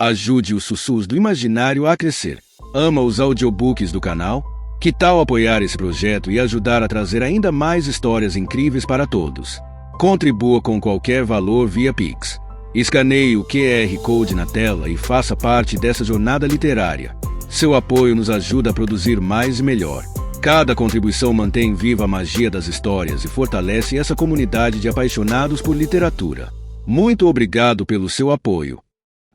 Ajude os sussurros do imaginário a crescer. Ama os audiobooks do canal? Que tal apoiar esse projeto e ajudar a trazer ainda mais histórias incríveis para todos? Contribua com qualquer valor via Pix. Escaneie o QR Code na tela e faça parte dessa jornada literária. Seu apoio nos ajuda a produzir mais e melhor. Cada contribuição mantém viva a magia das histórias e fortalece essa comunidade de apaixonados por literatura. Muito obrigado pelo seu apoio.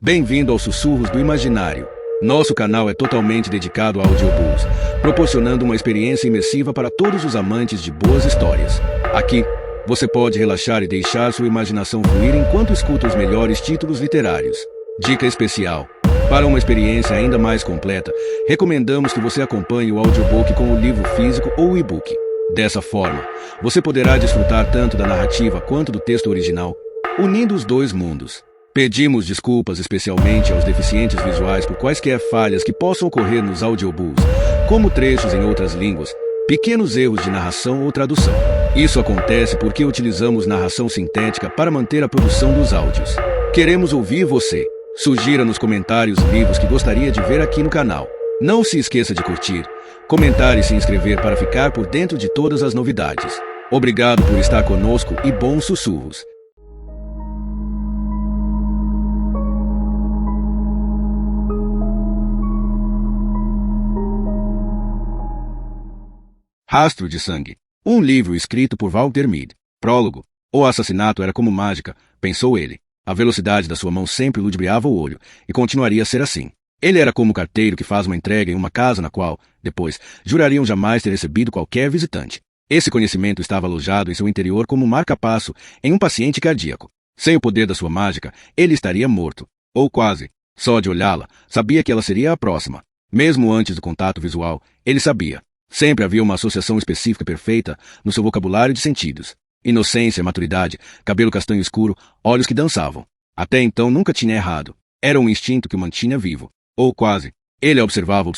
Bem-vindo aos Sussurros do Imaginário. Nosso canal é totalmente dedicado a audiobooks, proporcionando uma experiência imersiva para todos os amantes de boas histórias. Aqui, você pode relaxar e deixar sua imaginação fluir enquanto escuta os melhores títulos literários. Dica especial: para uma experiência ainda mais completa, recomendamos que você acompanhe o audiobook com o livro físico ou o e-book. Dessa forma, você poderá desfrutar tanto da narrativa quanto do texto original, unindo os dois mundos. Pedimos desculpas especialmente aos deficientes visuais por quaisquer falhas que possam ocorrer nos audiobooks, como trechos em outras línguas, pequenos erros de narração ou tradução. Isso acontece porque utilizamos narração sintética para manter a produção dos áudios. Queremos ouvir você. Sugira nos comentários livros que gostaria de ver aqui no canal. Não se esqueça de curtir, comentar e se inscrever para ficar por dentro de todas as novidades. Obrigado por estar conosco e bons sussurros. Rastro de Sangue. Um livro escrito por Walter Mead. Prólogo. O assassinato era como mágica, pensou ele. A velocidade da sua mão sempre ludibriava o olho, e continuaria a ser assim. Ele era como o carteiro que faz uma entrega em uma casa na qual, depois, jurariam jamais ter recebido qualquer visitante. Esse conhecimento estava alojado em seu interior como um marca-passo em um paciente cardíaco. Sem o poder da sua mágica, ele estaria morto. Ou quase. Só de olhá-la, sabia que ela seria a próxima. Mesmo antes do contato visual, ele sabia. Sempre havia uma associação específica perfeita no seu vocabulário de sentidos. Inocência, maturidade, cabelo castanho escuro, olhos que dançavam. Até então nunca tinha errado. Era um instinto que o mantinha vivo. Ou quase. Ele observá-lo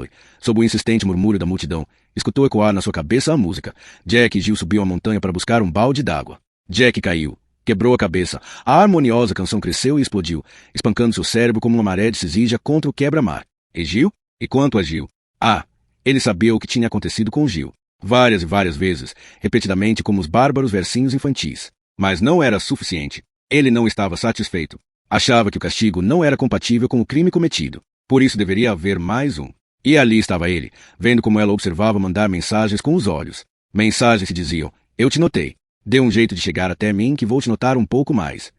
e, sob o insistente murmúrio da multidão, escutou ecoar na sua cabeça a música. Jack e Jill subiam a montanha para buscar um balde d'água. Jack caiu. Quebrou a cabeça. A harmoniosa canção cresceu e explodiu, espancando seu cérebro como uma maré de cisígia contra o quebra-mar. E Jill? E quanto a Jill? Ele sabia o que tinha acontecido com Jill. Várias e várias vezes, repetidamente como os bárbaros versinhos infantis. Mas não era suficiente. Ele não estava satisfeito. Achava que o castigo não era compatível com o crime cometido. Por isso deveria haver mais um. E ali estava ele, vendo como ela observava mandar mensagens com os olhos. Mensagens que diziam: eu te notei. Dê um jeito de chegar até mim que vou te notar um pouco mais.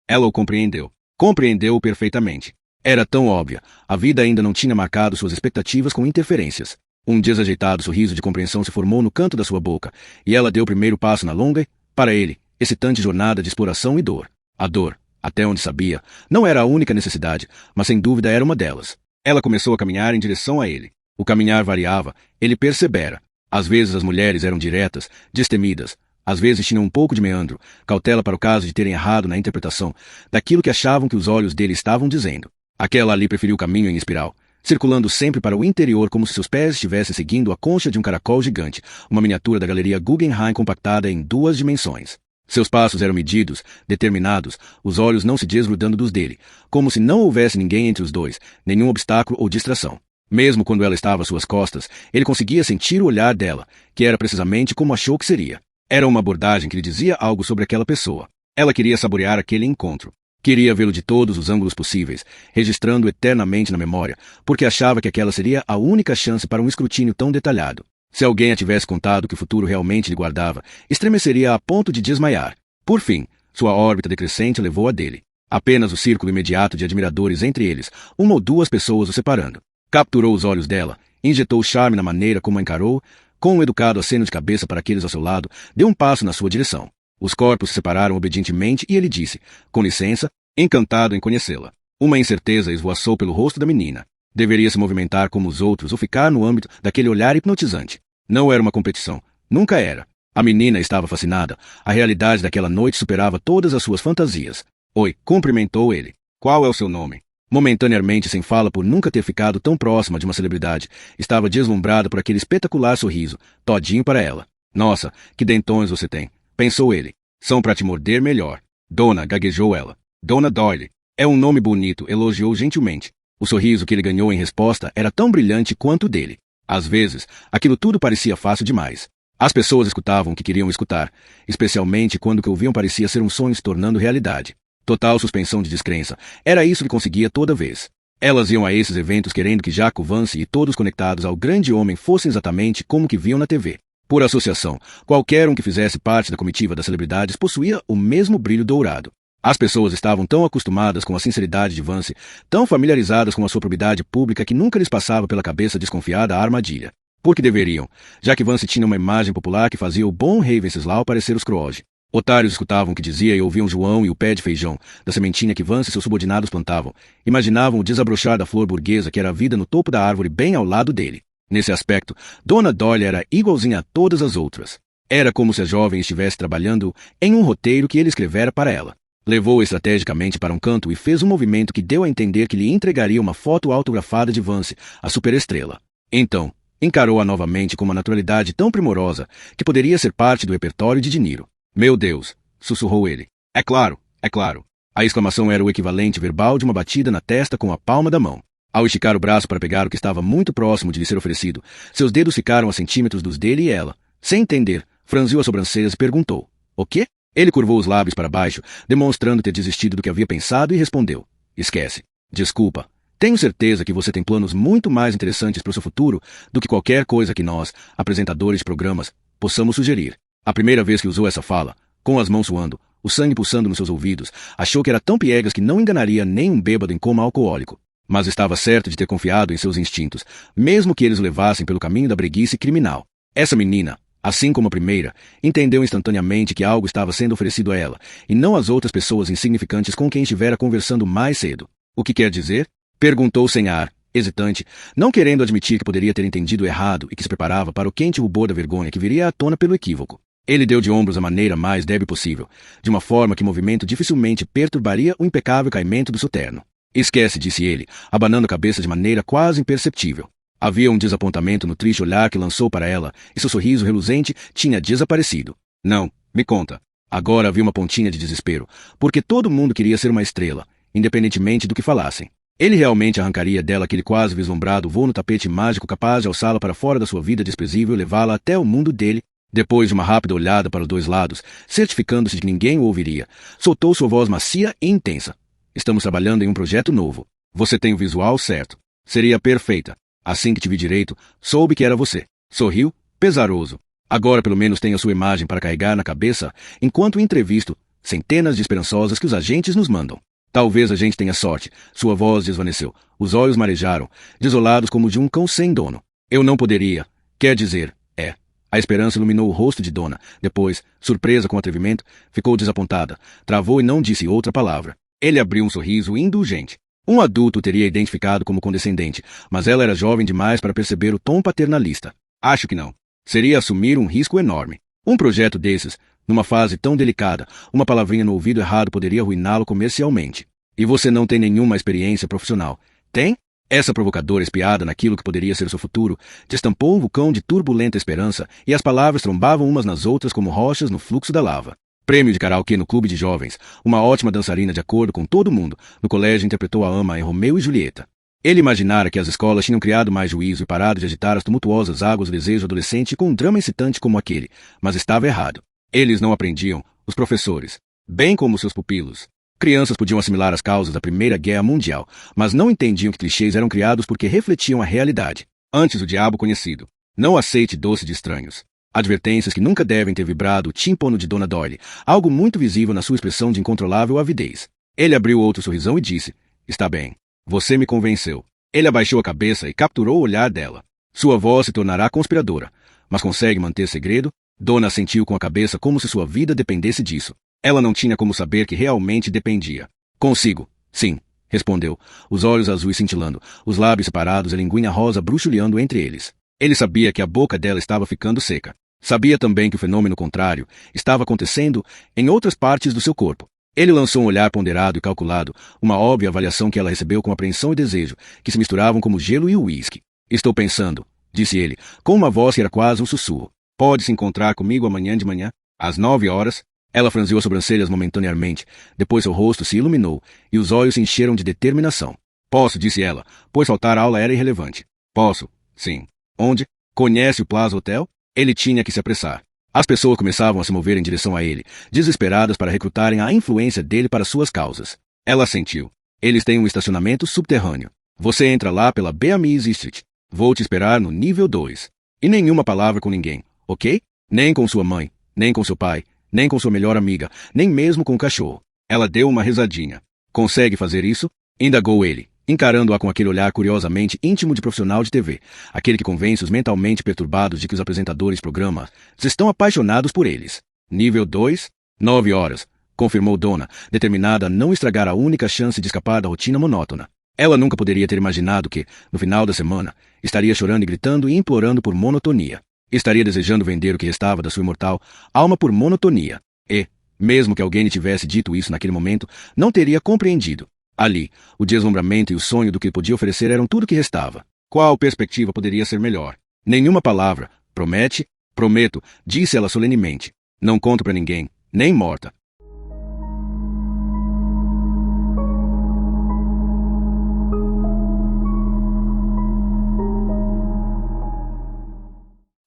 Ela o compreendeu. Compreendeu-o perfeitamente. Era tão óbvia. A vida ainda não tinha marcado suas expectativas com interferências. Um desajeitado sorriso de compreensão se formou no canto da sua boca, e ela deu o primeiro passo na longa, para ele, excitante jornada de exploração e dor. A dor, até onde sabia, não era a única necessidade, mas sem dúvida era uma delas. Ela começou a caminhar em direção a ele. O caminhar variava, ele percebera. Às vezes as mulheres eram diretas, destemidas. Às vezes tinham um pouco de meandro, cautela para o caso de terem errado na interpretação daquilo que achavam que os olhos dele estavam dizendo. Aquela ali preferiu o caminho em espiral, circulando sempre para o interior como se seus pés estivessem seguindo a concha de um caracol gigante, uma miniatura da Galeria Guggenheim compactada em 2 dimensões. Seus passos eram medidos, determinados, os olhos não se desgrudando dos dele, como se não houvesse ninguém entre os dois, nenhum obstáculo ou distração. Mesmo quando ela estava às suas costas, ele conseguia sentir o olhar dela, que era precisamente como achou que seria. Era uma abordagem que lhe dizia algo sobre aquela pessoa. Ela queria saborear aquele encontro. Queria vê-lo de todos os ângulos possíveis, registrando eternamente na memória, porque achava que aquela seria a única chance para um escrutínio tão detalhado. Se alguém a tivesse contado que o futuro realmente lhe guardava, estremeceria a ponto de desmaiar. Por fim, sua órbita decrescente levou a dele. Apenas o círculo imediato de admiradores entre eles, 1 ou 2 pessoas o separando. Capturou os olhos dela, injetou charme na maneira como a encarou, com um educado aceno de cabeça para aqueles ao seu lado, deu um passo na sua direção. Os corpos se separaram obedientemente e ele disse, com licença, encantado em conhecê-la. Uma incerteza esvoaçou pelo rosto da menina. Deveria se movimentar como os outros ou ficar no âmbito daquele olhar hipnotizante. Não era uma competição. Nunca era. A menina estava fascinada. A realidade daquela noite superava todas as suas fantasias. Oi, cumprimentou ele. Qual é o seu nome? Momentaneamente sem fala por nunca ter ficado tão próxima de uma celebridade, estava deslumbrada por aquele espetacular sorriso, todinho para ela. Nossa, que dentões você tem, pensou ele. São para te morder melhor. Dona, gaguejou ela. Dona Doyle. É um nome bonito, elogiou gentilmente. O sorriso que ele ganhou em resposta era tão brilhante quanto o dele. Às vezes, aquilo tudo parecia fácil demais. As pessoas escutavam o que queriam escutar, especialmente quando o que ouviam parecia ser um sonho se tornando realidade. Total suspensão de descrença. Era isso que conseguia toda vez. Elas iam a esses eventos querendo que Jaco Vance e todos conectados ao grande homem fossem exatamente como que viam na TV. Por associação, qualquer um que fizesse parte da comitiva das celebridades possuía o mesmo brilho dourado. As pessoas estavam tão acostumadas com a sinceridade de Vance, tão familiarizadas com a sua probidade pública que nunca lhes passava pela cabeça desconfiada a armadilha. Porque deveriam, já que Vance tinha uma imagem popular que fazia o bom rei Venceslau parecer os Croage. Otários escutavam o que dizia e ouviam João e o pé de feijão, da sementinha que Vance e seus subordinados plantavam. Imaginavam o desabrochar da flor burguesa que era a vida no topo da árvore bem ao lado dele. Nesse aspecto, Dona Dolly era igualzinha a todas as outras. Era como se a jovem estivesse trabalhando em um roteiro que ele escrevera para ela. Levou-a estrategicamente para um canto e fez um movimento que deu a entender que lhe entregaria uma foto autografada de Vance, a superestrela. Então, encarou-a novamente com uma naturalidade tão primorosa que poderia ser parte do repertório de Diniro. Meu Deus, sussurrou ele. É claro, é claro. A exclamação era o equivalente verbal de uma batida na testa com a palma da mão. Ao esticar o braço para pegar o que estava muito próximo de lhe ser oferecido, seus dedos ficaram a centímetros dos dele e ela, sem entender, franziu as sobrancelhas e perguntou: O quê? Ele curvou os lábios para baixo, demonstrando ter desistido do que havia pensado e respondeu: Esquece. Desculpa. Tenho certeza que você tem planos muito mais interessantes para o seu futuro do que qualquer coisa que nós, apresentadores de programas, possamos sugerir. A primeira vez que usou essa fala, com as mãos suando, o sangue pulsando nos seus ouvidos, achou que era tão piegas que não enganaria nem um bêbado em coma alcoólico. Mas estava certo de ter confiado em seus instintos, mesmo que eles o levassem pelo caminho da breguice criminal. Essa menina, assim como a primeira, entendeu instantaneamente que algo estava sendo oferecido a ela, e não às outras pessoas insignificantes com quem estivera conversando mais cedo. O que quer dizer? Perguntou sem ar, hesitante, não querendo admitir que poderia ter entendido errado e que se preparava para o quente rubor da vergonha que viria à tona pelo equívoco. Ele deu de ombros a maneira mais débil possível, de uma forma que o movimento dificilmente perturbaria o impecável caimento do seu terno. Esquece, disse ele, abanando a cabeça de maneira quase imperceptível. Havia um desapontamento no triste olhar que lançou para ela, e seu sorriso reluzente tinha desaparecido. Não, me conta. Agora havia uma pontinha de desespero, porque todo mundo queria ser uma estrela, independentemente do que falassem. Ele realmente arrancaria dela aquele quase vislumbrado voo no tapete mágico capaz de alçá-la para fora da sua vida desprezível e levá-la até o mundo dele. Depois de uma rápida olhada para os dois lados, certificando-se de que ninguém o ouviria, soltou sua voz macia e intensa. Estamos trabalhando em um projeto novo. Você tem o visual certo. Seria perfeita. Assim que te vi direito, soube que era você. Sorriu, pesaroso. Agora pelo menos tenho a sua imagem para carregar na cabeça, enquanto entrevisto centenas de esperançosas que os agentes nos mandam. Talvez a gente tenha sorte. Sua voz desvaneceu. Os olhos marejaram, desolados como de um cão sem dono. Eu não poderia. Quer dizer, é. A esperança iluminou o rosto de Dona. Depois, surpresa com o atrevimento, ficou desapontada. Travou e não disse outra palavra. Ele abriu um sorriso indulgente. Um adulto o teria identificado como condescendente, mas ela era jovem demais para perceber o tom paternalista. Acho que não. Seria assumir um risco enorme. Um projeto desses, numa fase tão delicada, uma palavrinha no ouvido errado poderia arruiná-lo comercialmente. E você não tem nenhuma experiência profissional. Tem? Essa provocadora espiada naquilo que poderia ser seu futuro, destampou um vulcão de turbulenta esperança e as palavras trombavam umas nas outras como rochas no fluxo da lava. Prêmio de karaokê no clube de jovens, uma ótima dançarina de acordo com todo mundo, no colégio interpretou a ama em Romeu e Julieta. Ele imaginara que as escolas tinham criado mais juízo e parado de agitar as tumultuosas águas do desejo adolescente com um drama excitante como aquele, mas estava errado. Eles não aprendiam, os professores, bem como seus pupilos. Crianças podiam assimilar as causas da Primeira Guerra Mundial, mas não entendiam que clichês eram criados porque refletiam a realidade. Antes o diabo conhecido. Não aceite doce de estranhos. Advertências que nunca devem ter vibrado o tímpano de Dona Dolly, algo muito visível na sua expressão de incontrolável avidez. Ele abriu outro sorrisão e disse: Está bem. Você me convenceu. Ele abaixou a cabeça e capturou o olhar dela. Sua voz se tornará conspiradora. Mas consegue manter segredo? Dona assentiu com a cabeça como se sua vida dependesse disso. Ela não tinha como saber que realmente dependia. Consigo. Sim, respondeu, os olhos azuis cintilando, os lábios separados e a linguinha rosa bruxuleando entre eles. Ele sabia que a boca dela estava ficando seca. Sabia também que o fenômeno contrário estava acontecendo em outras partes do seu corpo. Ele lançou um olhar ponderado e calculado, uma óbvia avaliação que ela recebeu com apreensão e desejo, que se misturavam como gelo e uísque. Estou pensando, disse ele, com uma voz que era quase um sussurro. Pode se encontrar comigo amanhã de manhã, às 9 horas? Ela franziu as sobrancelhas momentaneamente, depois seu rosto se iluminou, e os olhos se encheram de determinação. Posso, disse ela, pois faltar aula era irrelevante. Posso, sim. Onde? Conhece o Plaza Hotel? Ele tinha que se apressar. As pessoas começavam a se mover em direção a ele, desesperadas para recrutarem a influência dele para suas causas. Ela sentiu. Eles têm um estacionamento subterrâneo. Você entra lá pela Beamish Street. Vou te esperar no nível 2. E nenhuma palavra com ninguém, ok? Nem com sua mãe, nem com seu pai, nem com sua melhor amiga, nem mesmo com o cachorro. Ela deu uma risadinha. Consegue fazer isso? Indagou ele, encarando-a com aquele olhar curiosamente íntimo de profissional de TV, aquele que convence os mentalmente perturbados de que os apresentadores de programas estão apaixonados por eles. Nível 2, 9 horas, confirmou Donna, determinada a não estragar a única chance de escapar da rotina monótona. Ela nunca poderia ter imaginado que, no final da semana, estaria chorando e gritando e implorando por monotonia. Estaria desejando vender o que restava da sua imortal alma por monotonia. E, mesmo que alguém lhe tivesse dito isso naquele momento, não teria compreendido. Ali, o deslumbramento e o sonho do que podia oferecer eram tudo que restava. Qual perspectiva poderia ser melhor? Nenhuma palavra. Promete? Prometo, disse ela solenemente. Não conto para ninguém, nem morta.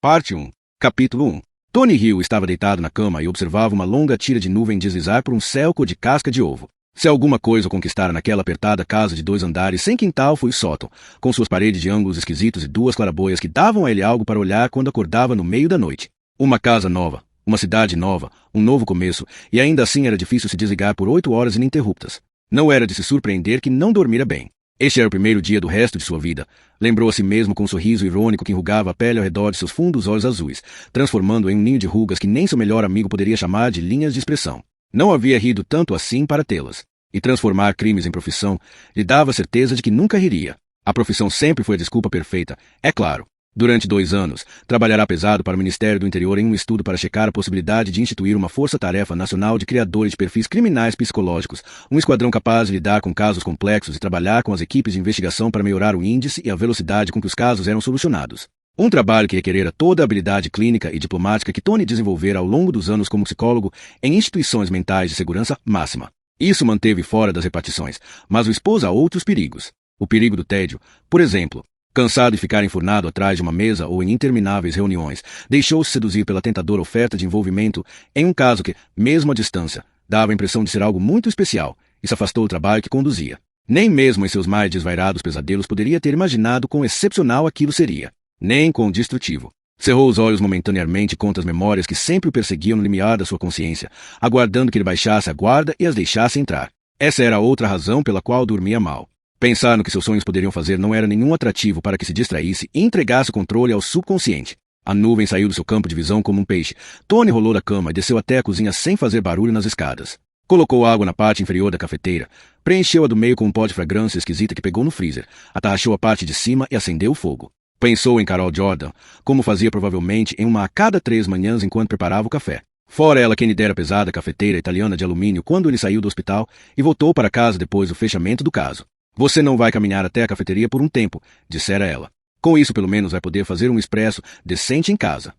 Parte 1. Capítulo 1. Tony Hill estava deitado na cama e observava uma longa tira de nuvem deslizar por um céu cor de casca de ovo. Se alguma coisa o conquistara naquela apertada casa de 2 andares sem quintal foi o sótão, com suas paredes de ângulos esquisitos e 2 claraboias que davam a ele algo para olhar quando acordava no meio da noite. Uma casa nova, uma cidade nova, um novo começo, e ainda assim era difícil se desligar por 8 horas ininterruptas. Não era de se surpreender que não dormira bem. Este era o primeiro dia do resto de sua vida. Lembrou a si mesmo com um sorriso irônico que enrugava a pele ao redor de seus fundos olhos azuis, transformando-o em um ninho de rugas que nem seu melhor amigo poderia chamar de linhas de expressão. Não havia rido tanto assim para tê-las. E transformar crimes em profissão lhe dava a certeza de que nunca riria. A profissão sempre foi a desculpa perfeita, é claro. Durante 2 anos, trabalhará pesado para o Ministério do Interior em um estudo para checar a possibilidade de instituir uma força-tarefa nacional de criadores de perfis criminais psicológicos, um esquadrão capaz de lidar com casos complexos e trabalhar com as equipes de investigação para melhorar o índice e a velocidade com que os casos eram solucionados. Um trabalho que requerera toda a habilidade clínica e diplomática que Tony desenvolvera ao longo dos anos como psicólogo em instituições mentais de segurança máxima. Isso manteve fora das repartições, mas o expôs a outros perigos. O perigo do tédio, por exemplo. Cansado de ficar enfurnado atrás de uma mesa ou em intermináveis reuniões, deixou-se seduzir pela tentadora oferta de envolvimento em um caso que, mesmo à distância, dava a impressão de ser algo muito especial e se afastou do trabalho que conduzia. Nem mesmo em seus mais desvairados pesadelos poderia ter imaginado quão excepcional aquilo seria, nem quão destrutivo. Cerrou os olhos momentaneamente contra as memórias que sempre o perseguiam no limiar da sua consciência, aguardando que ele baixasse a guarda e as deixasse entrar. Essa era a outra razão pela qual dormia mal. Pensar no que seus sonhos poderiam fazer não era nenhum atrativo para que se distraísse e entregasse o controle ao subconsciente. A nuvem saiu do seu campo de visão como um peixe. Tony rolou da cama e desceu até a cozinha sem fazer barulho nas escadas. Colocou água na parte inferior da cafeteira, preencheu-a do meio com um pó de fragrância esquisita que pegou no freezer, atarrachou a parte de cima e acendeu o fogo. Pensou em Carol Jordan, como fazia provavelmente em uma a cada 3 manhãs enquanto preparava o café. Fora ela quem lhe dera a pesada cafeteira italiana de alumínio quando ele saiu do hospital e voltou para casa depois do fechamento do caso. Você não vai caminhar até a cafeteria por um tempo, dissera ela. Com isso pelo menos vai poder fazer um expresso decente em casa.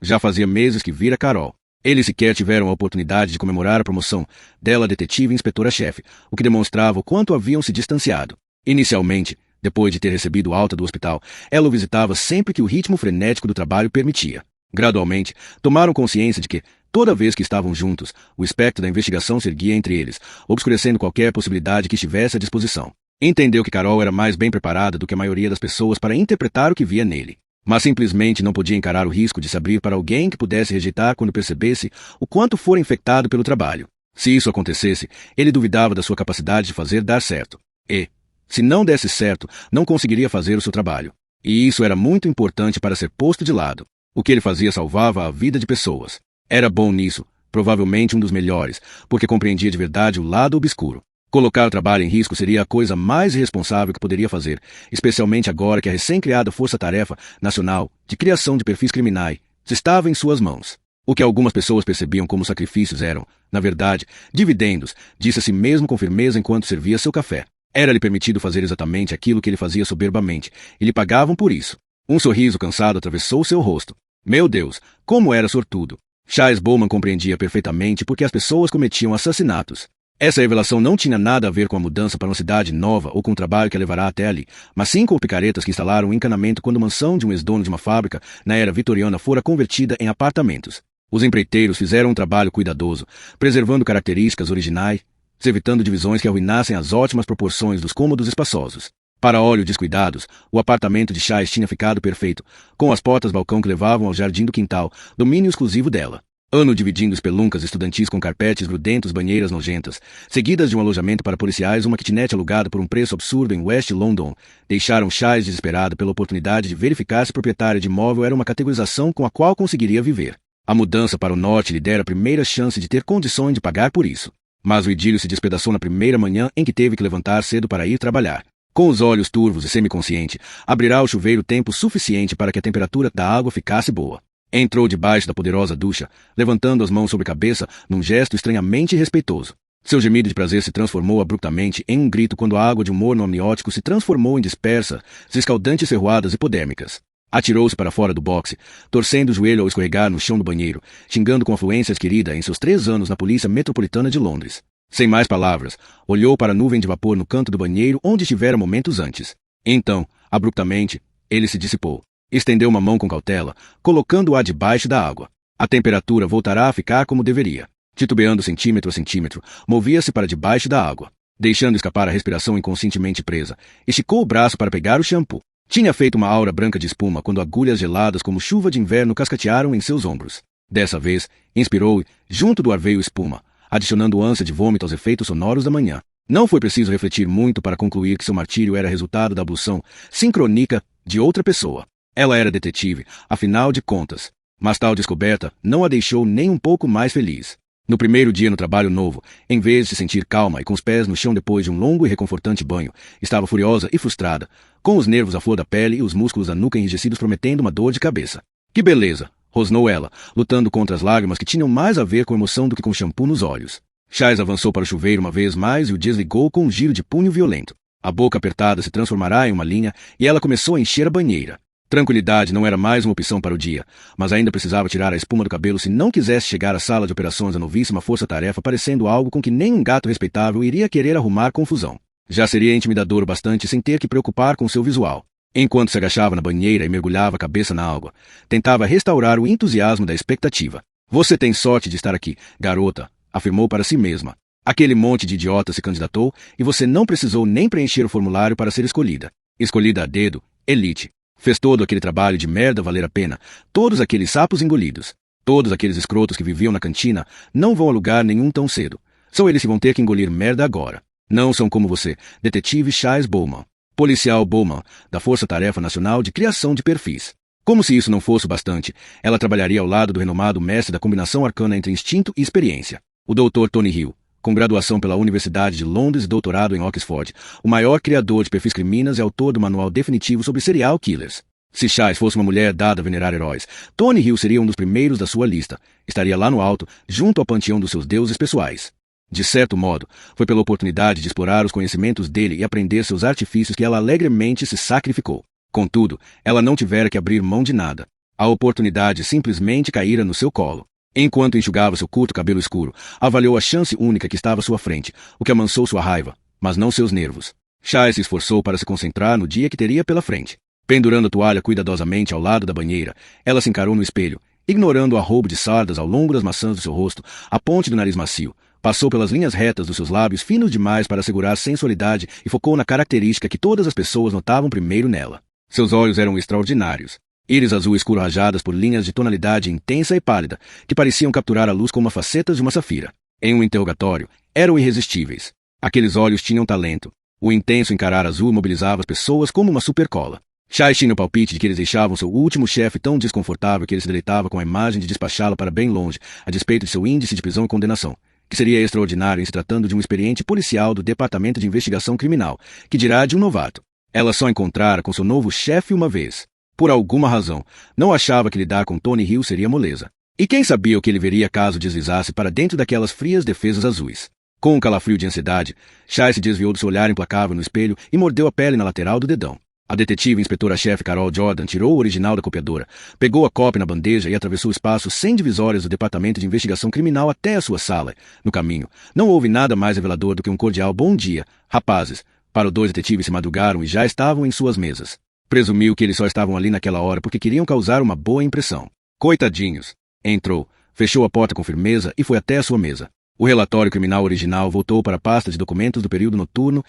Já fazia meses que vira Carol. Eles sequer tiveram a oportunidade de comemorar a promoção dela a detetive e inspetora-chefe, o que demonstrava o quanto haviam se distanciado. Inicialmente, depois de ter recebido alta do hospital, ela o visitava sempre que o ritmo frenético do trabalho permitia. Gradualmente, tomaram consciência de que, toda vez que estavam juntos, o espectro da investigação se erguia entre eles, obscurecendo qualquer possibilidade que estivesse à disposição. Entendeu que Carol era mais bem preparada do que a maioria das pessoas para interpretar o que via nele, mas simplesmente não podia encarar o risco de se abrir para alguém que pudesse rejeitar quando percebesse o quanto fora infectado pelo trabalho. Se isso acontecesse, ele duvidava da sua capacidade de fazer dar certo. E, se não desse certo, não conseguiria fazer o seu trabalho. E isso era muito importante para ser posto de lado. O que ele fazia salvava a vida de pessoas. Era bom nisso, provavelmente um dos melhores, porque compreendia de verdade o lado obscuro. Colocar o trabalho em risco seria a coisa mais irresponsável que poderia fazer, especialmente agora que a recém-criada Força-Tarefa Nacional de Criação de Perfis Criminais estava em suas mãos. O que algumas pessoas percebiam como sacrifícios eram, na verdade, dividendos, disse a si mesmo com firmeza enquanto servia seu café. Era-lhe permitido fazer exatamente aquilo que ele fazia soberbamente, e lhe pagavam por isso. Um sorriso cansado atravessou seu rosto. Meu Deus, como era sortudo! Chaz Bowman compreendia perfeitamente por que as pessoas cometiam assassinatos. Essa revelação não tinha nada a ver com a mudança para uma cidade nova ou com o trabalho que a levará até ali, mas sim com picaretas que instalaram um encanamento quando a mansão de um ex-dono de uma fábrica, na era vitoriana, fora convertida em apartamentos. Os empreiteiros fizeram um trabalho cuidadoso, preservando características originais, evitando divisões que arruinassem as ótimas proporções dos cômodos espaçosos. Para olhos descuidados, o apartamento de Chaz tinha ficado perfeito, com as portas-balcão que levavam ao jardim do quintal, domínio exclusivo dela. Ano dividindo espeluncas estudantis com carpetes grudentos, banheiras nojentas, seguidas de um alojamento para policiais, uma kitnet alugada por um preço absurdo em West London, deixaram Chaz desesperada pela oportunidade de verificar se proprietária de imóvel era uma categorização com a qual conseguiria viver. A mudança para o norte lhe dera a primeira chance de ter condições de pagar por isso. Mas o idílio se despedaçou na primeira manhã em que teve que levantar cedo para ir trabalhar. Com os olhos turvos e semiconsciente, abrirá o chuveiro tempo suficiente para que a temperatura da água ficasse boa. Entrou debaixo da poderosa ducha, levantando as mãos sobre a cabeça num gesto estranhamente respeitoso. Seu gemido de prazer se transformou abruptamente em um grito quando a água de um morno amniótico se transformou em dispersas, escaldantes ferroadas hipodérmicas. Atirou-se para fora do boxe, torcendo o joelho ao escorregar no chão do banheiro, xingando com a fluência adquirida em seus 3 anos na Polícia Metropolitana de Londres. Sem mais palavras, olhou para a nuvem de vapor no canto do banheiro onde estivera momentos antes. Então, abruptamente, ele se dissipou. Estendeu uma mão com cautela, colocando-a debaixo da água. A temperatura voltará a ficar como deveria. Titubeando centímetro a centímetro, movia-se para debaixo da água. Deixando escapar a respiração inconscientemente presa, esticou o braço para pegar o shampoo. Tinha feito uma aura branca de espuma quando agulhas geladas como chuva de inverno cascatearam em seus ombros. Dessa vez, inspirou e, junto do ar veio espuma, adicionando ânsia de vômito aos efeitos sonoros da manhã. Não foi preciso refletir muito para concluir que seu martírio era resultado da ablução sincrônica de outra pessoa. Ela era detetive, afinal de contas. Mas tal descoberta não a deixou nem um pouco mais feliz. No primeiro dia no trabalho novo, em vez de se sentir calma e com os pés no chão depois de um longo e reconfortante banho, estava furiosa e frustrada, com os nervos à flor da pele e os músculos da nuca enrijecidos prometendo uma dor de cabeça. Que beleza! Rosnou ela, lutando contra as lágrimas que tinham mais a ver com emoção do que com shampoo nos olhos. Chaz avançou para o chuveiro uma vez mais e o desligou com um giro de punho violento. A boca apertada se transformará em uma linha e ela começou a encher a banheira. Tranquilidade não era mais uma opção para o dia, mas ainda precisava tirar a espuma do cabelo se não quisesse chegar à sala de operações da novíssima força-tarefa parecendo algo com que nem um gato respeitável iria querer arrumar confusão. Já seria intimidador o bastante sem ter que preocupar com seu visual. Enquanto se agachava na banheira e mergulhava a cabeça na água, tentava restaurar o entusiasmo da expectativa. Você tem sorte de estar aqui, garota, afirmou para si mesma. Aquele monte de idiota se candidatou e você não precisou nem preencher o formulário para ser escolhida. Escolhida a dedo, elite. Fez todo aquele trabalho de merda valer a pena, todos aqueles sapos engolidos. Todos aqueles escrotos que viviam na cantina não vão a lugar nenhum tão cedo. São eles que vão ter que engolir merda agora. Não são como você, detetive Chaz Bowman. Policial Bowman, da Força-Tarefa Nacional de Criação de Perfis. Como se isso não fosse o bastante, ela trabalharia ao lado do renomado mestre da combinação arcana entre instinto e experiência, o Dr. Tony Hill, com graduação pela Universidade de Londres e doutorado em Oxford, o maior criador de perfis criminas e autor do manual definitivo sobre serial killers. Se Chaz fosse uma mulher dada a venerar heróis, Tony Hill seria um dos primeiros da sua lista. Estaria lá no alto, junto ao panteão dos seus deuses pessoais. De certo modo, foi pela oportunidade de explorar os conhecimentos dele e aprender seus artifícios que ela alegremente se sacrificou. Contudo, ela não tivera que abrir mão de nada. A oportunidade simplesmente caíra no seu colo. Enquanto enxugava seu curto cabelo escuro, avaliou a chance única que estava à sua frente, o que amansou sua raiva, mas não seus nervos. Chaz se esforçou para se concentrar no dia que teria pela frente. Pendurando a toalha cuidadosamente ao lado da banheira, ela se encarou no espelho, ignorando o arroubo de sardas ao longo das maçãs do seu rosto, a ponte do nariz macio. Passou pelas linhas retas dos seus lábios finos demais para assegurar sensualidade e focou na característica que todas as pessoas notavam primeiro nela. Seus olhos eram extraordinários. Íris azul escuro rajadas por linhas de tonalidade intensa e pálida, que pareciam capturar a luz como as facetas de uma safira. Em um interrogatório, eram irresistíveis. Aqueles olhos tinham talento. O intenso encarar azul mobilizava as pessoas como uma supercola. Chaz tinha o palpite de que eles deixavam seu último chefe tão desconfortável que ele se deleitava com a imagem de despachá-lo para bem longe, a despeito de seu índice de prisão e condenação, que seria extraordinário em se tratando de um experiente policial do Departamento de Investigação Criminal, que dirá de um novato. Ela só encontrara com seu novo chefe uma vez. Por alguma razão, não achava que lidar com Tony Hill seria moleza. E quem sabia o que ele veria caso deslizasse para dentro daquelas frias defesas azuis. Com um calafrio de ansiedade, Chaz se desviou do seu olhar implacável no espelho e mordeu a pele na lateral do dedão. A detetive inspetora-chefe Carol Jordan tirou o original da copiadora, pegou a cópia na bandeja e atravessou o espaço sem divisórias do Departamento de Investigação Criminal até a sua sala. No caminho, não houve nada mais revelador do que um cordial bom dia, rapazes, para os dois detetives se madrugaram e já estavam em suas mesas. Presumiu que eles só estavam ali naquela hora porque queriam causar uma boa impressão. Coitadinhos. Entrou, fechou a porta com firmeza e foi até a sua mesa. O relatório criminal original voltou para a pasta de documentos do período noturno,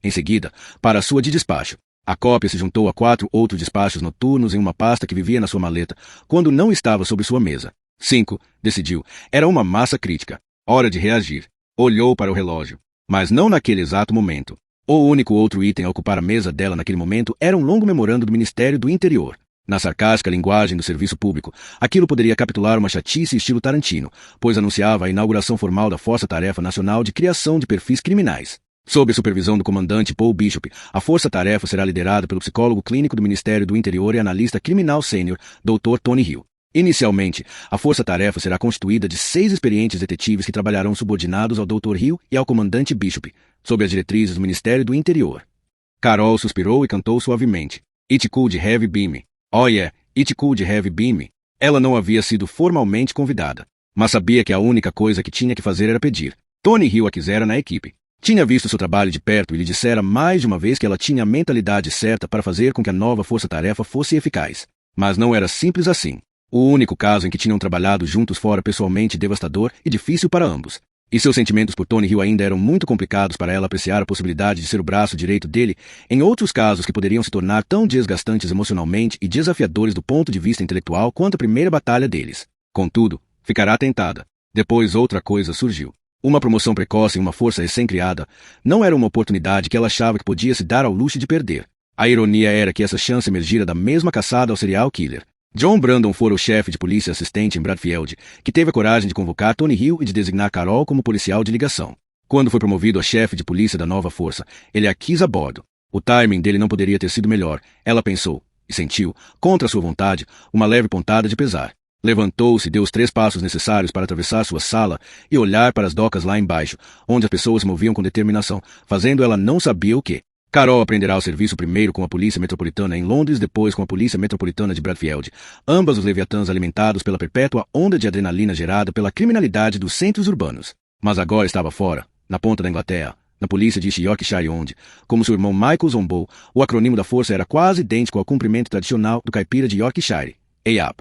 em seguida, para a sua de despacho. A cópia se juntou a 4 outros despachos noturnos em uma pasta que vivia na sua maleta, quando não estava sobre sua mesa. 5, decidiu. Era uma massa crítica. Hora de reagir. Olhou para o relógio. Mas não naquele exato momento. O único outro item a ocupar a mesa dela naquele momento era um longo memorando do Ministério do Interior. Na sarcástica linguagem do serviço público, aquilo poderia capitular uma chatice estilo Tarantino, pois anunciava a inauguração formal da Força Tarefa Nacional de Criação de Perfis Criminais. Sob a supervisão do comandante Paul Bishop, a força-tarefa será liderada pelo psicólogo clínico do Ministério do Interior e analista criminal sênior, Dr. Tony Hill. Inicialmente, a força-tarefa será constituída de 6 experientes detetives que trabalharão subordinados ao Dr. Hill e ao comandante Bishop, sob as diretrizes do Ministério do Interior. Carol suspirou e cantou suavemente. It could have been me. Oh yeah, it could have been me. Ela não havia sido formalmente convidada, mas sabia que a única coisa que tinha que fazer era pedir. Tony Hill a quisera na equipe. Tinha visto seu trabalho de perto e lhe dissera mais de uma vez que ela tinha a mentalidade certa para fazer com que a nova força-tarefa fosse eficaz. Mas não era simples assim. O único caso em que tinham trabalhado juntos fora pessoalmente devastador e difícil para ambos. E seus sentimentos por Tony Hill ainda eram muito complicados para ela apreciar a possibilidade de ser o braço direito dele em outros casos que poderiam se tornar tão desgastantes emocionalmente e desafiadores do ponto de vista intelectual quanto a primeira batalha deles. Contudo, ficará tentada. Depois outra coisa surgiu. Uma promoção precoce em uma força recém-criada não era uma oportunidade que ela achava que podia se dar ao luxo de perder. A ironia era que essa chance emergira da mesma caçada ao serial killer. John Brandon fora o chefe de polícia assistente em Bradfield, que teve a coragem de convocar Tony Hill e de designar Carol como policial de ligação. Quando foi promovido a chefe de polícia da nova força, ele a quis a bordo. O timing dele não poderia ter sido melhor, ela pensou, e sentiu, contra sua vontade, uma leve pontada de pesar. Levantou-se e deu os 3 passos necessários para atravessar sua sala e olhar para as docas lá embaixo, onde as pessoas se moviam com determinação, fazendo ela não sabia o que. Carol aprenderá o serviço primeiro com a Polícia Metropolitana em Londres, depois com a Polícia Metropolitana de Bradfield, ambas os leviatãs alimentados pela perpétua onda de adrenalina gerada pela criminalidade dos centros urbanos. Mas agora estava fora, na ponta da Inglaterra, na polícia de Yorkshire onde, como seu irmão Michael zombou, o acrônimo da força era quase idêntico ao cumprimento tradicional do caipira de Yorkshire, EAP.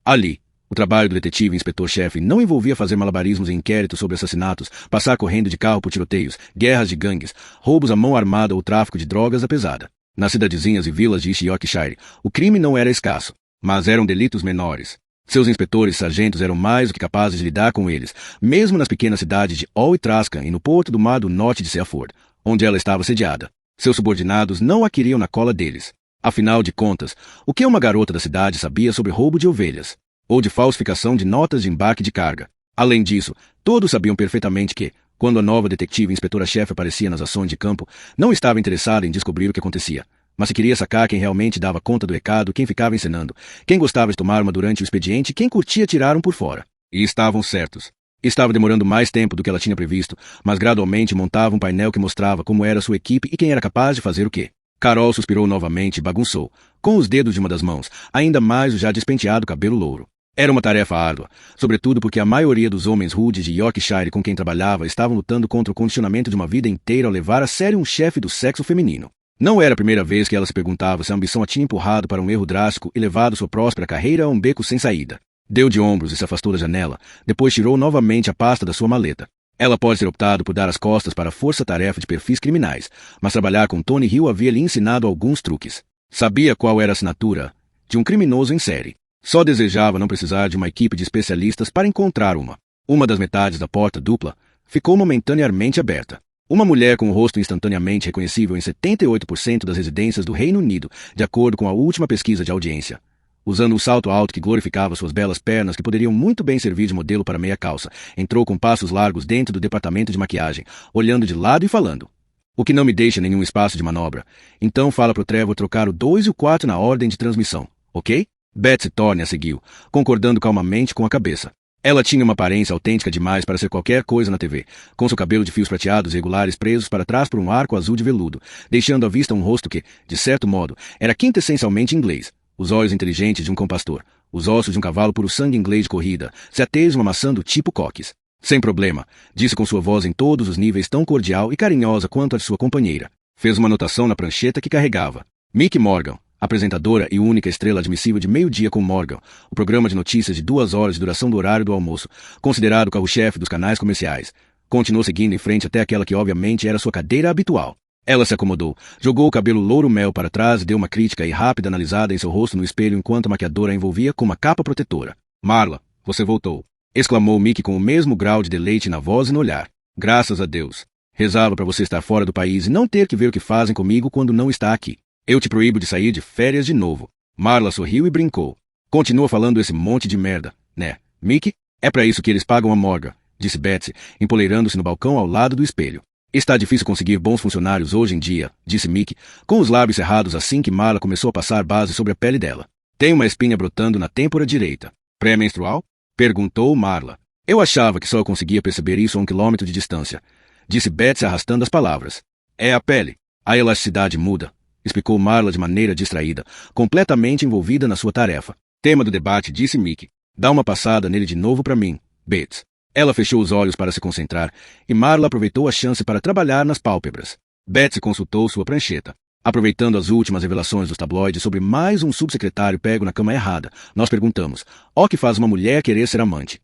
Ali, o trabalho do detetive inspetor-chefe não envolvia fazer malabarismos em inquéritos sobre assassinatos, passar correndo de carro por tiroteios, guerras de gangues, roubos à mão armada ou tráfico de drogas à pesada. Nas cidadezinhas e vilas de East Yorkshire, o crime não era escasso, mas eram delitos menores. Seus inspetores e sargentos eram mais do que capazes de lidar com eles, mesmo nas pequenas cidades de Hull e Trascan e no porto do mar do norte de Seaford, onde ela estava sediada. Seus subordinados não a queriam na cola deles. Afinal de contas, o que uma garota da cidade sabia sobre roubo de ovelhas? Ou de falsificação de notas de embarque de carga? Além disso, todos sabiam perfeitamente que, quando a nova detetive inspetora-chefe aparecia nas ações de campo, não estava interessada em descobrir o que acontecia, mas se queria sacar quem realmente dava conta do recado, quem ficava encenando, quem gostava de tomar uma durante o expediente, quem curtia tirar um por fora. E estavam certos. Estava demorando mais tempo do que ela tinha previsto, mas gradualmente montava um painel que mostrava como era sua equipe e quem era capaz de fazer o quê. Carol suspirou novamente e bagunçou, com os dedos de uma das mãos, ainda mais o já despenteado cabelo louro. Era uma tarefa árdua, sobretudo porque a maioria dos homens rudes de Yorkshire com quem trabalhava estavam lutando contra o condicionamento de uma vida inteira ao levar a sério um chefe do sexo feminino. Não era a primeira vez que ela se perguntava se a ambição a tinha empurrado para um erro drástico e levado sua próspera carreira a um beco sem saída. Deu de ombros e se afastou da janela, depois tirou novamente a pasta da sua maleta. Ela pode ter optado por dar as costas para a força-tarefa de perfis criminais, mas trabalhar com Tony Hill havia lhe ensinado alguns truques. Sabia qual era a assinatura de um criminoso em série. Só desejava não precisar de uma equipe de especialistas para encontrar uma. Uma das metades da porta dupla ficou momentaneamente aberta. Uma mulher com o rosto instantaneamente reconhecível em 78% das residências do Reino Unido, de acordo com a última pesquisa de audiência. Usando um salto alto que glorificava suas belas pernas que poderiam muito bem servir de modelo para meia calça, entrou com passos largos dentro do departamento de maquiagem, olhando de lado e falando. O que não me deixa nenhum espaço de manobra. Então fala pro Trevor trocar o 2 e o 4 na ordem de transmissão, ok? Betsy Thorne a seguiu, concordando calmamente com a cabeça. Ela tinha uma aparência autêntica demais para ser qualquer coisa na TV, com seu cabelo de fios prateados irregulares presos para trás por um arco azul de veludo, deixando à vista um rosto que, de certo modo, era quintessencialmente inglês. Os olhos inteligentes de um compastor, os ossos de um cavalo puro sangue inglês de corrida, se ateiam uma maçã do tipo Coques. Sem problema, disse com sua voz em todos os níveis tão cordial e carinhosa quanto a de sua companheira. Fez uma anotação na prancheta que carregava. Mick Morgan, apresentadora e única estrela admissível de Meio-Dia com Morgan, o programa de notícias de 2 horas de duração do horário do almoço, considerado o carro-chefe dos canais comerciais. Continuou seguindo em frente até aquela que obviamente era sua cadeira habitual. Ela se acomodou, jogou o cabelo louro-mel para trás e deu uma crítica e rápida analisada em seu rosto no espelho enquanto a maquiadora a envolvia com uma capa protetora. Marla, você voltou, exclamou Mick com o mesmo grau de deleite na voz e no olhar. Graças a Deus. Rezava para você estar fora do país e não ter que ver o que fazem comigo quando não está aqui. Eu te proíbo de sair de férias de novo. Marla sorriu e brincou. Continua falando esse monte de merda, né, Mick? É para isso que eles pagam a Morgan, disse Betsy, empoleirando-se no balcão ao lado do espelho. Está difícil conseguir bons funcionários hoje em dia, disse Mick, com os lábios cerrados assim que Marla começou a passar base sobre a pele dela. Tem uma espinha brotando na têmpora direita. Pré-menstrual? Perguntou Marla. Eu achava que só eu conseguia perceber isso a 1 quilômetro de distância, disse Betsy arrastando as palavras. É a pele. A elasticidade muda, explicou Marla de maneira distraída, completamente envolvida na sua tarefa. Tema do debate, disse Mick. Dá uma passada nele de novo para mim, Betsy. Ela fechou os olhos para se concentrar, e Marla aproveitou a chance para trabalhar nas pálpebras. Betsy consultou sua prancheta. Aproveitando as últimas revelações dos tabloides sobre mais um subsecretário pego na cama errada, nós perguntamos, ó que faz uma mulher querer ser amante?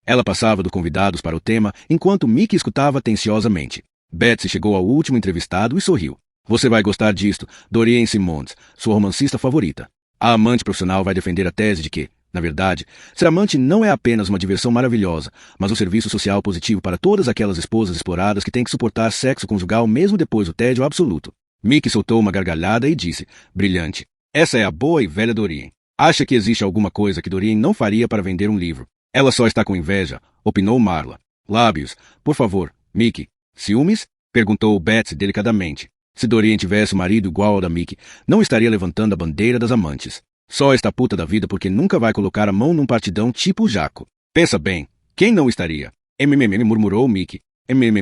Ela passava dos convidados para o tema, enquanto Mick escutava atenciosamente. Betsy chegou ao último entrevistado e sorriu. Você vai gostar disto, Doreen Simmons, sua romancista favorita. A amante profissional vai defender a tese de que, na verdade, ser amante não é apenas uma diversão maravilhosa, mas um serviço social positivo para todas aquelas esposas exploradas que têm que suportar sexo conjugal mesmo depois do tédio absoluto. Mick soltou uma gargalhada e disse, brilhante, essa é a boa e velha Doreen. Acha que existe alguma coisa que Doreen não faria para vender um livro? Ela só está com inveja, opinou Marla. Lábios, por favor, Mick. Ciúmes? Perguntou Betsy delicadamente. Se Doreen tivesse um marido igual ao da Mick, não estaria levantando a bandeira das amantes. Só está puta da vida porque nunca vai colocar a mão num partidão tipo o Jaco. Pensa bem, quem não estaria? Murmurou Mick.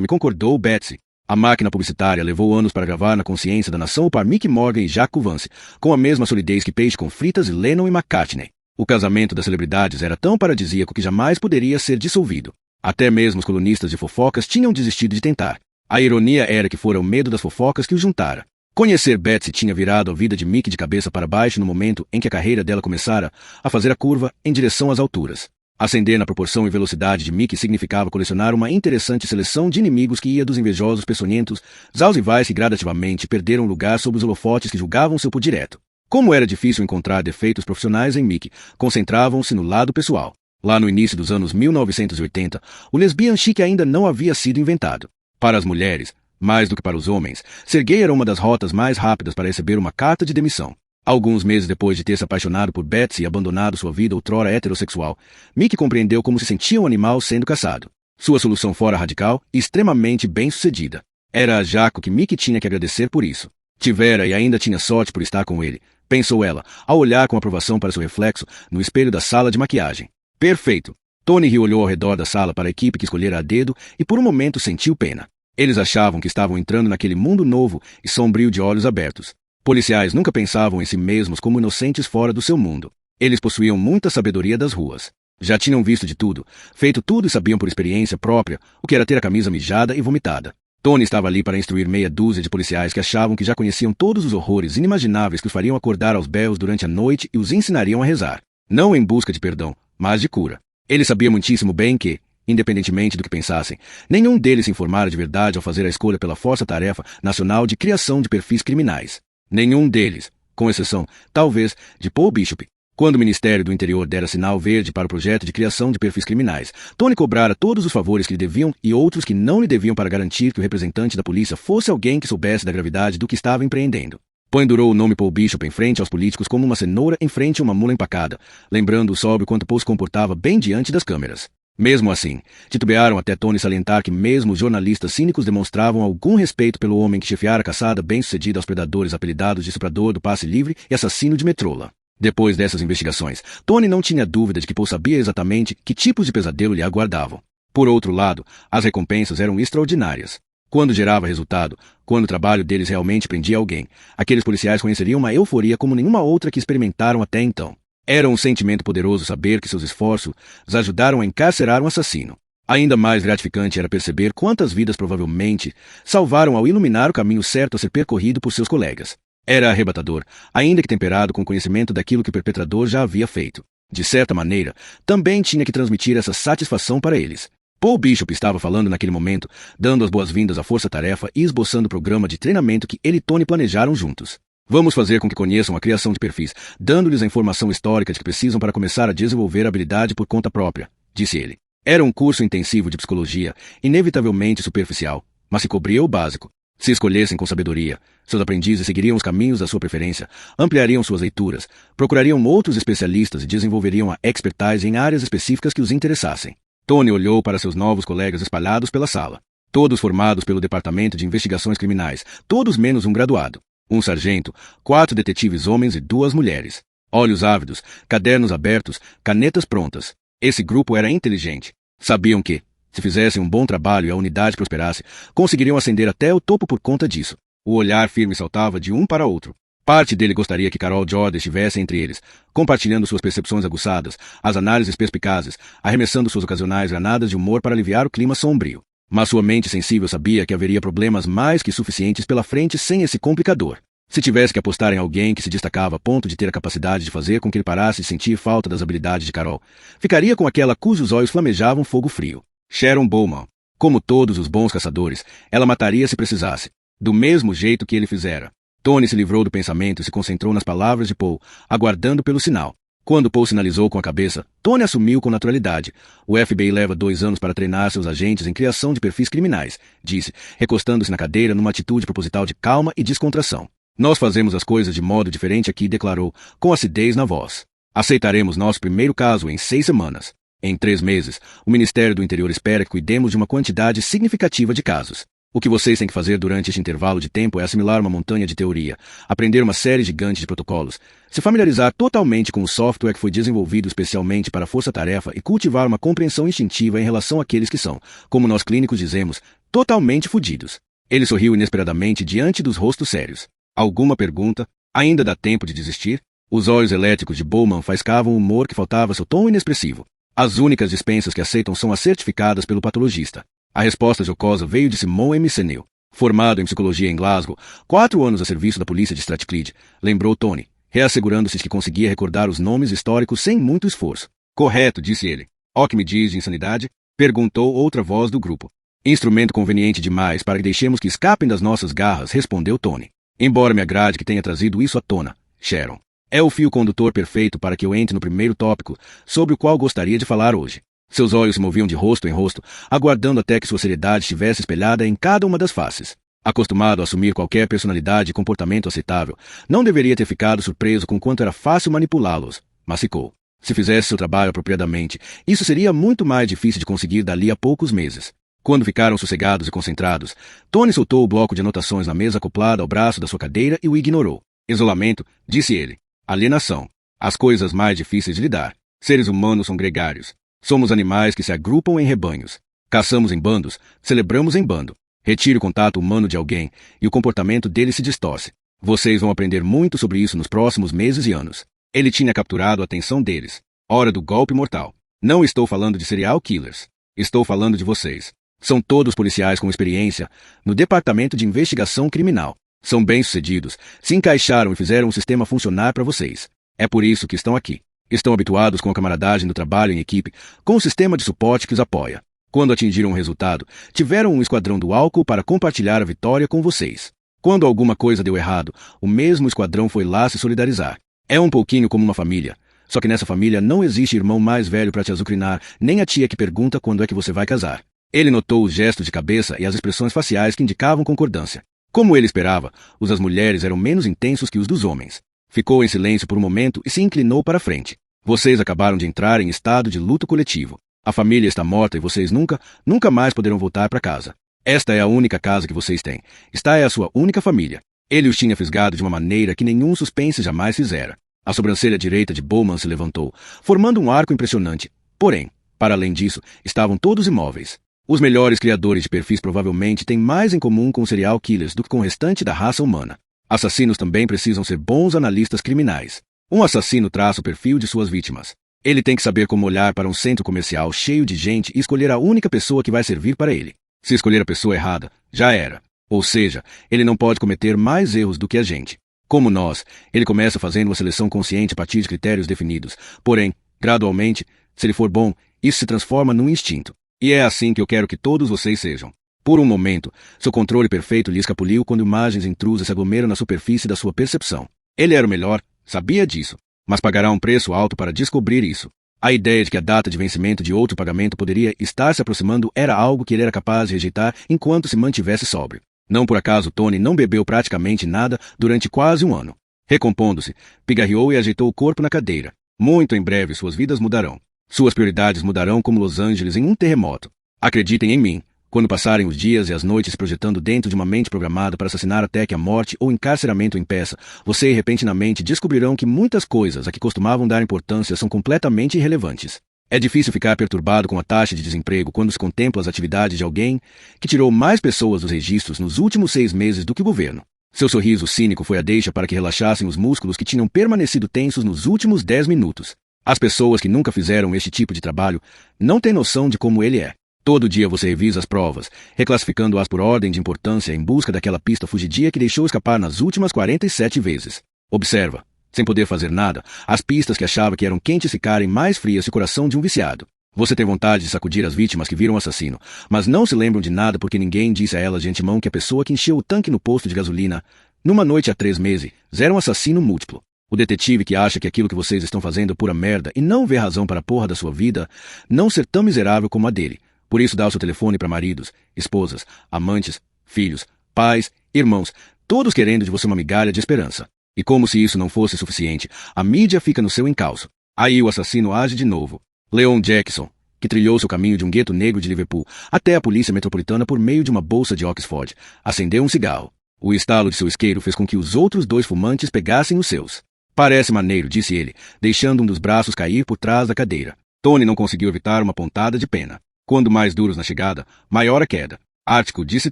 Concordou Betsy. A máquina publicitária levou anos para gravar na consciência da nação o par Mick Morgan e Jaco Vance, com a mesma solidez que peixe com fritas e Lennon e McCartney. O casamento das celebridades era tão paradisíaco que jamais poderia ser dissolvido. Até mesmo os colunistas de fofocas tinham desistido de tentar. A ironia era que fora o medo das fofocas que os juntara. Conhecer Betsy tinha virado a vida de Mick de cabeça para baixo no momento em que a carreira dela começara a fazer a curva em direção às alturas. Ascender na proporção e velocidade de Mick significava colecionar uma interessante seleção de inimigos que ia dos invejosos peçonhentos aos rivais que gradativamente perderam lugar sob os holofotes que julgavam seu por direto. Como era difícil encontrar defeitos profissionais em Mick, concentravam-se no lado pessoal. Lá no início dos anos 1980, o lesbian chic ainda não havia sido inventado. Para as mulheres, mais do que para os homens, ser gay era uma das rotas mais rápidas para receber uma carta de demissão. Alguns meses depois de ter se apaixonado por Betsy e abandonado sua vida outrora heterossexual, Mick compreendeu como se sentia um animal sendo caçado. Sua solução fora radical e extremamente bem-sucedida. Era a Jaco que Mick tinha que agradecer por isso. Tivera e ainda tinha sorte por estar com ele, pensou ela, ao olhar com aprovação para seu reflexo no espelho da sala de maquiagem. Perfeito. Tony Hill olhou ao redor da sala para a equipe que escolhera a dedo e por um momento sentiu pena. Eles achavam que estavam entrando naquele mundo novo e sombrio de olhos abertos. Policiais nunca pensavam em si mesmos como inocentes fora do seu mundo. Eles possuíam muita sabedoria das ruas. Já tinham visto de tudo, feito tudo e sabiam por experiência própria o que era ter a camisa mijada e vomitada. Tony estava ali para instruir meia dúzia de policiais que achavam que já conheciam todos os horrores inimagináveis que os fariam acordar aos berros durante a noite e os ensinariam a rezar. Não em busca de perdão, mas de cura. Ele sabia muitíssimo bem que, independentemente do que pensassem, nenhum deles se informara de verdade ao fazer a escolha pela Força-Tarefa Nacional de Criação de Perfis Criminais. Nenhum deles, com exceção, talvez, de Paul Bishop. Quando o Ministério do Interior dera sinal verde para o projeto de criação de perfis criminais, Tony cobrara todos os favores que lhe deviam e outros que não lhe deviam para garantir que o representante da polícia fosse alguém que soubesse da gravidade do que estava empreendendo. Pendurou o nome Paul Bishop em frente aos políticos como uma cenoura em frente a uma mula empacada, lembrando o sóbrio quanto Paul se comportava bem diante das câmeras. Mesmo assim, titubearam até Tony salientar que mesmo os jornalistas cínicos demonstravam algum respeito pelo homem que chefiara a caçada bem-sucedida aos predadores apelidados de Suprador do Passe Livre e Assassino de Metrola. Depois dessas investigações, Tony não tinha dúvida de que Paul sabia exatamente que tipos de pesadelo lhe aguardavam. Por outro lado, as recompensas eram extraordinárias. Quando gerava resultado, quando o trabalho deles realmente prendia alguém, aqueles policiais conheceriam uma euforia como nenhuma outra que experimentaram até então. Era um sentimento poderoso saber que seus esforços ajudaram a encarcerar um assassino. Ainda mais gratificante era perceber quantas vidas provavelmente salvaram ao iluminar o caminho certo a ser percorrido por seus colegas. Era arrebatador, ainda que temperado com o conhecimento daquilo que o perpetrador já havia feito. De certa maneira, também tinha que transmitir essa satisfação para eles. Paul Bishop estava falando naquele momento, dando as boas-vindas à força-tarefa e esboçando o programa de treinamento que ele e Tony planejaram juntos. Vamos fazer com que conheçam a criação de perfis, dando-lhes a informação histórica de que precisam para começar a desenvolver a habilidade por conta própria, disse ele. Era um curso intensivo de psicologia, inevitavelmente superficial, mas se cobria o básico. Se escolhessem com sabedoria, seus aprendizes seguiriam os caminhos da sua preferência, ampliariam suas leituras, procurariam outros especialistas e desenvolveriam a expertise em áreas específicas que os interessassem. Tony olhou para seus novos colegas espalhados pela sala. Todos formados pelo Departamento de Investigações Criminais, todos menos um graduado. Um sargento, 4 detetives homens e 2 mulheres. Olhos ávidos, cadernos abertos, canetas prontas. Esse grupo era inteligente. Sabiam que, se fizessem um bom trabalho e a unidade prosperasse, conseguiriam ascender até o topo por conta disso. O olhar firme saltava de um para outro. Parte dele gostaria que Carol Jordan estivesse entre eles, compartilhando suas percepções aguçadas, as análises perspicazes, arremessando suas ocasionais granadas de humor para aliviar o clima sombrio. Mas sua mente sensível sabia que haveria problemas mais que suficientes pela frente sem esse complicador. Se tivesse que apostar em alguém que se destacava a ponto de ter a capacidade de fazer com que ele parasse de sentir falta das habilidades de Carol, ficaria com aquela cujos olhos flamejavam fogo frio. Sharon Bowman. Como todos os bons caçadores, ela mataria se precisasse, do mesmo jeito que ele fizera. Tony se livrou do pensamento e se concentrou nas palavras de Paul, aguardando pelo sinal. Quando Paul sinalizou com a cabeça, Tony assumiu com naturalidade. O FBI leva 2 anos para treinar seus agentes em criação de perfis criminais, disse, recostando-se na cadeira numa atitude proposital de calma e descontração. Nós fazemos as coisas de modo diferente aqui, declarou, com acidez na voz. Aceitaremos nosso primeiro caso em 6 semanas. Em 3 meses, o Ministério do Interior espera que cuidemos de uma quantidade significativa de casos. O que vocês têm que fazer durante este intervalo de tempo é assimilar uma montanha de teoria, aprender uma série gigante de protocolos, se familiarizar totalmente com o software que foi desenvolvido especialmente para a força-tarefa e cultivar uma compreensão instintiva em relação àqueles que são, como nós clínicos dizemos, totalmente fodidos. Ele sorriu inesperadamente diante dos rostos sérios. Alguma pergunta? Ainda dá tempo de desistir? Os olhos elétricos de Bowman faiscavam o humor que faltava a seu tom inexpressivo. As únicas dispensas que aceitam são as certificadas pelo patologista. A resposta jocosa veio de Simon M. Seneu. Formado em psicologia em Glasgow, 4 anos a serviço da polícia de Strathclyde, lembrou Tony, reassegurando-se de que conseguia recordar os nomes históricos sem muito esforço. Correto, disse ele. O que me diz de insanidade? Perguntou outra voz do grupo. Instrumento conveniente demais para que deixemos que escapem das nossas garras, respondeu Tony. Embora me agrade que tenha trazido isso à tona, Sharon. É o fio condutor perfeito para que eu entre no primeiro tópico, sobre o qual gostaria de falar hoje. Seus olhos se moviam de rosto em rosto, aguardando até que sua seriedade estivesse espelhada em cada uma das faces. Acostumado a assumir qualquer personalidade e comportamento aceitável, não deveria ter ficado surpreso com quanto era fácil manipulá-los, mas ficou. Se fizesse seu trabalho apropriadamente, isso seria muito mais difícil de conseguir dali a poucos meses. Quando ficaram sossegados e concentrados, Tony soltou o bloco de anotações na mesa acoplada ao braço da sua cadeira e o ignorou. Isolamento, disse ele. Alienação. As coisas mais difíceis de lidar. Seres humanos são gregários. Somos animais que se agrupam em rebanhos. Caçamos em bandos, celebramos em bando. Retire o contato humano de alguém e o comportamento dele se distorce. Vocês vão aprender muito sobre isso nos próximos meses e anos. Ele tinha capturado a atenção deles. Hora do golpe mortal. Não estou falando de serial killers. Estou falando de vocês. São todos policiais com experiência no Departamento de Investigação Criminal. São bem-sucedidos, se encaixaram e fizeram o sistema funcionar para vocês. É por isso que estão aqui. Estão habituados com a camaradagem do trabalho em equipe, com o sistema de suporte que os apoia. Quando atingiram um resultado, tiveram um esquadrão do álcool para compartilhar a vitória com vocês. Quando alguma coisa deu errado, o mesmo esquadrão foi lá se solidarizar. É um pouquinho como uma família. Só que nessa família não existe irmão mais velho para te azucrinar, nem a tia que pergunta quando é que você vai casar. Ele notou os gestos de cabeça e as expressões faciais que indicavam concordância. Como ele esperava, os das mulheres eram menos intensos que os dos homens. Ficou em silêncio por um momento e se inclinou para a frente. Vocês acabaram de entrar em estado de luto coletivo. A família está morta e vocês nunca mais poderão voltar para casa. Esta é a única casa que vocês têm. Esta é a sua única família. Ele os tinha fisgado de uma maneira que nenhum suspense jamais fizera. A sobrancelha direita de Bowman se levantou, formando um arco impressionante. Porém, para além disso, estavam todos imóveis. Os melhores criadores de perfis provavelmente têm mais em comum com os serial killers do que com o restante da raça humana. Assassinos também precisam ser bons analistas criminais. Um assassino traça o perfil de suas vítimas. Ele tem que saber como olhar para um centro comercial cheio de gente e escolher a única pessoa que vai servir para ele. Se escolher a pessoa errada, já era. Ou seja, ele não pode cometer mais erros do que a gente. Como nós, ele começa fazendo uma seleção consciente a partir de critérios definidos. Porém, gradualmente, se ele for bom, isso se transforma num instinto. E é assim que eu quero que todos vocês sejam. Por um momento, seu controle perfeito lhe escapuliu quando imagens intrusas se aglomeram na superfície da sua percepção. Ele era o melhor, sabia disso, mas pagará um preço alto para descobrir isso. A ideia de que a data de vencimento de outro pagamento poderia estar se aproximando era algo que ele era capaz de rejeitar enquanto se mantivesse sóbrio. Não por acaso Tony não bebeu praticamente nada durante quase um ano. Recompondo-se, pigarreou e ajeitou o corpo na cadeira. Muito em breve suas vidas mudarão. Suas prioridades mudarão como Los Angeles em um terremoto. Acreditem em mim, quando passarem os dias e as noites se projetando dentro de uma mente programada para assassinar até que a morte ou encarceramento impeça, vocês repentinamente descobrirão que muitas coisas a que costumavam dar importância são completamente irrelevantes. É difícil ficar perturbado com a taxa de desemprego quando se contempla as atividades de alguém que tirou mais pessoas dos registros nos últimos 6 meses do que o governo. Seu sorriso cínico foi a deixa para que relaxassem os músculos que tinham permanecido tensos nos últimos 10 minutos. As pessoas que nunca fizeram este tipo de trabalho não têm noção de como ele é. Todo dia você revisa as provas, reclassificando-as por ordem de importância em busca daquela pista fugidia que deixou escapar nas últimas 47 vezes. Observa, sem poder fazer nada, as pistas que achava que eram quentes ficarem mais frias se o coração de um viciado. Você tem vontade de sacudir as vítimas que viram o assassino, mas não se lembram de nada porque ninguém disse a elas de antemão que a pessoa que encheu o tanque no posto de gasolina, numa noite há 3 meses, era um assassino múltiplo. O detetive que acha que aquilo que vocês estão fazendo é pura merda e não vê razão para a porra da sua vida não ser tão miserável como a dele. Por isso dá o seu telefone para maridos, esposas, amantes, filhos, pais, irmãos, todos querendo de você uma migalha de esperança. E como se isso não fosse suficiente, a mídia fica no seu encalço. Aí o assassino age de novo. Leon Jackson, que trilhou seu caminho de um gueto negro de Liverpool até a polícia metropolitana por meio de uma bolsa de Oxford, acendeu um cigarro. O estalo de seu isqueiro fez com que os outros 2 fumantes pegassem os seus. Parece maneiro, disse ele, deixando um dos braços cair por trás da cadeira. Tony não conseguiu evitar uma pontada de pena. Quando mais duros na chegada, maior a queda. Ártico, disse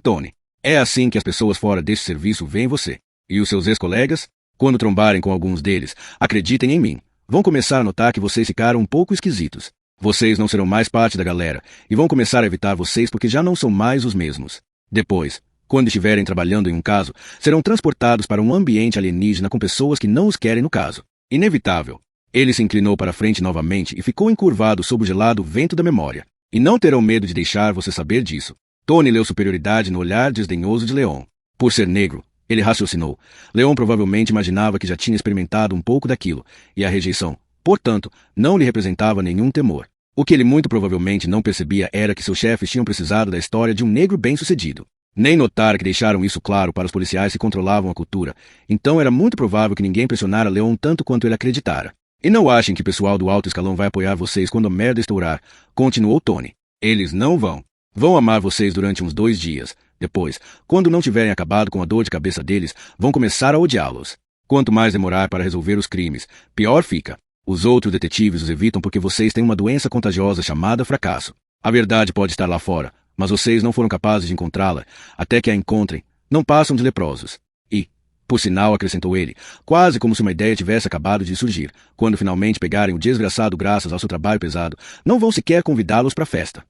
Tony. É assim que as pessoas fora deste serviço veem você. E os seus ex-colegas? Quando trombarem com alguns deles, acreditem em mim, vão começar a notar que vocês ficaram um pouco esquisitos. Vocês não serão mais parte da galera, e vão começar a evitar vocês porque já não são mais os mesmos. Depois, quando estiverem trabalhando em um caso, serão transportados para um ambiente alienígena com pessoas que não os querem no caso. Inevitável. Ele se inclinou para a frente novamente e ficou encurvado sob o gelado vento da memória. E não terão medo de deixar você saber disso. Tony leu superioridade no olhar desdenhoso de Leon. Por ser negro, ele raciocinou. Leon provavelmente imaginava que já tinha experimentado um pouco daquilo, e a rejeição, portanto, não lhe representava nenhum temor. O que ele muito provavelmente não percebia era que seus chefes tinham precisado da história de um negro bem-sucedido. Nem notar que deixaram isso claro para os policiais que controlavam a cultura. Então era muito provável que ninguém pressionara Leon tanto quanto ele acreditara. E não achem que o pessoal do alto escalão vai apoiar vocês quando a merda estourar, continuou Tony. Eles não vão. Vão amar vocês durante uns 2 dias. Depois, quando não tiverem acabado com a dor de cabeça deles, vão começar a odiá-los. Quanto mais demorar para resolver os crimes, pior fica. Os outros detetives os evitam porque vocês têm uma doença contagiosa chamada fracasso. A verdade pode estar lá fora, mas vocês não foram capazes de encontrá-la, até que a encontrem, não passam de leprosos. E, por sinal, acrescentou ele, quase como se uma ideia tivesse acabado de surgir, quando finalmente pegarem o desgraçado graças ao seu trabalho pesado, não vão sequer convidá-los para a festa.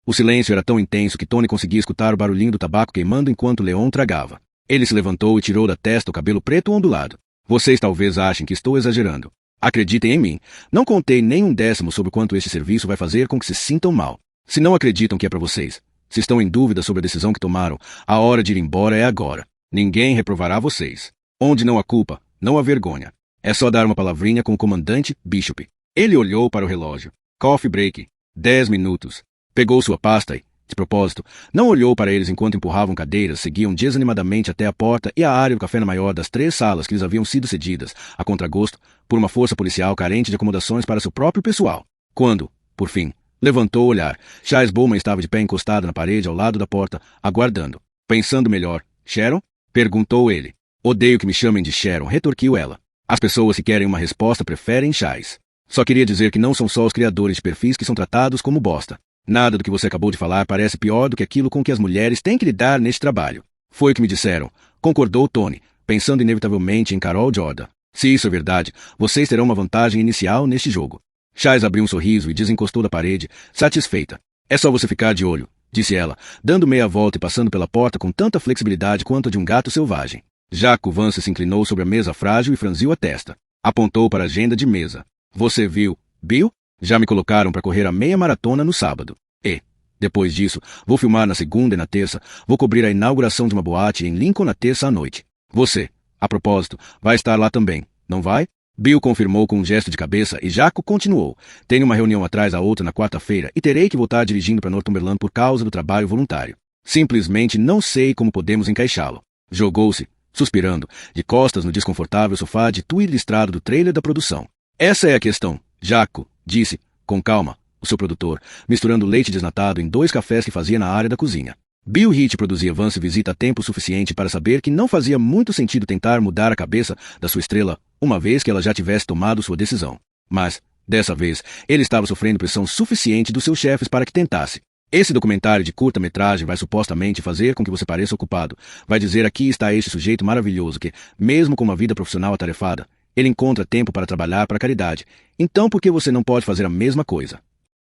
O silêncio era tão intenso que Tony conseguia escutar o barulhinho do tabaco queimando enquanto Leon tragava. Ele se levantou e tirou da testa o cabelo preto ondulado. Vocês talvez achem que estou exagerando. Acreditem em mim, não contei nem um décimo sobre quanto este serviço vai fazer com que se sintam mal. Se não acreditam que é para vocês, se estão em dúvida sobre a decisão que tomaram, a hora de ir embora é agora. Ninguém reprovará vocês. Onde não há culpa, não há vergonha. É só dar uma palavrinha com o comandante Bishop. Ele olhou para o relógio. Coffee break. 10 minutos. Pegou sua pasta e, de propósito, não olhou para eles enquanto empurravam cadeiras, seguiam desanimadamente até a porta e a área do café na maior das 3 salas que lhes haviam sido cedidas, a contragosto, por uma força policial carente de acomodações para seu próprio pessoal. Quando, por fim, levantou o olhar, Charles Bowman estava de pé encostado na parede ao lado da porta, aguardando. Pensando melhor, Sharon? Perguntou ele. Odeio que me chamem de Sharon, retorquiu ela. As pessoas que querem uma resposta preferem chás. Só queria dizer que não são só os criadores de perfis que são tratados como bosta. Nada do que você acabou de falar parece pior do que aquilo com que as mulheres têm que lidar neste trabalho. Foi o que me disseram, concordou Tony, pensando inevitavelmente em Carol Jordan. Se isso é verdade, vocês terão uma vantagem inicial neste jogo. Chás abriu um sorriso e desencostou da parede, satisfeita. É só você ficar de olho, disse ela, dando meia volta e passando pela porta com tanta flexibilidade quanto a de um gato selvagem. Jaco Vance se inclinou sobre a mesa frágil e franziu a testa. Apontou para a agenda de mesa. Você viu, Bill? Já me colocaram para correr a meia maratona no sábado. E, depois disso, vou filmar na segunda e na terça, vou cobrir a inauguração de uma boate em Lincoln na terça à noite. Você, a propósito, vai estar lá também, não vai? Bill confirmou com um gesto de cabeça e Jaco continuou. Tenho uma reunião atrás da outra na quarta-feira e terei que voltar dirigindo para Northumberland por causa do trabalho voluntário. Simplesmente não sei como podemos encaixá-lo. Jogou-se, suspirando, de costas no desconfortável sofá de tweed listrado do trailer da produção. Essa é a questão, Jaco, disse, com calma, o seu produtor, misturando leite desnatado em 2 cafés que fazia na área da cozinha. Bill Heath produzia Vance visita a tempo suficiente para saber que não fazia muito sentido tentar mudar a cabeça da sua estrela, uma vez que ela já tivesse tomado sua decisão. Mas, dessa vez, ele estava sofrendo pressão suficiente dos seus chefes para que tentasse. Esse documentário de curta-metragem vai supostamente fazer com que você pareça ocupado. Vai dizer aqui está este sujeito maravilhoso que, mesmo com uma vida profissional atarefada, ele encontra tempo para trabalhar para a caridade. Então por que você não pode fazer a mesma coisa?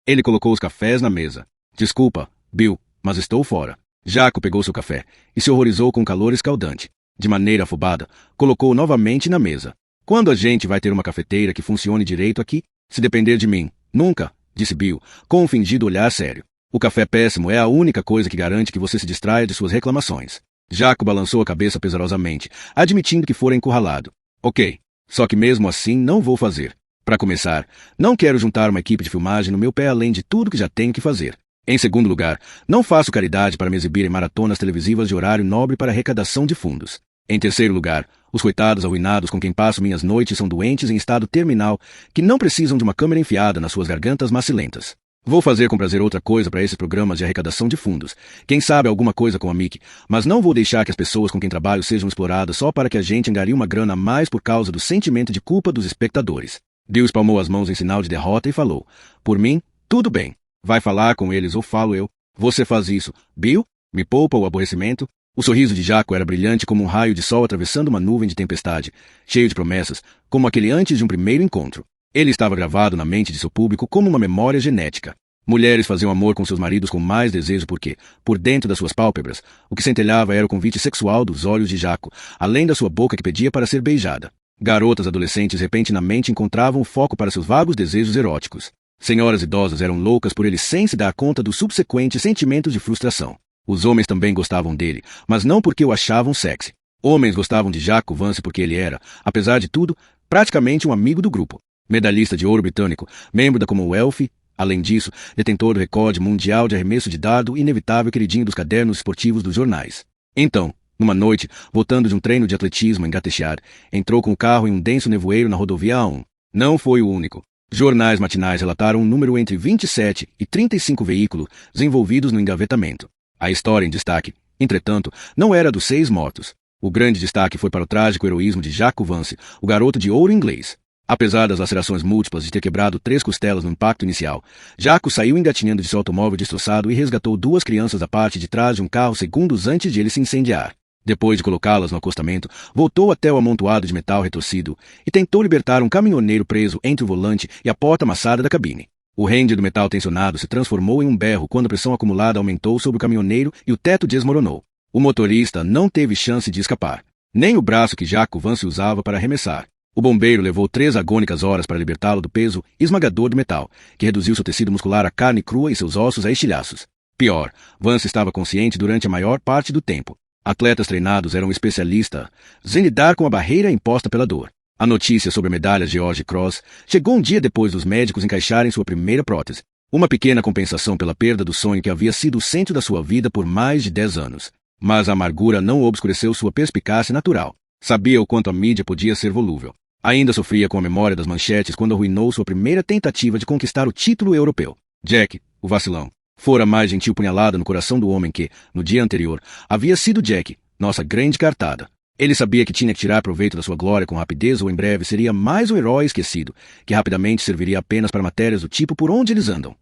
Ele colocou os cafés na mesa. Desculpa, Bill, mas estou fora. Jaco pegou seu café e se horrorizou com o calor escaldante. De maneira afobada, colocou-o novamente na mesa. Quando a gente vai ter uma cafeteira que funcione direito aqui? Se depender de mim, nunca, disse Bill, com um fingido olhar sério. O café péssimo é a única coisa que garante que você se distraia de suas reclamações. Jaco balançou a cabeça pesarosamente, admitindo que fora encurralado. Ok, só que mesmo assim não vou fazer. Para começar, não quero juntar uma equipe de filmagem no meu pé além de tudo que já tenho que fazer. Em segundo lugar, não faço caridade para me exibir em maratonas televisivas de horário nobre para arrecadação de fundos. Em terceiro lugar, os coitados arruinados com quem passo minhas noites são doentes em estado terminal que não precisam de uma câmera enfiada nas suas gargantas macilentas. Vou fazer com prazer outra coisa para esses programas de arrecadação de fundos. Quem sabe alguma coisa com a Mickey, mas não vou deixar que as pessoas com quem trabalho sejam exploradas só para que a gente angarie uma grana a mais por causa do sentimento de culpa dos espectadores. Bill espalmou as mãos em sinal de derrota e falou. Por mim, tudo bem. Vai falar com eles ou falo eu? Você faz isso, Bill? Me poupa o aborrecimento? O sorriso de Jaco era brilhante como um raio de sol atravessando uma nuvem de tempestade, cheio de promessas, como aquele antes de um primeiro encontro. Ele estava gravado na mente de seu público como uma memória genética. Mulheres faziam amor com seus maridos com mais desejo porque, por dentro das suas pálpebras, o que centelhava era o convite sexual dos olhos de Jaco, além da sua boca que pedia para ser beijada. Garotas adolescentes repentinamente encontravam o foco para seus vagos desejos eróticos. Senhoras idosas eram loucas por ele sem se dar conta dos subsequentes sentimentos de frustração. Os homens também gostavam dele, mas não porque o achavam sexy. Homens gostavam de Jaco Vance porque ele era, apesar de tudo, praticamente um amigo do grupo. Medalhista de ouro britânico, membro da Commonwealth, além disso, detentor do recorde mundial de arremesso de dardo e inevitável queridinho dos cadernos esportivos dos jornais. Então, numa noite, voltando de um treino de atletismo em Gatechar, entrou com o carro em um denso nevoeiro na rodovia A1. Não foi o único. Jornais matinais relataram um número entre 27 e 35 veículos envolvidos no engavetamento. A história em destaque, entretanto, não era dos 6 mortos. O grande destaque foi para o trágico heroísmo de Jaco Vance, o garoto de ouro inglês. Apesar das lacerações múltiplas de ter quebrado 3 costelas no impacto inicial, Jaco saiu engatinhando de seu automóvel destroçado e resgatou 2 crianças da parte de trás de um carro segundos antes de ele se incendiar. Depois de colocá-las no acostamento, voltou até o amontoado de metal retorcido e tentou libertar um caminhoneiro preso entre o volante e a porta amassada da cabine. O rende do metal tensionado se transformou em um berro quando a pressão acumulada aumentou sobre o caminhoneiro e o teto desmoronou. O motorista não teve chance de escapar, nem o braço que Jaco Vance usava para arremessar. O bombeiro levou 3 agônicas horas para libertá-lo do peso esmagador do metal, que reduziu seu tecido muscular a carne crua e seus ossos a estilhaços. Pior, Vance estava consciente durante a maior parte do tempo. Atletas treinados eram especialistas em lidar com a barreira imposta pela dor. A notícia sobre a medalha George Cross chegou um dia depois dos médicos encaixarem sua primeira prótese. Uma pequena compensação pela perda do sonho que havia sido o centro da sua vida por mais de 10 anos. Mas a amargura não obscureceu sua perspicácia natural. Sabia o quanto a mídia podia ser volúvel. Ainda sofria com a memória das manchetes quando arruinou sua primeira tentativa de conquistar o título europeu. Jack, o vacilão, fora a mais gentil punhalada no coração do homem que, no dia anterior, havia sido Jack, nossa grande cartada. Ele sabia que tinha que tirar proveito da sua glória com rapidez ou em breve seria mais um herói esquecido, que rapidamente serviria apenas para matérias do tipo por onde eles andam.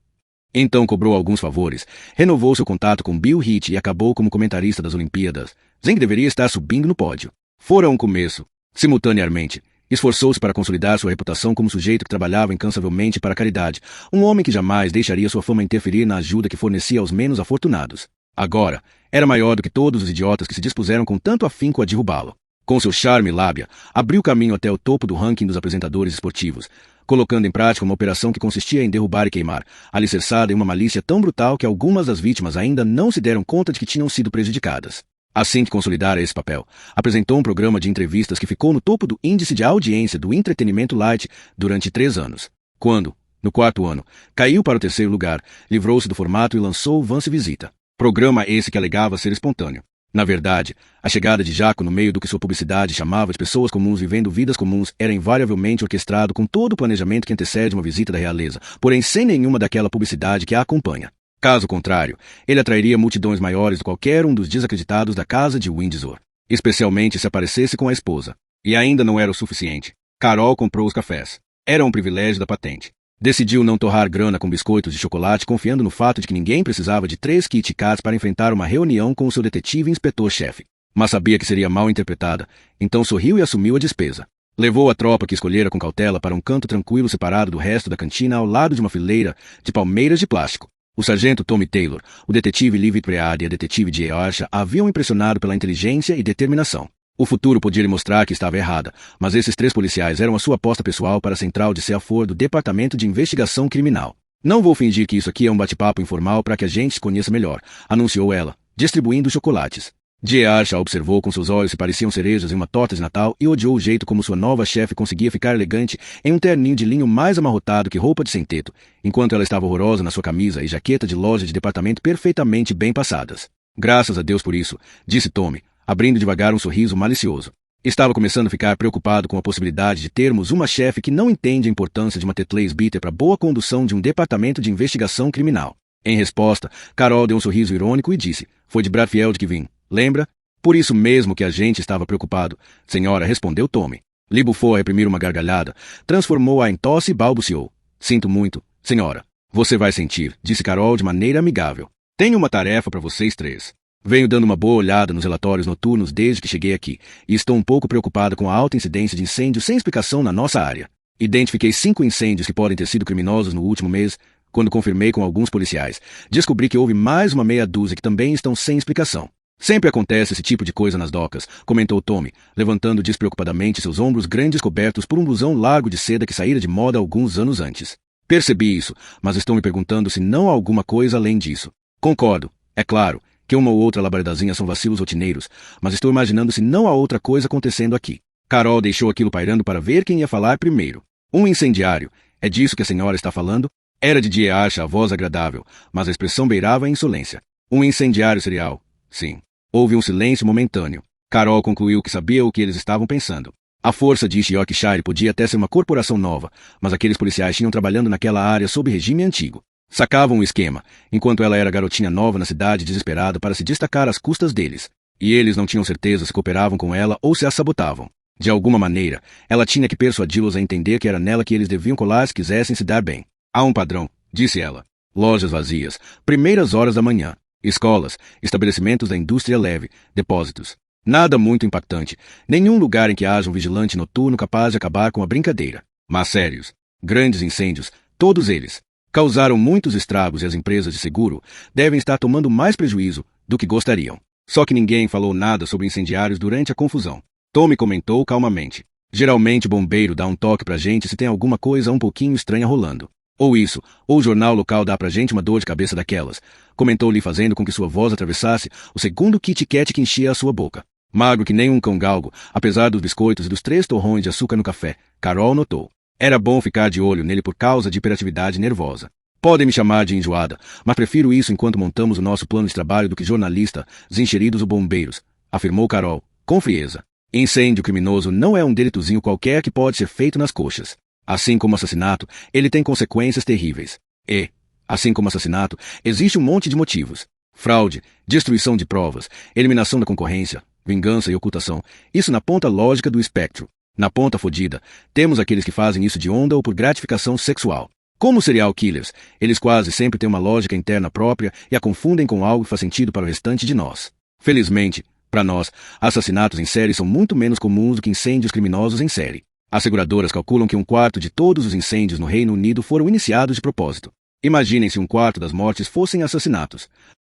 Então cobrou alguns favores, renovou seu contato com Bill Heath e acabou como comentarista das Olimpíadas. Zeng deveria estar subindo no pódio. Fora um começo. Simultaneamente, esforçou-se para consolidar sua reputação como sujeito que trabalhava incansavelmente para a caridade, um homem que jamais deixaria sua fama interferir na ajuda que fornecia aos menos afortunados. Agora, era maior do que todos os idiotas que se dispuseram com tanto afinco a derrubá-lo. Com seu charme e lábia, abriu caminho até o topo do ranking dos apresentadores esportivos, colocando em prática uma operação que consistia em derrubar e queimar, alicerçada em uma malícia tão brutal que algumas das vítimas ainda não se deram conta de que tinham sido prejudicadas. Assim que consolidara esse papel, apresentou um programa de entrevistas que ficou no topo do índice de audiência do entretenimento light durante 3 anos. Quando, no 4º ano, caiu para o 3º lugar, livrou-se do formato e lançou Vance Visita. Programa esse que alegava ser espontâneo. Na verdade, a chegada de Jaco no meio do que sua publicidade chamava de pessoas comuns vivendo vidas comuns era invariavelmente orquestrado com todo o planejamento que antecede uma visita da realeza, porém sem nenhuma daquela publicidade que a acompanha. Caso contrário, ele atrairia multidões maiores do que qualquer um dos desacreditados da casa de Windsor, especialmente se aparecesse com a esposa. E ainda não era o suficiente. Carol comprou os cafés. Era um privilégio da patente. Decidiu não torrar grana com biscoitos de chocolate, confiando no fato de que ninguém precisava de 3 Kit Kats para enfrentar uma reunião com o seu detetive inspetor-chefe. Mas sabia que seria mal interpretada, então sorriu e assumiu a despesa. Levou a tropa que escolhera com cautela para um canto tranquilo separado do resto da cantina ao lado de uma fileira de palmeiras de plástico. O sargento Tommy Taylor, o detetive Livid Pread e a detetive J. Archer haviam impressionado pela inteligência e determinação. O futuro podia lhe mostrar que estava errada, mas esses 3 policiais eram a sua aposta pessoal para a central de Seafor do Departamento de Investigação Criminal. Não vou fingir que isso aqui é um bate-papo informal para que a gente se conheça melhor, anunciou ela, distribuindo chocolates. J. Archer a observou com seus olhos que pareciam cerejas em uma torta de Natal e odiou o jeito como sua nova chefe conseguia ficar elegante em um terninho de linho mais amarrotado que roupa de sem-teto, enquanto ela estava horrorosa na sua camisa e jaqueta de loja de departamento perfeitamente bem passadas. Graças a Deus por isso, disse Tommy, abrindo devagar um sorriso malicioso. Estava começando a ficar preocupado com a possibilidade de termos uma chefe que não entende a importância de uma Tetley's Bitter para a boa condução de um departamento de investigação criminal. Em resposta, Carol deu um sorriso irônico e disse, foi de Bradfield que vim. Lembra? Por isso mesmo que a gente estava preocupado. Senhora, respondeu Tommy. Lee bufou a reprimir uma gargalhada, transformou-a em tosse e balbuciou. Sinto muito, senhora. Você vai sentir, disse Carol de maneira amigável. Tenho uma tarefa para vocês 3. Venho dando uma boa olhada nos relatórios noturnos desde que cheguei aqui, e estou um pouco preocupada com a alta incidência de incêndios sem explicação na nossa área. Identifiquei 5 incêndios que podem ter sido criminosos no último mês. Quando confirmei com alguns policiais, descobri que houve mais uma meia dúzia que também estão sem explicação. Sempre acontece esse tipo de coisa nas docas, comentou Tommy, levantando despreocupadamente seus ombros grandes cobertos por um blusão largo de seda que saíra de moda alguns anos antes. Percebi isso, mas estou me perguntando se não há alguma coisa além disso. Concordo, é claro, que uma ou outra labardazinha são vacilos rotineiros, mas estou imaginando se não há outra coisa acontecendo aqui. Carol deixou aquilo pairando para ver quem ia falar primeiro. Um incendiário. É disso que a senhora está falando? Era de J. Archer a voz agradável, mas a expressão beirava a insolência. Um incendiário serial. Sim. Houve um silêncio momentâneo. Carol concluiu que sabia o que eles estavam pensando. A força de East Yorkshire podia até ser uma corporação nova, mas aqueles policiais tinham trabalhando naquela área sob regime antigo. Sacavam o esquema, enquanto ela era garotinha nova na cidade desesperada para se destacar às custas deles. E eles não tinham certeza se cooperavam com ela ou se a sabotavam. De alguma maneira, ela tinha que persuadi-los a entender que era nela que eles deviam colar se quisessem se dar bem. Há um padrão, disse ela. Lojas vazias, primeiras horas da manhã. Escolas, estabelecimentos da indústria leve, depósitos. Nada muito impactante, nenhum lugar em que haja um vigilante noturno capaz de acabar com a brincadeira. Mas sérios, grandes incêndios, todos eles, causaram muitos estragos e as empresas de seguro devem estar tomando mais prejuízo do que gostariam. Só que ninguém falou nada sobre incendiários durante a confusão. Tommy comentou calmamente. Geralmente o bombeiro dá um toque pra gente se tem alguma coisa um pouquinho estranha rolando. Ou isso, ou o jornal local dá pra gente uma dor de cabeça daquelas, comentou-lhe fazendo com que sua voz atravessasse o segundo Kit Kat que enchia a sua boca. Magro que nem um cão galgo, apesar dos biscoitos e dos 3 torrões de açúcar no café, Carol notou. Era bom ficar de olho nele por causa de hiperatividade nervosa. Podem me chamar de enjoada, mas prefiro isso enquanto montamos o nosso plano de trabalho do que jornalista, desencheridos ou bombeiros, afirmou Carol, com frieza. Incêndio criminoso não é um delitozinho qualquer que pode ser feito nas coxas. Assim como assassinato, ele tem consequências terríveis. E, assim como assassinato, existe um monte de motivos. Fraude, destruição de provas, eliminação da concorrência, vingança e ocultação. Isso na ponta lógica do espectro. Na ponta fodida, temos aqueles que fazem isso de onda ou por gratificação sexual. Como serial killers, eles quase sempre têm uma lógica interna própria e a confundem com algo que faz sentido para o restante de nós. Felizmente, para nós, assassinatos em série são muito menos comuns do que incêndios criminosos em série. As seguradoras calculam que 1/4 de todos os incêndios no Reino Unido foram iniciados de propósito. Imaginem se 1/4 das mortes fossem assassinatos.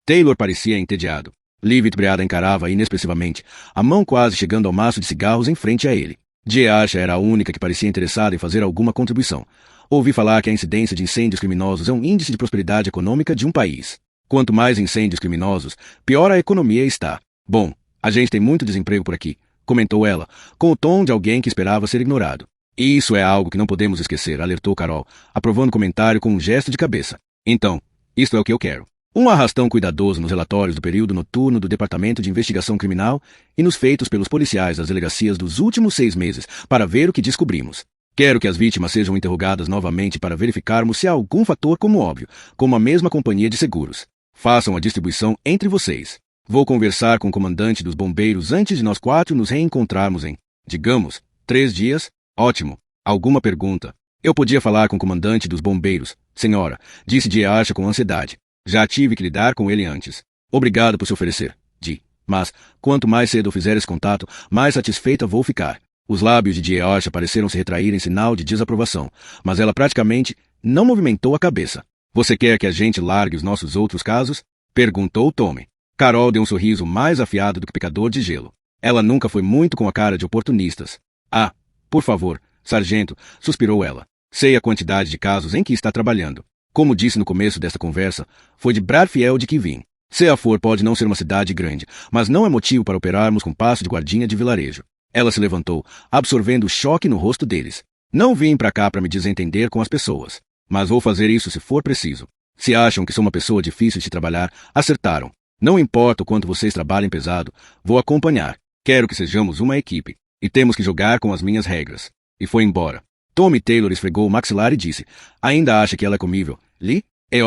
Taylor parecia entediado. Liv Itbriada encarava inexpressivamente, a mão quase chegando ao maço de cigarros em frente a ele. Asha era a única que parecia interessada em fazer alguma contribuição. Ouvi falar que a incidência de incêndios criminosos é um índice de prosperidade econômica de um país. Quanto mais incêndios criminosos, pior a economia está. Bom, a gente tem muito desemprego por aqui, comentou ela, com o tom de alguém que esperava ser ignorado. E isso é algo que não podemos esquecer, alertou Carol, aprovando o comentário com um gesto de cabeça. Então, isto é o que eu quero. Um arrastão cuidadoso nos relatórios do período noturno do Departamento de Investigação Criminal e nos feitos pelos policiais das delegacias dos últimos 6 meses para ver o que descobrimos. Quero que as vítimas sejam interrogadas novamente para verificarmos se há algum fator como óbvio, como a mesma companhia de seguros. Façam a distribuição entre vocês. Vou conversar com o comandante dos bombeiros antes de nós 4 nos reencontrarmos em, digamos, 3 dias. Ótimo. Alguma pergunta? Eu podia falar com o comandante dos bombeiros, senhora, disse Asha com ansiedade. Já tive que lidar com ele antes. Obrigado por se oferecer, Di. Mas, quanto mais cedo eu fizer esse contato, mais satisfeita vou ficar. Os lábios de Asha pareceram se retrair em sinal de desaprovação, mas ela praticamente não movimentou a cabeça. Você quer que a gente largue os nossos outros casos? Perguntou Tommy. Carol deu um sorriso mais afiado do que picador de gelo. Ela nunca foi muito com a cara de oportunistas. Ah, por favor, sargento, suspirou ela. Sei a quantidade de casos em que está trabalhando. Como disse no começo desta conversa, foi de Bradfield que vim. Seafor pode não ser uma cidade grande, mas não é motivo para operarmos com passo de guardinha de vilarejo. Ela se levantou, absorvendo o choque no rosto deles. Não vim para cá para me desentender com as pessoas, mas vou fazer isso se for preciso. Se acham que sou uma pessoa difícil de trabalhar, acertaram. Não importa o quanto vocês trabalhem pesado, vou acompanhar. Quero que sejamos uma equipe, e temos que jogar com as minhas regras. E foi embora. Tommy Taylor esfregou o maxilar e disse, ainda acha que ela é comível? Lee?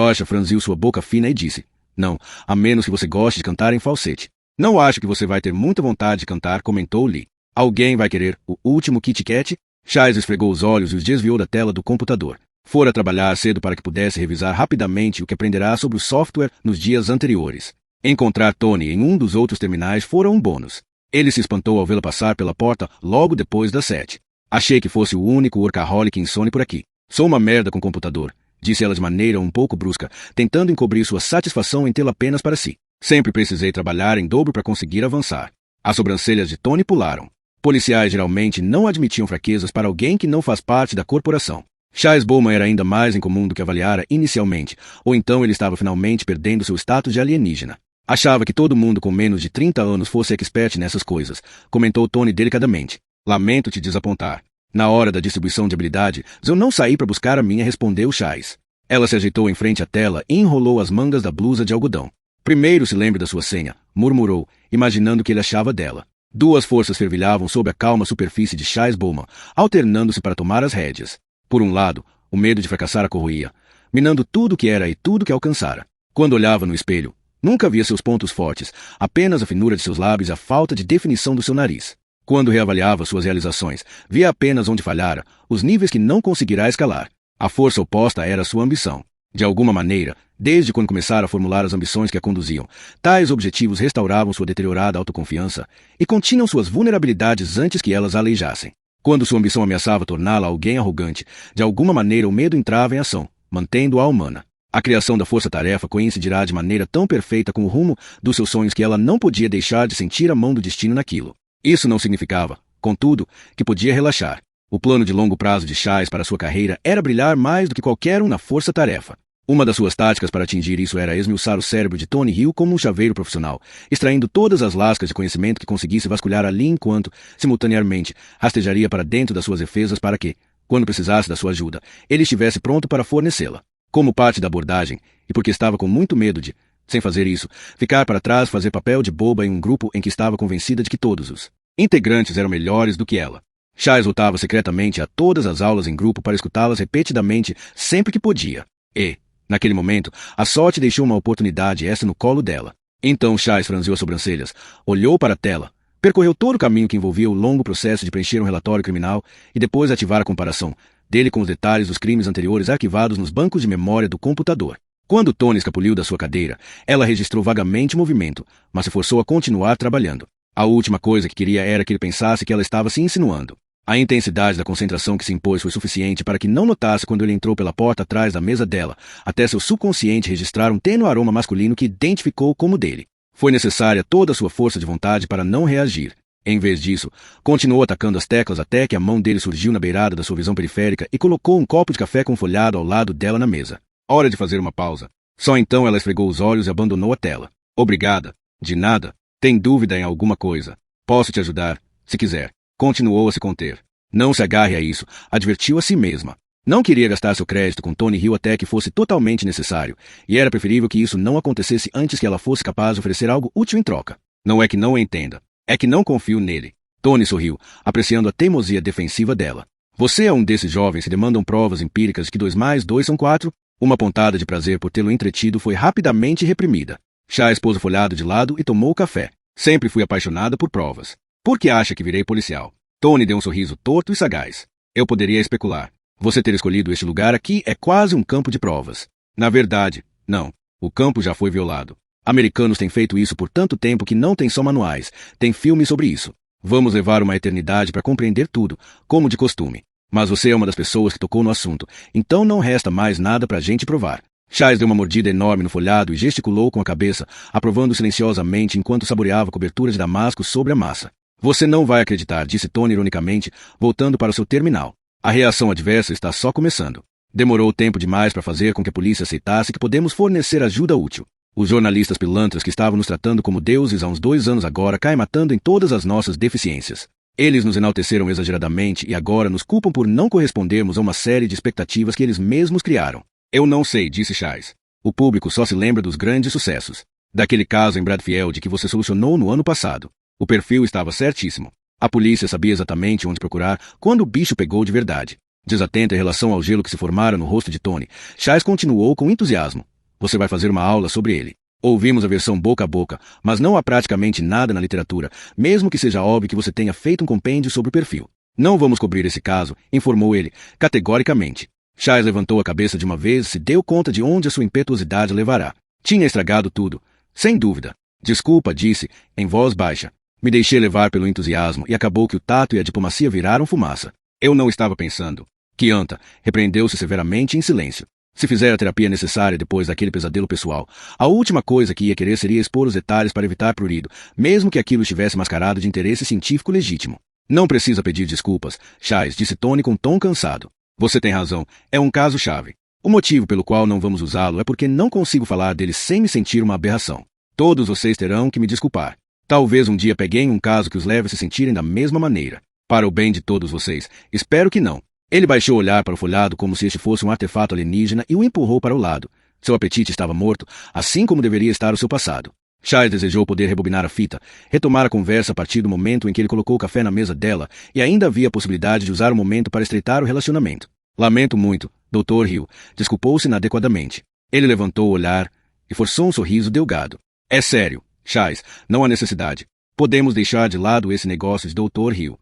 Asha franziu sua boca fina e disse, não, a menos que você goste de cantar em falsete. Não acho que você vai ter muita vontade de cantar, comentou Lee. Alguém vai querer o último Kit Kat? Chais esfregou os olhos e os desviou da tela do computador. Fora trabalhar cedo para que pudesse revisar rapidamente o que aprenderá sobre o software nos dias anteriores. Encontrar Tony em um dos outros terminais fora um bônus. Ele se espantou ao vê-la passar pela porta logo depois das 7. Achei que fosse o único workaholic insone por aqui. Sou uma merda com computador, disse ela de maneira um pouco brusca, tentando encobrir sua satisfação em tê-lo apenas para si. Sempre precisei trabalhar em dobro para conseguir avançar. As sobrancelhas de Tony pularam. Policiais geralmente não admitiam fraquezas para alguém que não faz parte da corporação. Chais Bowman era ainda mais incomum do que avaliara inicialmente, ou então ele estava finalmente perdendo seu status de alienígena. Achava que todo mundo com menos de 30 anos fosse expert nessas coisas, comentou Tony delicadamente. Lamento te desapontar. Na hora da distribuição de habilidades, eu não saí para buscar a minha, respondeu Chais. Ela se agitou em frente à tela e enrolou as mangas da blusa de algodão. Primeiro se lembre da sua senha, murmurou, imaginando o que ele achava dela. 2 forças fervilhavam sob a calma superfície de Chais Bowman, alternando-se para tomar as rédeas. Por um lado, o medo de fracassar a corroía, minando tudo o que era e tudo o que alcançara. Quando olhava no espelho, nunca via seus pontos fortes, apenas a finura de seus lábios e a falta de definição do seu nariz. Quando reavaliava suas realizações, via apenas onde falhara, os níveis que não conseguirá escalar. A força oposta era sua ambição. De alguma maneira, desde quando começara a formular as ambições que a conduziam, tais objetivos restauravam sua deteriorada autoconfiança e continham suas vulnerabilidades antes que elas a aleijassem. Quando sua ambição ameaçava torná-la alguém arrogante, de alguma maneira o medo entrava em ação, mantendo-a humana. A criação da força-tarefa coincidirá de maneira tão perfeita com o rumo dos seus sonhos que ela não podia deixar de sentir a mão do destino naquilo. Isso não significava, contudo, que podia relaxar. O plano de longo prazo de Chais para sua carreira era brilhar mais do que qualquer um na força-tarefa. Uma das suas táticas para atingir isso era esmiuçar o cérebro de Tony Hill como um chaveiro profissional, extraindo todas as lascas de conhecimento que conseguisse vasculhar ali enquanto, simultaneamente, rastejaria para dentro das suas defesas para que, quando precisasse da sua ajuda, ele estivesse pronto para fornecê-la. Como parte da abordagem, e porque estava com muito medo de, sem fazer isso, ficar para trás fazer papel de boba em um grupo em que estava convencida de que todos os integrantes eram melhores do que ela. Chais voltava secretamente a todas as aulas em grupo para escutá-las repetidamente sempre que podia. E, naquele momento, a sorte deixou uma oportunidade essa no colo dela. Então Chais franziu as sobrancelhas, olhou para a tela, Percorreu todo o caminho que envolvia o longo processo de preencher um relatório criminal e depois ativar a comparação dele com os detalhes dos crimes anteriores arquivados nos bancos de memória do computador. Quando Tony escapuliu da sua cadeira, ela registrou vagamente o movimento, mas se forçou a continuar trabalhando. A última coisa que queria era que ele pensasse que ela estava se insinuando. A intensidade da concentração que se impôs foi suficiente para que não notasse quando ele entrou pela porta atrás da mesa dela, até seu subconsciente registrar um tênue aroma masculino que identificou como dele. Foi necessária toda a sua força de vontade para não reagir. Em vez disso, continuou atacando as teclas até que a mão dele surgiu na beirada da sua visão periférica e colocou um copo de café com folhado ao lado dela na mesa. Hora de fazer uma pausa. Só então ela esfregou os olhos e abandonou a tela. Obrigada. De nada. Tem dúvida em alguma coisa? Posso te ajudar, se quiser. Continuou a se conter. Não se agarre a isso, advertiu a si mesma. Não queria gastar seu crédito com Tony Hill até que fosse totalmente necessário, e era preferível que isso não acontecesse antes que ela fosse capaz de oferecer algo útil em troca. Não é que não a entenda. É que não confio nele. Tony sorriu, apreciando a teimosia defensiva dela. Você é um desses jovens que demandam provas empíricas de que 2 mais 2 são 4? Uma pontada de prazer por tê-lo entretido foi rapidamente reprimida. Chá pôs o folhado de lado e tomou o café. Sempre fui apaixonada por provas. Por que acha que virei policial? Tony deu um sorriso torto e sagaz. Eu poderia especular. Você ter escolhido este lugar aqui é quase um campo de provas. Na verdade, não. O campo já foi violado. Americanos têm feito isso por tanto tempo que não tem só manuais, tem filmes sobre isso. Vamos levar uma eternidade para compreender tudo, como de costume. Mas você é uma das pessoas que tocou no assunto, então não resta mais nada para a gente provar. Chais deu uma mordida enorme no folhado e gesticulou com a cabeça, aprovando silenciosamente enquanto saboreava a cobertura de damasco sobre a massa. Você não vai acreditar, disse Tony ironicamente, voltando para o seu terminal. A reação adversa está só começando. Demorou tempo demais para fazer com que a polícia aceitasse que podemos fornecer ajuda útil. Os jornalistas pilantras que estavam nos tratando como deuses há uns 2 anos agora caem matando em todas as nossas deficiências. Eles nos enalteceram exageradamente e agora nos culpam por não correspondermos a uma série de expectativas que eles mesmos criaram. Eu não sei, disse Chais. O público só se lembra dos grandes sucessos. Daquele caso em Bradfield que você solucionou no ano passado. O perfil estava certíssimo. A polícia sabia exatamente onde procurar quando o bicho pegou de verdade. Desatenta em relação ao gelo que se formara no rosto de Tony, Chais continuou com entusiasmo. Você vai fazer uma aula sobre ele. Ouvimos a versão boca a boca, mas não há praticamente nada na literatura, mesmo que seja óbvio que você tenha feito um compêndio sobre o perfil. Não vamos cobrir esse caso, informou ele, categoricamente. Chais levantou a cabeça de uma vez e se deu conta de onde a sua impetuosidade levará. Tinha estragado tudo. Sem dúvida. Desculpa, disse, em voz baixa. Me deixei levar pelo entusiasmo e acabou que o tato e a diplomacia viraram fumaça. Eu não estava pensando. Chianta repreendeu-se severamente em silêncio. Se fizer a terapia necessária depois daquele pesadelo pessoal, a última coisa que ia querer seria expor os detalhes para evitar prurido, mesmo que aquilo estivesse mascarado de interesse científico legítimo. Não precisa pedir desculpas, Chais, disse Tony com tom cansado. Você tem razão, é um caso-chave. O motivo pelo qual não vamos usá-lo é porque não consigo falar dele sem me sentir uma aberração. Todos vocês terão que me desculpar. Talvez um dia peguem um caso que os leve a se sentirem da mesma maneira. Para o bem de todos vocês, espero que não. Ele baixou o olhar para o folhado como se este fosse um artefato alienígena e o empurrou para o lado. Seu apetite estava morto, assim como deveria estar o seu passado. Chais desejou poder rebobinar a fita, retomar a conversa a partir do momento em que ele colocou o café na mesa dela, e ainda havia a possibilidade de usar o momento para estreitar o relacionamento. Lamento muito, Dr. Hill, desculpou-se inadequadamente. Ele levantou o olhar e forçou um sorriso delgado. É sério, Chais, não há necessidade. Podemos deixar de lado esse negócio de Dr. Hill.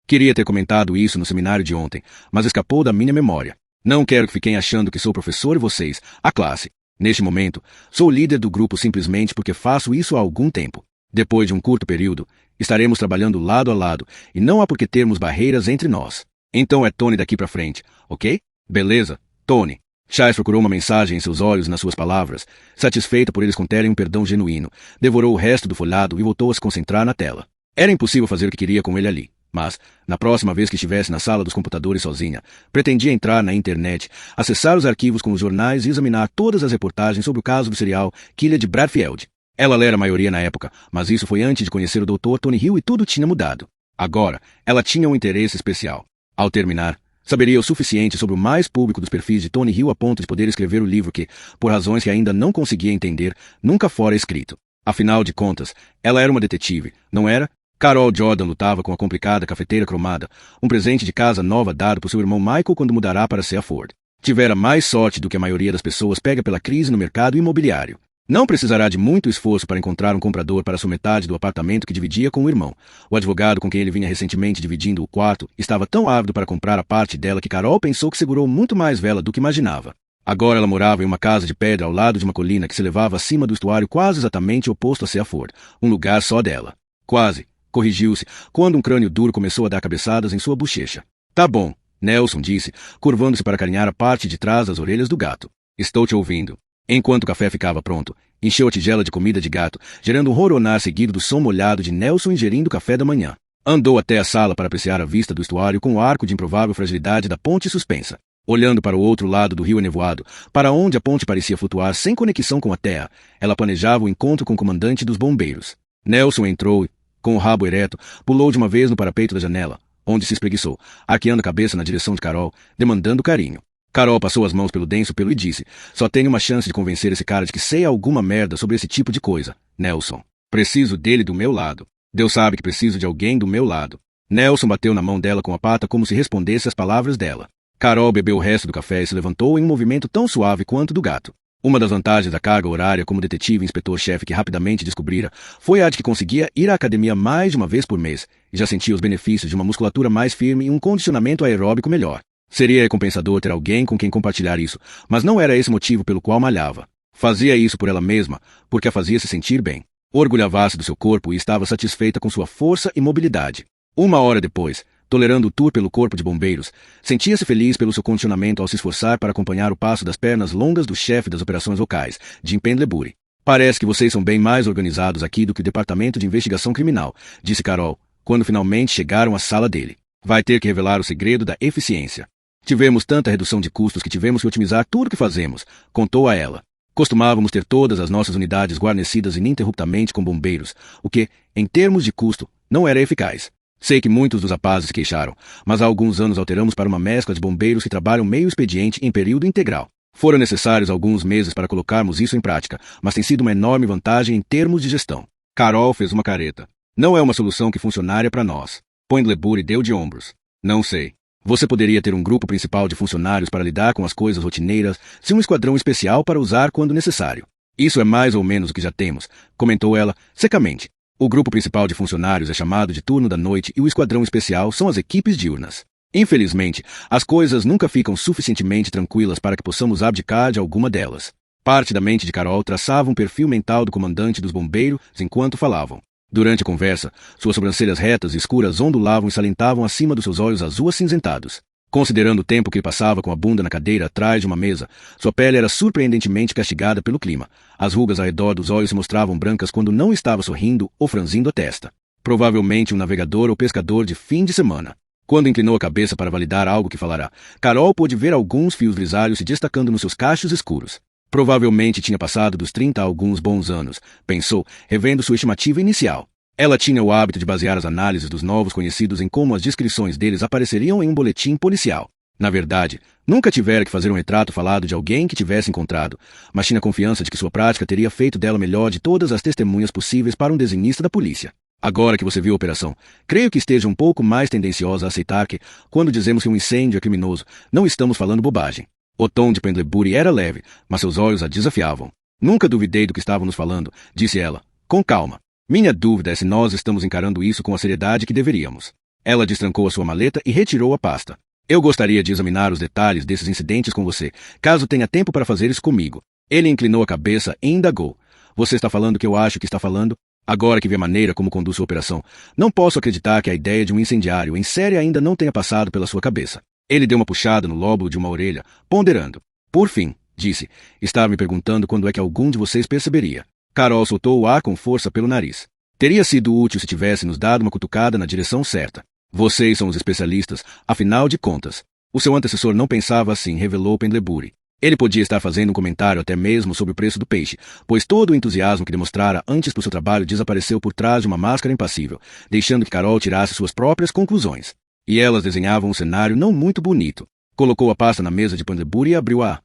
Queria ter comentado isso no seminário de ontem, mas escapou da minha memória. Não quero que fiquem achando que sou professor e vocês, a classe. Neste momento, sou líder do grupo simplesmente porque faço isso há algum tempo. Depois de um curto período, estaremos trabalhando lado a lado e não há por que termos barreiras entre nós. Então é Tony daqui para frente, ok? Beleza, Tony. Chais procurou uma mensagem em seus olhos e nas suas palavras. Satisfeita por eles conterem um perdão genuíno, devorou o resto do folhado e voltou a se concentrar na tela. Era impossível fazer o que queria com ele ali. Mas, na próxima vez que estivesse na sala dos computadores sozinha, pretendia entrar na internet, acessar os arquivos com os jornais e examinar todas as reportagens sobre o caso do serial killer de Bradfield. Ela lera a maioria na época, mas isso foi antes de conhecer o Dr. Tony Hill e tudo tinha mudado. Agora, ela tinha um interesse especial. Ao terminar, saberia o suficiente sobre o mais público dos perfis de Tony Hill a ponto de poder escrever o livro que, por razões que ainda não conseguia entender, nunca fora escrito. Afinal de contas, ela era uma detetive, não era? Carol Jordan lutava com a complicada cafeteira cromada, um presente de casa nova dado por seu irmão Michael quando mudará para Seaford. Tivera mais sorte do que a maioria das pessoas pega pela crise no mercado imobiliário. Não precisará de muito esforço para encontrar um comprador para sua metade do apartamento que dividia com o irmão. O advogado com quem ele vinha recentemente dividindo o quarto estava tão ávido para comprar a parte dela que Carol pensou que segurou muito mais vela do que imaginava. Agora ela morava em uma casa de pedra ao lado de uma colina que se elevava acima do estuário quase exatamente oposto a Seaford, um lugar só dela. Quase, corrigiu-se, quando um crânio duro começou a dar cabeçadas em sua bochecha. Tá bom, Nelson disse, curvando-se para carinhar a parte de trás das orelhas do gato. Estou te ouvindo. Enquanto o café ficava pronto, encheu a tigela de comida de gato, gerando um roronar seguido do som molhado de Nelson ingerindo o café da manhã. Andou até a sala para apreciar a vista do estuário com o arco de improvável fragilidade da ponte suspensa. Olhando para o outro lado do rio enevoado, para onde a ponte parecia flutuar sem conexão com a terra, ela planejava o encontro com o comandante dos bombeiros. Nelson entrou e, com o rabo ereto, pulou de uma vez no parapeito da janela, onde se espreguiçou, arqueando a cabeça na direção de Carol, demandando carinho. Carol passou as mãos pelo denso pelo e disse, só tenho uma chance de convencer esse cara de que sei alguma merda sobre esse tipo de coisa, Nelson. Preciso dele do meu lado. Deus sabe que preciso de alguém do meu lado. Nelson bateu na mão dela com a pata como se respondesse às palavras dela. Carol bebeu o resto do café e se levantou em um movimento tão suave quanto do gato. Uma das vantagens da carga horária como detetive e inspetor-chefe que rapidamente descobrira foi a de que conseguia ir à academia mais de uma vez por mês e já sentia os benefícios de uma musculatura mais firme e um condicionamento aeróbico melhor. Seria recompensador ter alguém com quem compartilhar isso, mas não era esse o motivo pelo qual malhava. Fazia isso por ela mesma, porque a fazia se sentir bem. Orgulhava-se do seu corpo e estava satisfeita com sua força e mobilidade. Uma hora depois, tolerando o tour pelo corpo de bombeiros, sentia-se feliz pelo seu condicionamento ao se esforçar para acompanhar o passo das pernas longas do chefe das operações locais, Jim Pendlebury. Parece que vocês são bem mais organizados aqui do que o Departamento de Investigação Criminal, disse Carol, quando finalmente chegaram à sala dele. Vai ter que revelar o segredo da eficiência. Tivemos tanta redução de custos que tivemos que otimizar tudo o que fazemos, contou a ela. Costumávamos ter todas as nossas unidades guarnecidas ininterruptamente com bombeiros, o que, em termos de custo, não era eficaz. Sei que muitos dos rapazes se queixaram, mas há alguns anos alteramos para uma mescla de bombeiros que trabalham meio expediente em período integral. Foram necessários alguns meses para colocarmos isso em prática, mas tem sido uma enorme vantagem em termos de gestão. Carol fez uma careta. Não é uma solução que funcionaria para nós. Pendlebury deu de ombros. Não sei. Você poderia ter um grupo principal de funcionários para lidar com as coisas rotineiras, se um esquadrão especial para usar quando necessário. Isso é mais ou menos o que já temos, comentou ela, secamente. O grupo principal de funcionários é chamado de turno da noite e o esquadrão especial são as equipes diurnas. Infelizmente, as coisas nunca ficam suficientemente tranquilas para que possamos abdicar de alguma delas. Parte da mente de Carol traçava um perfil mental do comandante dos bombeiros enquanto falavam. Durante a conversa, suas sobrancelhas retas e escuras ondulavam e salentavam acima dos seus olhos azul acinzentados. Considerando o tempo que ele passava com a bunda na cadeira atrás de uma mesa, sua pele era surpreendentemente castigada pelo clima. As rugas ao redor dos olhos se mostravam brancas quando não estava sorrindo ou franzindo a testa. Provavelmente um navegador ou pescador de fim de semana. Quando inclinou a cabeça para validar algo que falará, Carol pôde ver alguns fios grisalhos se destacando nos seus cachos escuros. Provavelmente tinha passado dos 30 há alguns bons anos, pensou, revendo sua estimativa inicial. Ela tinha o hábito de basear as análises dos novos conhecidos em como as descrições deles apareceriam em um boletim policial. Na verdade, nunca tivera que fazer um retrato falado de alguém que tivesse encontrado, mas tinha confiança de que sua prática teria feito dela melhor de todas as testemunhas possíveis para um desenhista da polícia. Agora que você viu a operação, creio que esteja um pouco mais tendenciosa a aceitar que, quando dizemos que um incêndio é criminoso, não estamos falando bobagem. O tom de Pendlebury era leve, mas seus olhos a desafiavam. Nunca duvidei do que estávamos falando, disse ela, com calma. Minha dúvida é se nós estamos encarando isso com a seriedade que deveríamos. Ela destrancou a sua maleta e retirou a pasta. Eu gostaria de examinar os detalhes desses incidentes com você, caso tenha tempo para fazer isso comigo. Ele inclinou a cabeça e indagou. Você está falando o que eu acho que está falando? Agora que vi a maneira como conduz sua operação, não posso acreditar que a ideia de um incendiário em série ainda não tenha passado pela sua cabeça. Ele deu uma puxada no lóbulo de uma orelha, ponderando. Por fim, disse, estava me perguntando quando é que algum de vocês perceberia. Carol soltou o ar com força pelo nariz. Teria sido útil se tivesse nos dado uma cutucada na direção certa. Vocês são os especialistas, afinal de contas. O seu antecessor não pensava assim, revelou Pendlebury. Ele podia estar fazendo um comentário até mesmo sobre o preço do peixe, pois todo o entusiasmo que demonstrara antes para o seu trabalho desapareceu por trás de uma máscara impassível, deixando que Carol tirasse suas próprias conclusões. E elas desenhavam um cenário não muito bonito. Colocou a pasta na mesa de Pendlebury e abriu-a.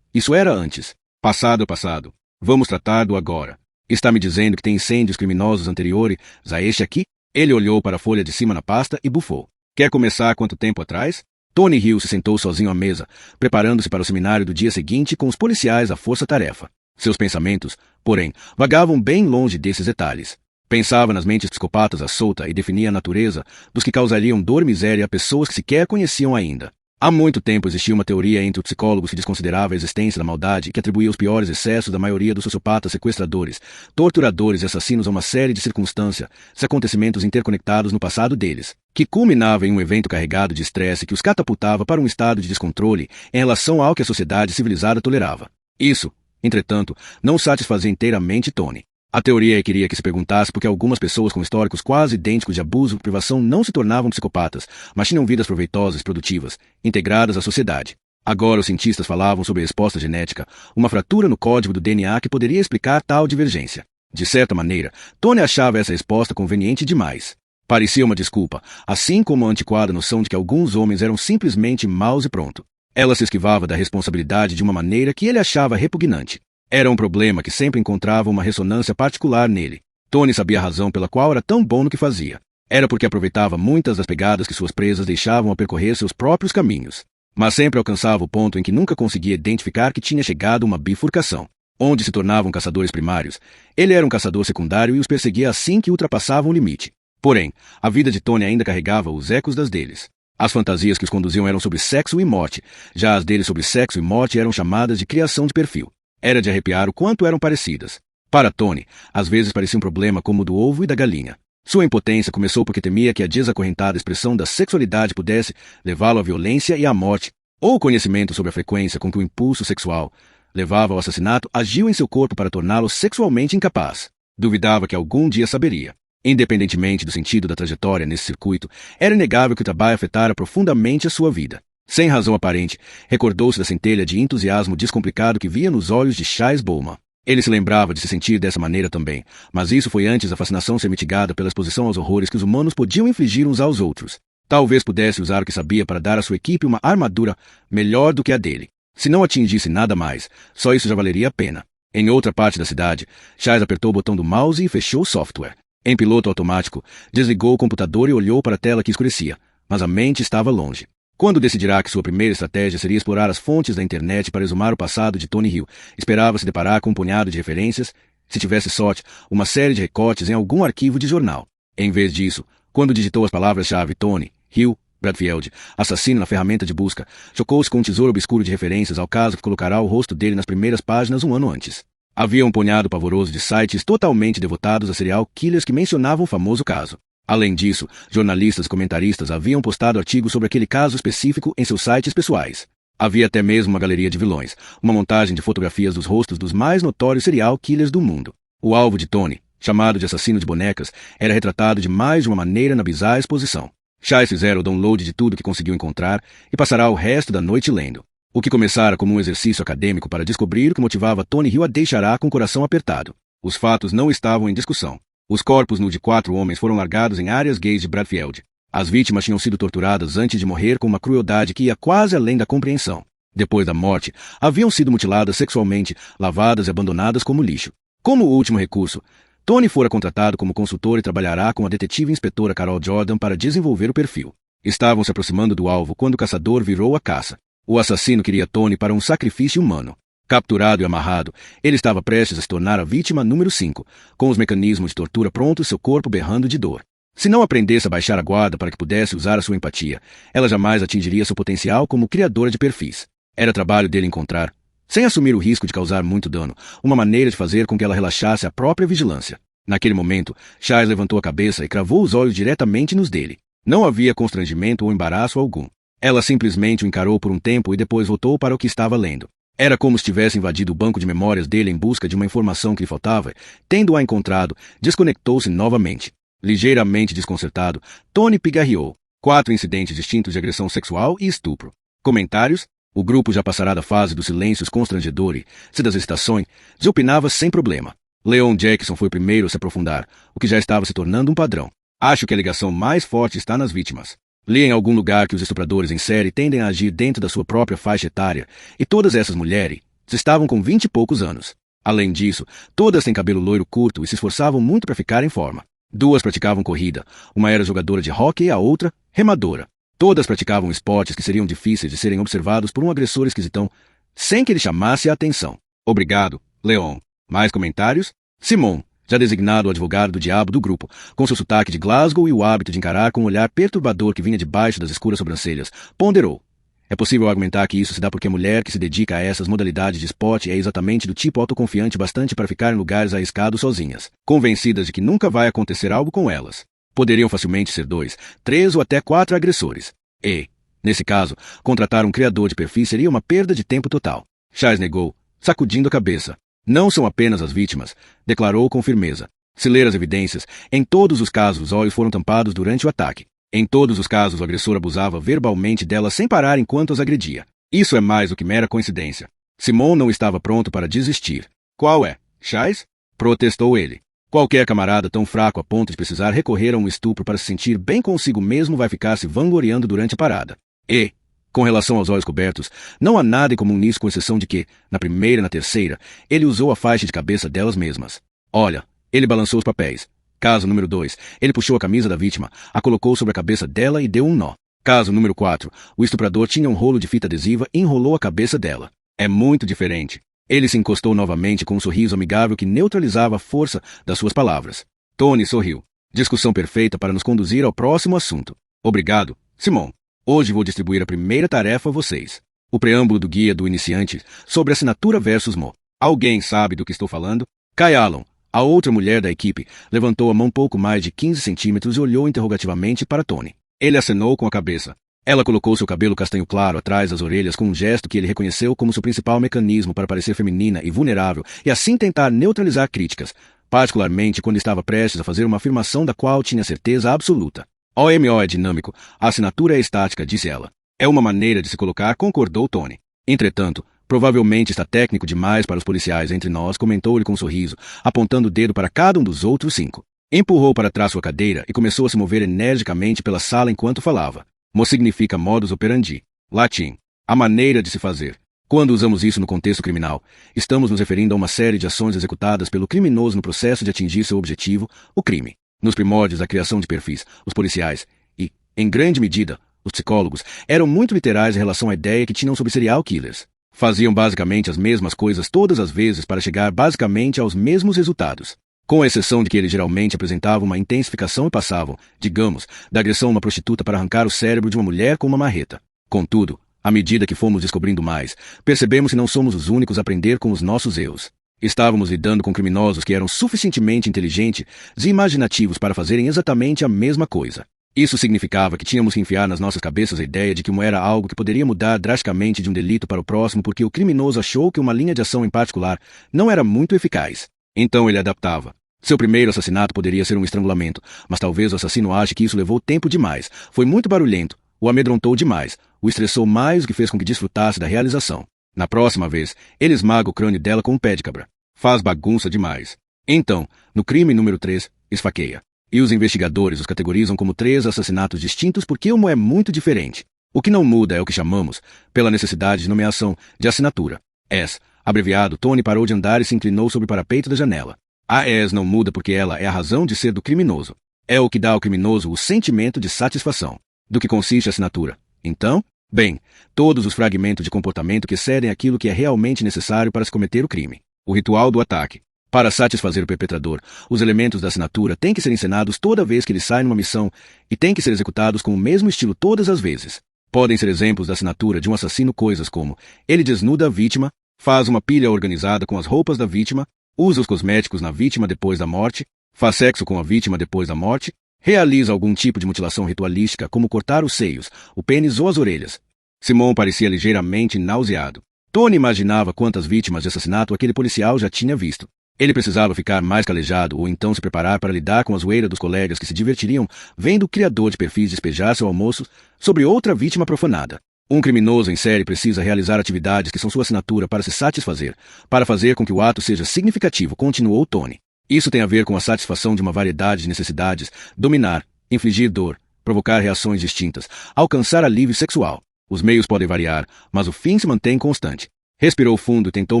Isso era antes. Passado é passado. Vamos tratar do agora. Está me dizendo que tem incêndios criminosos anteriores a este aqui? Ele olhou para a folha de cima na pasta e bufou. Quer começar quanto tempo atrás? Tony Hill se sentou sozinho à mesa, preparando-se para o seminário do dia seguinte com os policiais à força-tarefa. Seus pensamentos, Porém, vagavam bem longe desses detalhes. Pensava nas mentes psicopatas à solta e definia a natureza dos que causariam dor e miséria a pessoas que sequer conheciam ainda. Há muito tempo existia uma teoria entre os psicólogos que desconsiderava a existência da maldade e que atribuía os piores excessos da maioria dos sociopatas, sequestradores, torturadores e assassinos a uma série de circunstâncias, acontecimentos interconectados no passado deles, que culminava em um evento carregado de estresse que os catapultava para um estado de descontrole em relação ao que a sociedade civilizada tolerava. Isso, entretanto, não satisfazia inteiramente Tony. A teoria queria que se perguntasse por que algumas pessoas com históricos quase idênticos de abuso e privação não se tornavam psicopatas, mas tinham vidas proveitosas e produtivas, integradas à sociedade. Agora os cientistas falavam sobre a resposta genética, uma fratura no código do DNA que poderia explicar tal divergência. De certa maneira, Tony achava essa resposta conveniente demais. Parecia uma desculpa, assim como a antiquada noção de que alguns homens eram simplesmente maus e pronto. Ela se esquivava da responsabilidade de uma maneira que ele achava repugnante. Era um problema que sempre encontrava uma ressonância particular nele. Tony sabia a razão pela qual era tão bom no que fazia. Era porque aproveitava muitas das pegadas que suas presas deixavam a percorrer seus próprios caminhos. Mas sempre alcançava o ponto em que nunca conseguia identificar que tinha chegado uma bifurcação, onde se tornavam caçadores primários. Ele era um caçador secundário e os perseguia assim que ultrapassavam o limite. Porém, a vida de Tony ainda carregava os ecos das deles. As fantasias que os conduziam eram sobre sexo e morte. Já as dele sobre sexo e morte eram chamadas de criação de perfil. Era de arrepiar o quanto eram parecidas. Para Tony, às vezes parecia um problema como o do ovo e da galinha. Sua impotência começou porque temia que a desacorrentada expressão da sexualidade pudesse levá-lo à violência e à morte, ou o conhecimento sobre a frequência com que o impulso sexual levava ao assassinato agiu em seu corpo para torná-lo sexualmente incapaz. Duvidava que algum dia saberia. Independentemente do sentido da trajetória nesse circuito, era inegável que o trabalho afetara profundamente a sua vida. Sem razão aparente, recordou-se da centelha de entusiasmo descomplicado que via nos olhos de Chase Bowman. Ele se lembrava de se sentir dessa maneira também, mas isso foi antes da fascinação ser mitigada pela exposição aos horrores que os humanos podiam infligir uns aos outros. Talvez pudesse usar o que sabia para dar à sua equipe uma armadura melhor do que a dele. Se não atingisse nada mais, só isso já valeria a pena. Em outra parte da cidade, Chase apertou o botão do mouse e fechou o software. Em piloto automático, desligou o computador e olhou para a tela que escurecia, mas a mente estava longe. Quando decidirá que sua primeira estratégia seria explorar as fontes da internet para exumar o passado de Tony Hill, esperava se deparar com um punhado de referências, se tivesse sorte, uma série de recortes em algum arquivo de jornal. Em vez disso, quando digitou as palavras-chave Tony, Hill, Bradfield, assassino na ferramenta de busca, chocou-se com um tesouro obscuro de referências ao caso que colocará o rosto dele nas primeiras páginas um ano antes. Havia um punhado pavoroso de sites totalmente devotados a serial killers que mencionavam o famoso caso. Além disso, jornalistas e comentaristas haviam postado artigos sobre aquele caso específico em seus sites pessoais. Havia até mesmo uma galeria de vilões, uma montagem de fotografias dos rostos dos mais notórios serial killers do mundo. O alvo de Tony, chamado de assassino de bonecas, era retratado de mais de uma maneira na bizarra exposição. Chase fizera o download de tudo que conseguiu encontrar e passará o resto da noite lendo. O que começara como um exercício acadêmico para descobrir o que motivava Tony Hill a deixará com o coração apertado. Os fatos não estavam em discussão. Os corpos nu de 4 homens foram largados em áreas gays de Bradfield. As vítimas tinham sido torturadas antes de morrer com uma crueldade que ia quase além da compreensão. Depois da morte, haviam sido mutiladas sexualmente, lavadas e abandonadas como lixo. Como último recurso, Tony fora contratado como consultor e trabalhará com a detetive inspetora Carol Jordan para desenvolver o perfil. Estavam se aproximando do alvo quando o caçador virou a caça. O assassino queria Tony para um sacrifício humano. Capturado e amarrado, ele estava prestes a se tornar a vítima número 5, com os mecanismos de tortura prontos, seu corpo berrando de dor. Se não aprendesse a baixar a guarda para que pudesse usar a sua empatia, ela jamais atingiria seu potencial como criadora de perfis. Era trabalho dele encontrar, sem assumir o risco de causar muito dano, uma maneira de fazer com que ela relaxasse a própria vigilância. Naquele momento, Chase levantou a cabeça e cravou os olhos diretamente nos dele. Não havia constrangimento ou embaraço algum. Ela simplesmente o encarou por um tempo e depois voltou para o que estava lendo. Era como se tivesse invadido o banco de memórias dele em busca de uma informação que lhe faltava. Tendo-a encontrado, desconectou-se novamente. Ligeiramente desconcertado, Tony pigarreou. 4 incidentes distintos de agressão sexual e estupro. Comentários? O grupo já passará da fase dos silêncios constrangedor e, se das hesitações, desopinava sem problema. Leon Jackson foi o primeiro a se aprofundar, o que já estava se tornando um padrão. Acho que a ligação mais forte está nas vítimas. Li em algum lugar que os estupradores em série tendem a agir dentro da sua própria faixa etária, e todas essas mulheres estavam com 20 e poucos anos. Além disso, todas têm cabelo loiro curto e se esforçavam muito para ficar em forma. 2 praticavam corrida, uma era jogadora de hóquei e a outra, remadora. Todas praticavam esportes que seriam difíceis de serem observados por um agressor esquisitão, sem que ele chamasse a atenção. Obrigado, Leon. Mais comentários? Simon, já designado o advogado do diabo do grupo, com seu sotaque de Glasgow e o hábito de encarar com um olhar perturbador que vinha debaixo das escuras sobrancelhas, ponderou. É possível argumentar que isso se dá porque a mulher que se dedica a essas modalidades de esporte é exatamente do tipo autoconfiante bastante para ficar em lugares arriscados sozinhas, convencidas de que nunca vai acontecer algo com elas. Poderiam facilmente ser 2, 3 ou até 4 agressores. E, nesse caso, contratar um criador de perfis seria uma perda de tempo total. Chais negou, sacudindo a cabeça. Não são apenas as vítimas, declarou com firmeza. Se ler as evidências, em todos os casos os olhos foram tampados durante o ataque. Em todos os casos, o agressor abusava verbalmente delas sem parar enquanto as agredia. Isso é mais do que mera coincidência. Simon não estava pronto para desistir. Qual é, Chais? Protestou ele. Qualquer camarada tão fraco a ponto de precisar recorrer a um estupro para se sentir bem consigo mesmo vai ficar se vangloriando durante a parada. E, com relação aos olhos cobertos, não há nada em comum nisso com exceção de que, na primeira e na terceira, ele usou a faixa de cabeça delas mesmas. Olha, ele balançou os papéis. Caso número 2, ele puxou a camisa da vítima, a colocou sobre a cabeça dela e deu um nó. Caso número 4, o estuprador tinha um rolo de fita adesiva e enrolou a cabeça dela. É muito diferente. Ele se encostou novamente com um sorriso amigável que neutralizava a força das suas palavras. Tony sorriu. Discussão perfeita para nos conduzir ao próximo assunto. Obrigado, Simon. Hoje vou distribuir a primeira tarefa a vocês. O preâmbulo do guia do iniciante sobre assinatura versus Mo. Alguém sabe do que estou falando? Kai Allen, a outra mulher da equipe, levantou a mão pouco mais de 15 centímetros e olhou interrogativamente para Tony. Ele acenou com a cabeça. Ela colocou seu cabelo castanho claro atrás das orelhas com um gesto que ele reconheceu como seu principal mecanismo para parecer feminina e vulnerável e assim tentar neutralizar críticas, particularmente quando estava prestes a fazer uma afirmação da qual tinha certeza absoluta. OMO é dinâmico, a assinatura é estática, disse ela. É uma maneira de se colocar, concordou Tony. Entretanto, provavelmente está técnico demais para os policiais entre nós, comentou ele com um sorriso, apontando o dedo para cada um dos outros 5. Empurrou para trás sua cadeira e começou a se mover energicamente pela sala enquanto falava. Mo significa modus operandi. Latim. A maneira de se fazer. Quando usamos isso no contexto criminal, estamos nos referindo a uma série de ações executadas pelo criminoso no processo de atingir seu objetivo, o crime. Nos primórdios da criação de perfis, os policiais e, em grande medida, os psicólogos eram muito literais em relação à ideia que tinham sobre serial killers. Faziam basicamente as mesmas coisas todas as vezes para chegar basicamente aos mesmos resultados. Com exceção de que eles geralmente apresentavam uma intensificação e passavam, digamos, da agressão a uma prostituta para arrancar o cérebro de uma mulher com uma marreta. Contudo, à medida que fomos descobrindo mais, percebemos que não somos os únicos a aprender com os nossos erros. Estávamos lidando com criminosos que eram suficientemente inteligentes e imaginativos para fazerem exatamente a mesma coisa. Isso significava que tínhamos que enfiar nas nossas cabeças a ideia de que uma era algo que poderia mudar drasticamente de um delito para o próximo porque o criminoso achou que uma linha de ação em particular não era muito eficaz. Então ele adaptava. Seu primeiro assassinato poderia ser um estrangulamento, mas talvez o assassino ache que isso levou tempo demais, foi muito barulhento, o amedrontou demais, o estressou mais do que fez com que desfrutasse da realização. Na próxima vez, ele esmaga o crânio dela com um pé de cabra. Faz bagunça demais. Então, no crime número 3, esfaqueia. E os investigadores os categorizam como 3 assassinatos distintos porque uma é muito diferente. O que não muda é o que chamamos, pela necessidade de nomeação, de assinatura. S. Abreviado, Tony parou de andar e se inclinou sobre o parapeito da janela. A ES não muda porque ela é a razão de ser do criminoso. É o que dá ao criminoso o sentimento de satisfação. Do que consiste a assinatura? Então, bem, todos os fragmentos de comportamento que excedem aquilo que é realmente necessário para se cometer o crime. O ritual do ataque. Para satisfazer o perpetrador, os elementos da assinatura têm que ser encenados toda vez que ele sai numa missão e têm que ser executados com o mesmo estilo todas as vezes. Podem ser exemplos da assinatura de um assassino coisas como: ele desnuda a vítima, faz uma pilha organizada com as roupas da vítima, usa os cosméticos na vítima depois da morte, faz sexo com a vítima depois da morte, realiza algum tipo de mutilação ritualística como cortar os seios, o pênis ou as orelhas. Simon parecia ligeiramente nauseado. Tony imaginava quantas vítimas de assassinato aquele policial já tinha visto. Ele precisava ficar mais calejado ou então se preparar para lidar com a zoeira dos colegas que se divertiriam vendo o criador de perfis despejar seu almoço sobre outra vítima profanada. Um criminoso em série precisa realizar atividades que são sua assinatura para se satisfazer, para fazer com que o ato seja significativo, continuou Tony. Isso tem a ver com a satisfação de uma variedade de necessidades, dominar, infligir dor, provocar reações distintas, alcançar alívio sexual. Os meios podem variar, mas o fim se mantém constante. Respirou fundo e tentou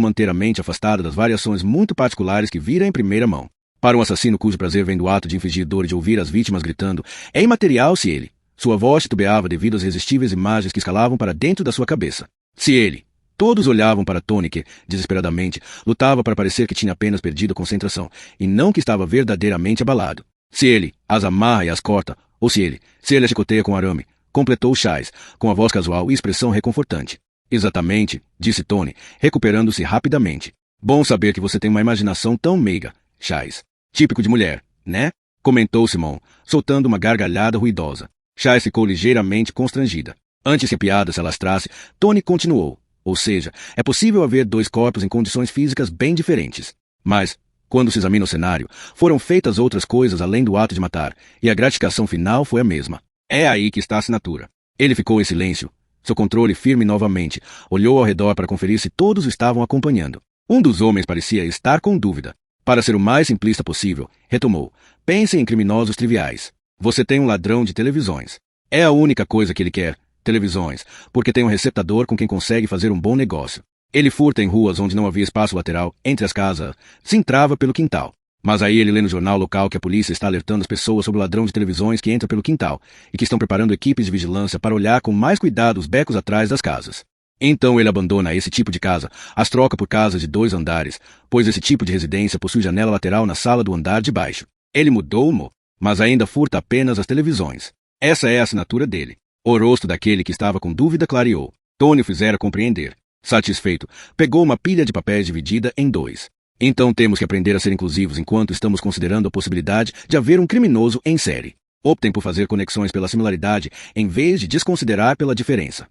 manter a mente afastada das variações muito particulares que vira em primeira mão. Para um assassino cujo prazer vem do ato de infligir dor e de ouvir as vítimas gritando, é imaterial se ele... Sua voz titubeava devido às irresistíveis imagens que escalavam para dentro da sua cabeça. Se ele, Todos olhavam para Tony que, desesperadamente, lutava para parecer que tinha apenas perdido a concentração, e não que estava verdadeiramente abalado. Se ele as amarra e as corta, ou se ele a chicoteia com arame, completou Chais, com a voz casual e expressão reconfortante. Exatamente, disse Tony, recuperando-se rapidamente. Bom saber que você tem uma imaginação tão meiga, Chais. Típico de mulher, né? Comentou Simon, soltando uma gargalhada ruidosa. Chais ficou ligeiramente constrangida. Antes que a piada se alastrasse, Tony continuou. Ou seja, é possível haver dois corpos em condições físicas bem diferentes. Mas, quando se examina o cenário, foram feitas outras coisas além do ato de matar, e a gratificação final foi a mesma. É aí que está a assinatura. Ele ficou em silêncio, seu controle firme novamente, olhou ao redor para conferir se todos o estavam acompanhando. Um dos homens parecia estar com dúvida. Para ser o mais simplista possível, retomou. Pense em criminosos triviais. Você tem um ladrão de televisões. É a única coisa que ele quer. Televisões, porque tem um receptador com quem consegue fazer um bom negócio. Ele furta em ruas onde não havia espaço lateral entre as casas, se entrava pelo quintal. Mas aí ele lê no jornal local que a polícia está alertando as pessoas sobre o ladrão de televisões que entra pelo quintal e que estão preparando equipes de vigilância para olhar com mais cuidado os becos atrás das casas. Então ele abandona esse tipo de casa, as troca por casas de 2 andares, pois esse tipo de residência possui janela lateral na sala do andar de baixo. Ele mudou-mo, mas ainda furta apenas as televisões. Essa é a assinatura dele. O rosto daquele que estava com dúvida clareou. Tony o fizera compreender. Satisfeito, pegou uma pilha de papéis dividida em 2. Então temos que aprender a ser inclusivos enquanto estamos considerando a possibilidade de haver um criminoso em série. Optem por fazer conexões pela similaridade em vez de desconsiderar pela diferença.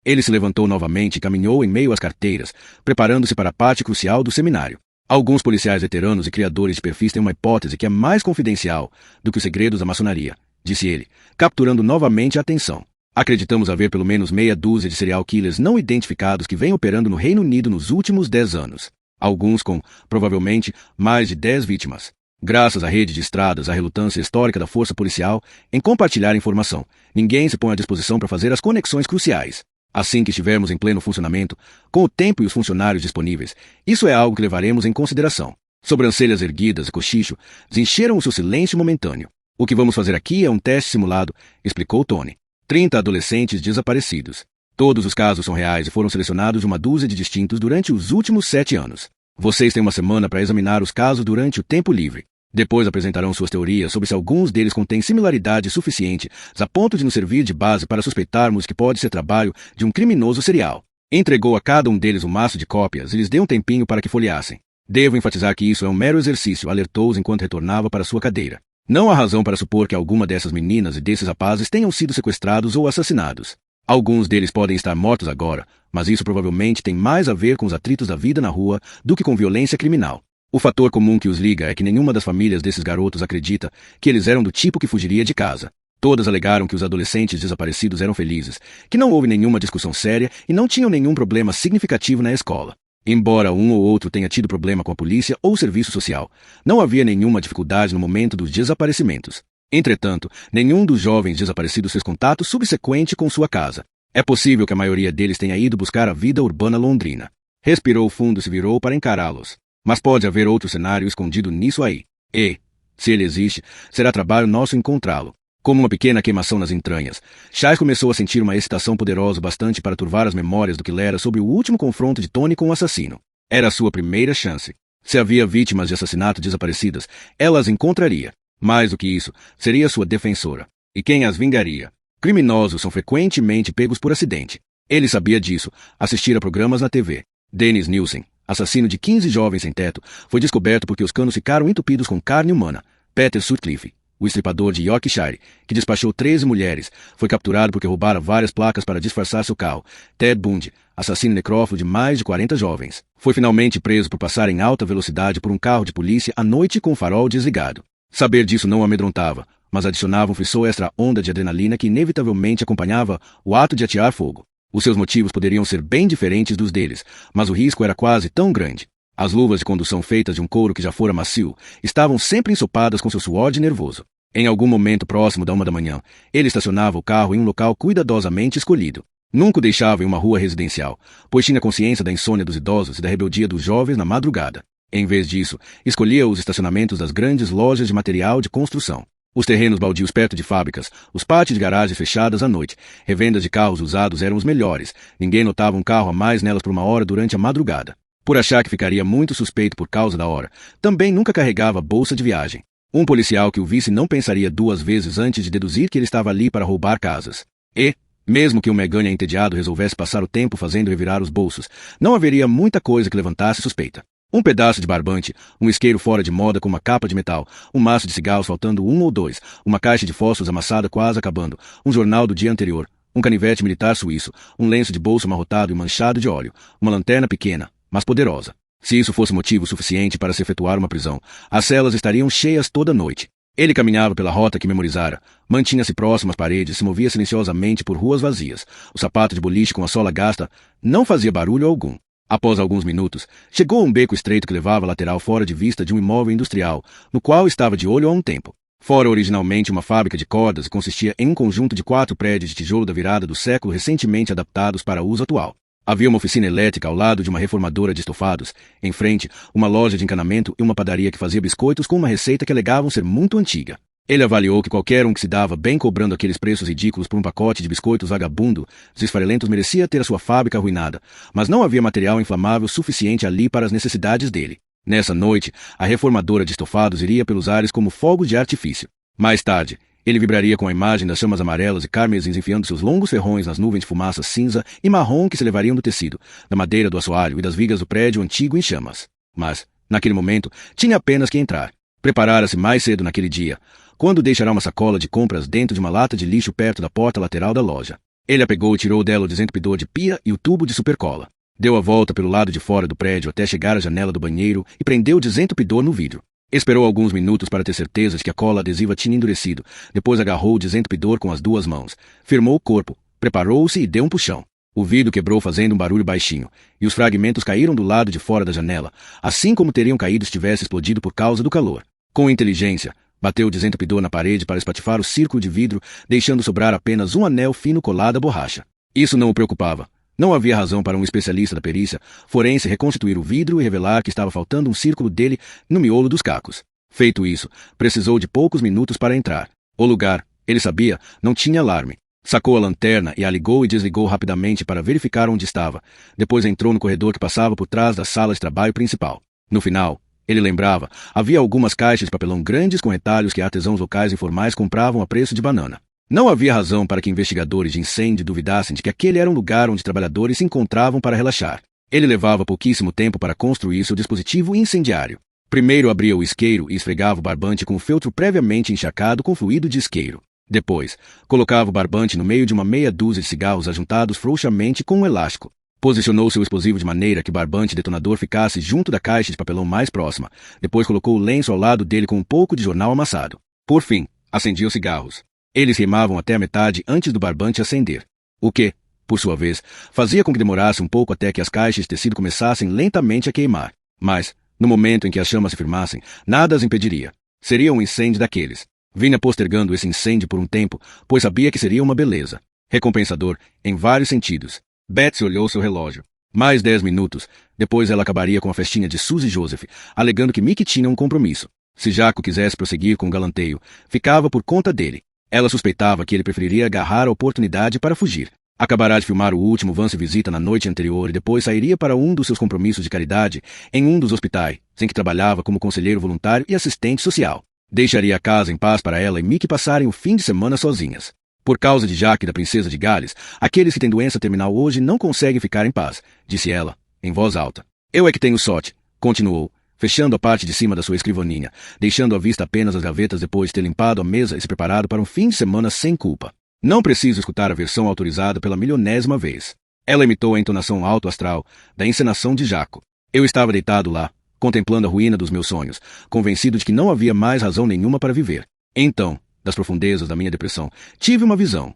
Ele se levantou novamente e caminhou em meio às carteiras, preparando-se para a parte crucial do seminário. Alguns policiais veteranos e criadores de perfis têm uma hipótese que é mais confidencial do que os segredos da maçonaria, disse ele, capturando novamente a atenção. Acreditamos haver pelo menos meia dúzia de serial killers não identificados que vêm operando no Reino Unido nos últimos 10 anos. Alguns com, provavelmente, mais de 10 vítimas. Graças à rede de estradas, à relutância histórica da força policial em compartilhar informação, ninguém se põe à disposição para fazer as conexões cruciais. Assim que estivermos em pleno funcionamento, com o tempo e os funcionários disponíveis, isso é algo que levaremos em consideração. Sobrancelhas erguidas e cochicho desencheram o seu silêncio momentâneo. O que vamos fazer aqui é um teste simulado, explicou Tony. 30 adolescentes desaparecidos. Todos os casos são reais e foram selecionados de uma dúzia de distintos durante os últimos 7 anos. Vocês têm uma semana para examinar os casos durante o tempo livre. Depois apresentarão suas teorias sobre se alguns deles contêm similaridade suficiente a ponto de nos servir de base para suspeitarmos que pode ser trabalho de um criminoso serial. Entregou a cada um deles um maço de cópias e lhes deu um tempinho para que folheassem. Devo enfatizar que isso é um mero exercício, alertou-os enquanto retornava para sua cadeira. Não há razão para supor que alguma dessas meninas e desses rapazes tenham sido sequestrados ou assassinados. Alguns deles podem estar mortos agora, mas isso provavelmente tem mais a ver com os atritos da vida na rua do que com violência criminal. O fator comum que os liga é que nenhuma das famílias desses garotos acredita que eles eram do tipo que fugiria de casa. Todas alegaram que os adolescentes desaparecidos eram felizes, que não houve nenhuma discussão séria e não tinham nenhum problema significativo na escola. Embora um ou outro tenha tido problema com a polícia ou o serviço social, não havia nenhuma dificuldade no momento dos desaparecimentos. Entretanto, nenhum dos jovens desaparecidos fez contato subsequente com sua casa. É possível que a maioria deles tenha ido buscar a vida urbana londrina. Respirou fundo e se virou para encará-los. Mas pode haver outro cenário escondido nisso aí. E, se ele existe, será trabalho nosso encontrá-lo. Como uma pequena queimação nas entranhas, Chais começou a sentir uma excitação poderosa bastante para turvar as memórias do que lera sobre o último confronto de Tony com o assassino. Era a sua primeira chance. Se havia vítimas de assassinato desaparecidas, ela as encontraria. Mais do que isso, seria sua defensora. E quem as vingaria? Criminosos são frequentemente pegos por acidente. Ele sabia disso, assistira a programas na TV. Dennis Nielsen, assassino de 15 jovens sem teto, foi descoberto porque os canos ficaram entupidos com carne humana. Peter Sutcliffe, o estripador de Yorkshire, que despachou 13 mulheres, foi capturado porque roubara várias placas para disfarçar seu carro. Ted Bundy, assassino necrófilo de mais de 40 jovens, foi finalmente preso por passar em alta velocidade por um carro de polícia à noite com o farol desligado. Saber disso não o amedrontava, mas adicionava um frisson extra onda de adrenalina que inevitavelmente acompanhava o ato de atear fogo. Os seus motivos poderiam ser bem diferentes dos deles, mas o risco era quase tão grande. As luvas de condução feitas de um couro que já fora macio estavam sempre ensopadas com seu suor de nervoso. Em algum momento próximo da 1 da manhã, ele estacionava o carro em um local cuidadosamente escolhido. Nunca o deixava em uma rua residencial, pois tinha consciência da insônia dos idosos e da rebeldia dos jovens na madrugada. Em vez disso, escolhia os estacionamentos das grandes lojas de material de construção. Os terrenos baldios perto de fábricas, os pátios de garagens fechadas à noite, revendas de carros usados eram os melhores. Ninguém notava um carro a mais nelas por uma hora durante a madrugada. Por achar que ficaria muito suspeito por causa da hora, também nunca carregava bolsa de viagem. Um policial que o visse não pensaria duas vezes antes de deduzir que ele estava ali para roubar casas. E, mesmo que um Meganha entediado resolvesse passar o tempo fazendo revirar os bolsos, não haveria muita coisa que levantasse suspeita. Um pedaço de barbante, um isqueiro fora de moda com uma capa de metal, um maço de cigarros faltando um ou dois, uma caixa de fósforos amassada quase acabando, um jornal do dia anterior, um canivete militar suíço, um lenço de bolso amarrotado e manchado de óleo, uma lanterna pequena, mas poderosa. Se isso fosse motivo suficiente para se efetuar uma prisão, as celas estariam cheias toda noite. Ele caminhava pela rota que memorizara, mantinha-se próximo às paredes, se movia silenciosamente por ruas vazias. O sapato de boliche com a sola gasta não fazia barulho algum. Após alguns minutos, chegou a um beco estreito que levava a lateral fora de vista de um imóvel industrial, no qual estava de olho há um tempo. Fora originalmente uma fábrica de cordas e consistia em um conjunto de 4 prédios de tijolo da virada do século recentemente adaptados para uso atual. Havia uma oficina elétrica ao lado de uma reformadora de estofados, em frente, uma loja de encanamento e uma padaria que fazia biscoitos com uma receita que alegavam ser muito antiga. Ele avaliou que qualquer um que se dava bem cobrando aqueles preços ridículos por um pacote de biscoitos vagabundo, esfarelentos merecia ter a sua fábrica arruinada, mas não havia material inflamável suficiente ali para as necessidades dele. Nessa noite, a reformadora de estofados iria pelos ares como fogos de artifício. Mais tarde, ele vibraria com a imagem das chamas amarelas e carmesins enfiando seus longos ferrões nas nuvens de fumaça cinza e marrom que se levariam do tecido, da madeira do assoalho e das vigas do prédio antigo em chamas. Mas, naquele momento, tinha apenas que entrar. Preparara-se mais cedo naquele dia, quando deixará uma sacola de compras dentro de uma lata de lixo perto da porta lateral da loja. Ele a pegou e tirou dela o desentupidor de pia e o tubo de supercola. Deu a volta pelo lado de fora do prédio até chegar à janela do banheiro e prendeu o desentupidor no vidro. Esperou alguns minutos para ter certeza de que a cola adesiva tinha endurecido. Depois agarrou o desentupidor com as 2 mãos. Firmou o corpo, preparou-se e deu um puxão. O vidro quebrou fazendo um barulho baixinho, e os fragmentos caíram do lado de fora da janela, assim como teriam caído se tivesse explodido por causa do calor. Com inteligência, bateu o desentupidor na parede para espatifar o círculo de vidro, deixando sobrar apenas um anel fino colado à borracha. Isso não o preocupava. Não havia razão para um especialista da perícia forense reconstituir o vidro e revelar que estava faltando um círculo dele no miolo dos cacos. Feito isso, precisou de poucos minutos para entrar. O lugar, ele sabia, não tinha alarme. Sacou a lanterna e a ligou e desligou rapidamente para verificar onde estava. Depois entrou no corredor que passava por trás da sala de trabalho principal. No final, ele lembrava, havia algumas caixas de papelão grandes com retalhos que artesãos locais informais compravam a preço de banana. Não havia razão para que investigadores de incêndio duvidassem de que aquele era um lugar onde trabalhadores se encontravam para relaxar. Ele levava pouquíssimo tempo para construir seu dispositivo incendiário. Primeiro abria o isqueiro e esfregava o barbante com o feltro previamente encharcado com fluido de isqueiro. Depois, colocava o barbante no meio de uma meia dúzia de cigarros ajuntados frouxamente com um elástico. Posicionou seu explosivo de maneira que o barbante e detonador ficasse junto da caixa de papelão mais próxima. Depois colocou o lenço ao lado dele com um pouco de jornal amassado. Por fim, acendia os cigarros. Eles queimavam até a metade antes do barbante acender. O que, por sua vez, fazia com que demorasse um pouco até que as caixas de tecido começassem lentamente a queimar. Mas, no momento em que as chamas se firmassem, nada as impediria. Seria um incêndio daqueles. Vinha postergando esse incêndio por um tempo, pois sabia que seria uma beleza. Recompensador, em vários sentidos. Betsy olhou seu relógio. Mais 10 minutos. Depois ela acabaria com a festinha de Suzy Joseph, alegando que Mickey tinha um compromisso. Se Jaco quisesse prosseguir com o galanteio, ficava por conta dele. Ela suspeitava que ele preferiria agarrar a oportunidade para fugir. Acabará de filmar o último Vance Visita na noite anterior e depois sairia para um dos seus compromissos de caridade em um dos hospitais, em que trabalhava como conselheiro voluntário e assistente social. Deixaria a casa em paz para ela e Mickey passarem o fim de semana sozinhas. Por causa de Jack e da princesa de Gales, aqueles que têm doença terminal hoje não conseguem ficar em paz, disse ela, em voz alta. Eu é que tenho sorte, continuou, fechando a parte de cima da sua escrivaninha, deixando à vista apenas as gavetas depois de ter limpado a mesa e se preparado para um fim de semana sem culpa. Não preciso escutar a versão autorizada pela milionésima vez. Ela imitou a entonação alto-astral da encenação de Jaco. Eu estava deitado lá, contemplando a ruína dos meus sonhos, convencido de que não havia mais razão nenhuma para viver. Então, das profundezas da minha depressão, tive uma visão.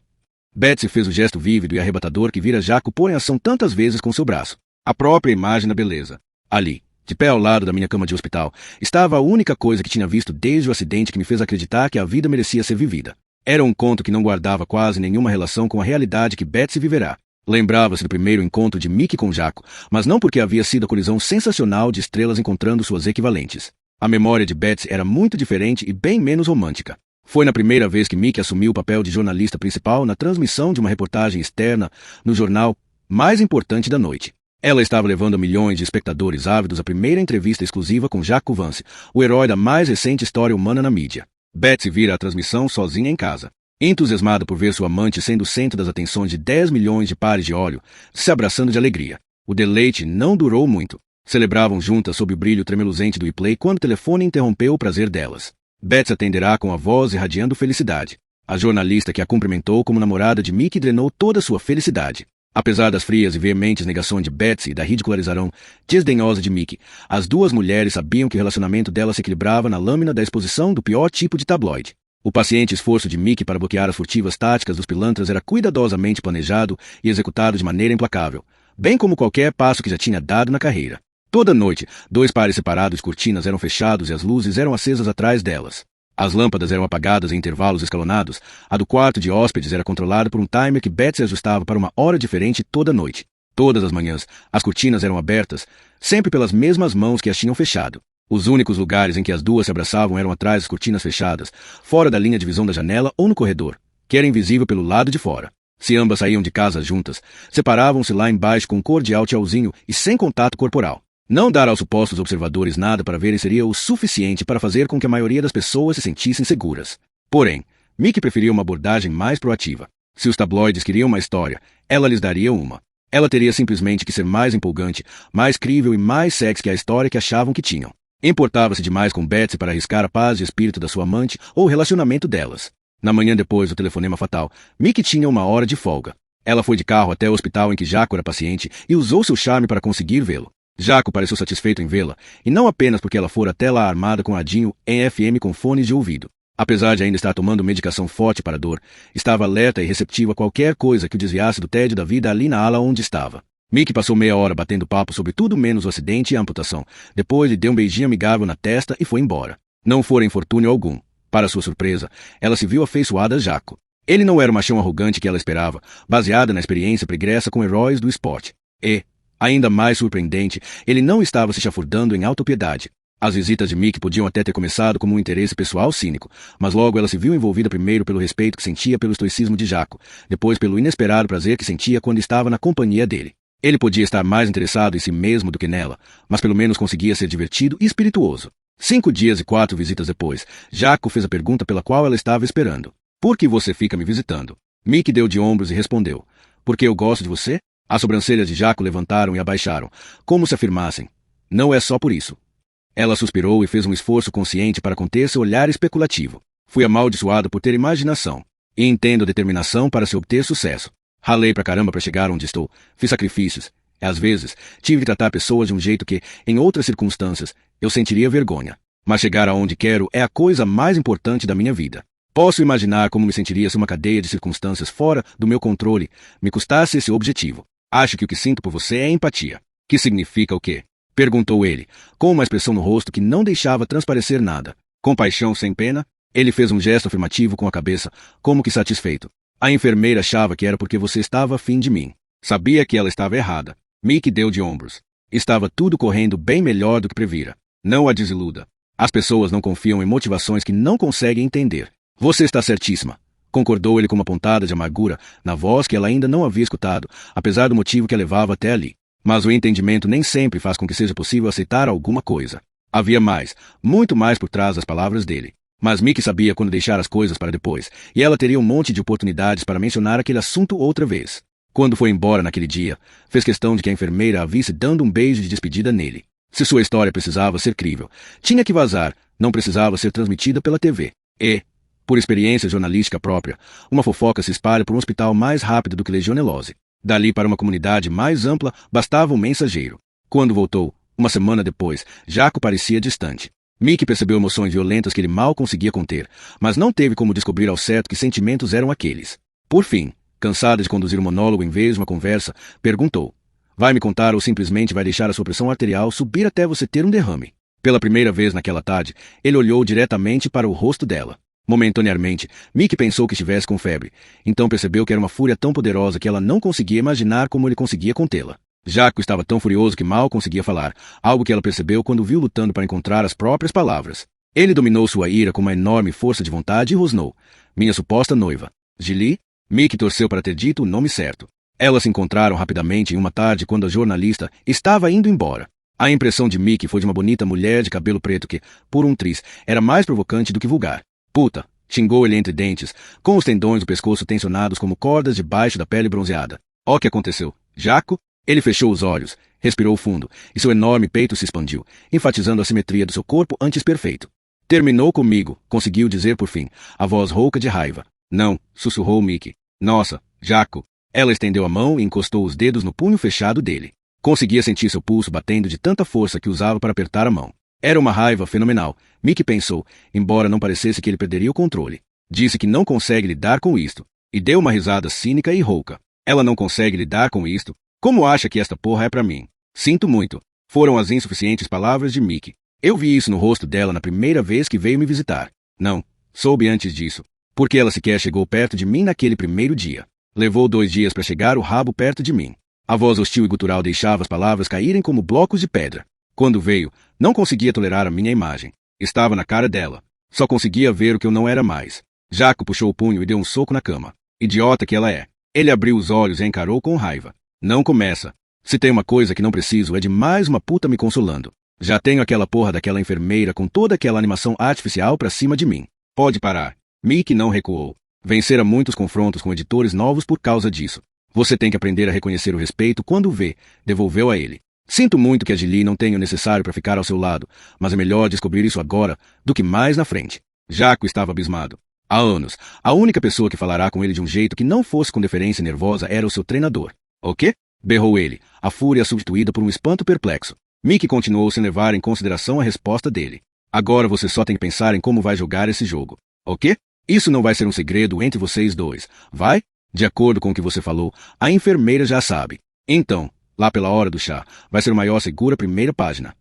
Betsy fez o gesto vívido e arrebatador que vira Jaco pôr em ação tantas vezes com seu braço. A própria imagem da beleza. Ali, de pé ao lado da minha cama de hospital, estava a única coisa que tinha visto desde o acidente que me fez acreditar que a vida merecia ser vivida. Era um conto que não guardava quase nenhuma relação com a realidade que Betsy viverá. Lembrava-se do primeiro encontro de Mickey com Jaco, mas não porque havia sido a colisão sensacional de estrelas encontrando suas equivalentes. A memória de Betsy era muito diferente e bem menos romântica. Foi na primeira vez que Mickey assumiu o papel de jornalista principal na transmissão de uma reportagem externa no jornal mais importante da noite. Ela estava levando a milhões de espectadores ávidos a primeira entrevista exclusiva com Jaco Vance, o herói da mais recente história humana na mídia. Betsy vira a transmissão sozinha em casa. Entusiasmada por ver sua amante sendo o centro das atenções de 10 milhões de pares de olho, se abraçando de alegria. O deleite não durou muito. Celebravam juntas sob o brilho tremeluzente do iPlay quando o telefone interrompeu o prazer delas. Betsy atenderá com a voz irradiando felicidade. A jornalista que a cumprimentou como namorada de Mickey drenou toda sua felicidade. Apesar das frias e veementes negações de Betsy e da ridicularização desdenhosa de Mickey, as duas mulheres sabiam que o relacionamento dela se equilibrava na lâmina da exposição do pior tipo de tabloide. O paciente esforço de Mickey para bloquear as furtivas táticas dos pilantras era cuidadosamente planejado e executado de maneira implacável, bem como qualquer passo que já tinha dado na carreira. Toda noite, 2 pares separados de cortinas eram fechados e as luzes eram acesas atrás delas. As lâmpadas eram apagadas em intervalos escalonados. A do quarto de hóspedes era controlada por um timer que Betsy ajustava para uma hora diferente toda noite. Todas as manhãs, as cortinas eram abertas, sempre pelas mesmas mãos que as tinham fechado. Os únicos lugares em que as duas se abraçavam eram atrás das cortinas fechadas, fora da linha de visão da janela ou no corredor, que era invisível pelo lado de fora. Se ambas saíam de casa juntas, separavam-se lá embaixo com um cordial tchauzinho e sem contato corporal. Não dar aos supostos observadores nada para verem seria o suficiente para fazer com que a maioria das pessoas se sentissem seguras. Porém, Mickey preferia uma abordagem mais proativa. Se os tabloides queriam uma história, ela lhes daria uma. Ela teria simplesmente que ser mais empolgante, mais crível e mais sexy que a história que achavam que tinham. Importava-se demais com Betsy para arriscar a paz de espírito da sua amante ou o relacionamento delas. Na manhã depois do telefonema fatal, Mickey tinha uma hora de folga. Ela foi de carro até o hospital em que Jaco era paciente e usou seu charme para conseguir vê-lo. Jaco pareceu satisfeito em vê-la, e não apenas porque ela fora até lá armada com radinho em FM com fones de ouvido. Apesar de ainda estar tomando medicação forte para a dor, estava alerta e receptiva a qualquer coisa que o desviasse do tédio da vida ali na ala onde estava. Mickey passou meia hora batendo papo sobre tudo menos o acidente e a amputação. Depois lhe deu um beijinho amigável na testa e foi embora. Não fora infortúnio algum. Para sua surpresa, ela se viu afeiçoada a Jaco. Ele não era o machão arrogante que ela esperava, baseada na experiência pregressa com heróis do esporte. E, ainda mais surpreendente, ele não estava se chafurdando em autopiedade. As visitas de Mickey podiam até ter começado como um interesse pessoal cínico, mas logo ela se viu envolvida primeiro pelo respeito que sentia pelo estoicismo de Jaco, depois pelo inesperado prazer que sentia quando estava na companhia dele. Ele podia estar mais interessado em si mesmo do que nela, mas pelo menos conseguia ser divertido e espirituoso. 5 dias e 4 visitas depois, Jaco fez a pergunta pela qual ela estava esperando. Por que você fica me visitando? Mickey deu de ombros e respondeu. Porque eu gosto de você? As sobrancelhas de Jaco levantaram e abaixaram, como se afirmassem. Não é só por isso. Ela suspirou e fez um esforço consciente para conter seu olhar especulativo. Fui amaldiçoada por ter imaginação. E entendo determinação para se obter sucesso. Ralei pra caramba para chegar onde estou. Fiz sacrifícios. E, às vezes, tive que tratar pessoas de um jeito que, em outras circunstâncias, eu sentiria vergonha. Mas chegar aonde quero é a coisa mais importante da minha vida. Posso imaginar como me sentiria se uma cadeia de circunstâncias fora do meu controle me custasse esse objetivo. Acho que o que sinto por você é empatia. Que significa o quê? Perguntou ele, com uma expressão no rosto que não deixava transparecer nada. Compaixão sem pena? Ele fez um gesto afirmativo com a cabeça, como que satisfeito. A enfermeira achava que era porque você estava afim de mim. Sabia que ela estava errada. Mickey deu de ombros. Estava tudo correndo bem melhor do que previra. Não a desiluda. As pessoas não confiam em motivações que não conseguem entender. Você está certíssima. Concordou ele com uma pontada de amargura na voz que ela ainda não havia escutado, apesar do motivo que a levava até ali. Mas o entendimento nem sempre faz com que seja possível aceitar alguma coisa. Havia mais, muito mais por trás das palavras dele. Mas Mickey sabia quando deixar as coisas para depois, e ela teria um monte de oportunidades para mencionar aquele assunto outra vez. Quando foi embora naquele dia, fez questão de que a enfermeira a visse dando um beijo de despedida nele. Se sua história precisava ser crível, tinha que vazar, não precisava ser transmitida pela TV. E, por experiência jornalística própria, uma fofoca se espalha por um hospital mais rápido do que legionelose. Dali para uma comunidade mais ampla, bastava um mensageiro. Quando voltou, uma semana depois, Jaco parecia distante. Mickey percebeu emoções violentas que ele mal conseguia conter, mas não teve como descobrir ao certo que sentimentos eram aqueles. Por fim, cansada de conduzir um monólogo em vez de uma conversa, perguntou. Vai me contar ou simplesmente vai deixar a sua pressão arterial subir até você ter um derrame? Pela primeira vez naquela tarde, ele olhou diretamente para o rosto dela. Momentaneamente, Mickey pensou que estivesse com febre. Então percebeu que era uma fúria tão poderosa que ela não conseguia imaginar como ele conseguia contê-la. Jaco estava tão furioso que mal conseguia falar, algo que ela percebeu quando viu lutando para encontrar as próprias palavras. Ele dominou sua ira com uma enorme força de vontade e rosnou. Minha suposta noiva. Julie? Mickey torceu para ter dito o nome certo. Elas se encontraram rapidamente em uma tarde quando a jornalista estava indo embora. A impressão de Mickey foi de uma bonita mulher de cabelo preto que, por um triz, era mais provocante do que vulgar. Puta! Xingou ele entre dentes, com os tendões do pescoço tensionados como cordas debaixo da pele bronzeada. Ó o que aconteceu. Jaco? Ele fechou os olhos, respirou fundo, e seu enorme peito se expandiu, enfatizando a simetria do seu corpo antes perfeito. Terminou comigo, conseguiu dizer por fim, a voz rouca de raiva. Não, sussurrou Mickey. Nossa, Jaco. Ela estendeu a mão e encostou os dedos no punho fechado dele. Conseguia sentir seu pulso batendo de tanta força que usava para apertar a mão. Era uma raiva fenomenal, Mickey pensou, embora não parecesse que ele perderia o controle. Disse que não consegue lidar com isto. E deu uma risada cínica e rouca. Ela não consegue lidar com isto? Como acha que esta porra é pra mim? Sinto muito. Foram as insuficientes palavras de Mickey. Eu vi isso no rosto dela na primeira vez que veio me visitar. Não, soube antes disso. Porque ela sequer chegou perto de mim naquele primeiro dia. Levou 2 dias para chegar o rabo perto de mim. A voz hostil e gutural deixava as palavras caírem como blocos de pedra. Quando veio, não conseguia tolerar a minha imagem. Estava na cara dela. Só conseguia ver o que eu não era mais. Jaco puxou o punho e deu um soco na cama. Idiota que ela é. Ele abriu os olhos e a encarou com raiva. Não começa. Se tem uma coisa que não preciso é de mais uma puta me consolando. Já tenho aquela porra daquela enfermeira com toda aquela animação artificial pra cima de mim. Pode parar. Mickey não recuou. Vencera muitos confrontos com editores novos por causa disso. Você tem que aprender a reconhecer o respeito quando o vê, devolveu a ele. Sinto muito que a Julie não tenha o necessário para ficar ao seu lado, mas é melhor descobrir isso agora do que mais na frente. Jaco estava abismado. Há anos, a única pessoa que falará com ele de um jeito que não fosse com deferência nervosa era o seu treinador. O quê? Berrou ele, a fúria substituída por um espanto perplexo. Mickey continuou sem levar em consideração a resposta dele. Agora você só tem que pensar em como vai jogar esse jogo. O quê? Isso não vai ser um segredo entre vocês dois, vai? De acordo com o que você falou, a enfermeira já sabe. Então, lá pela hora do chá, vai ser o maior segura primeira página.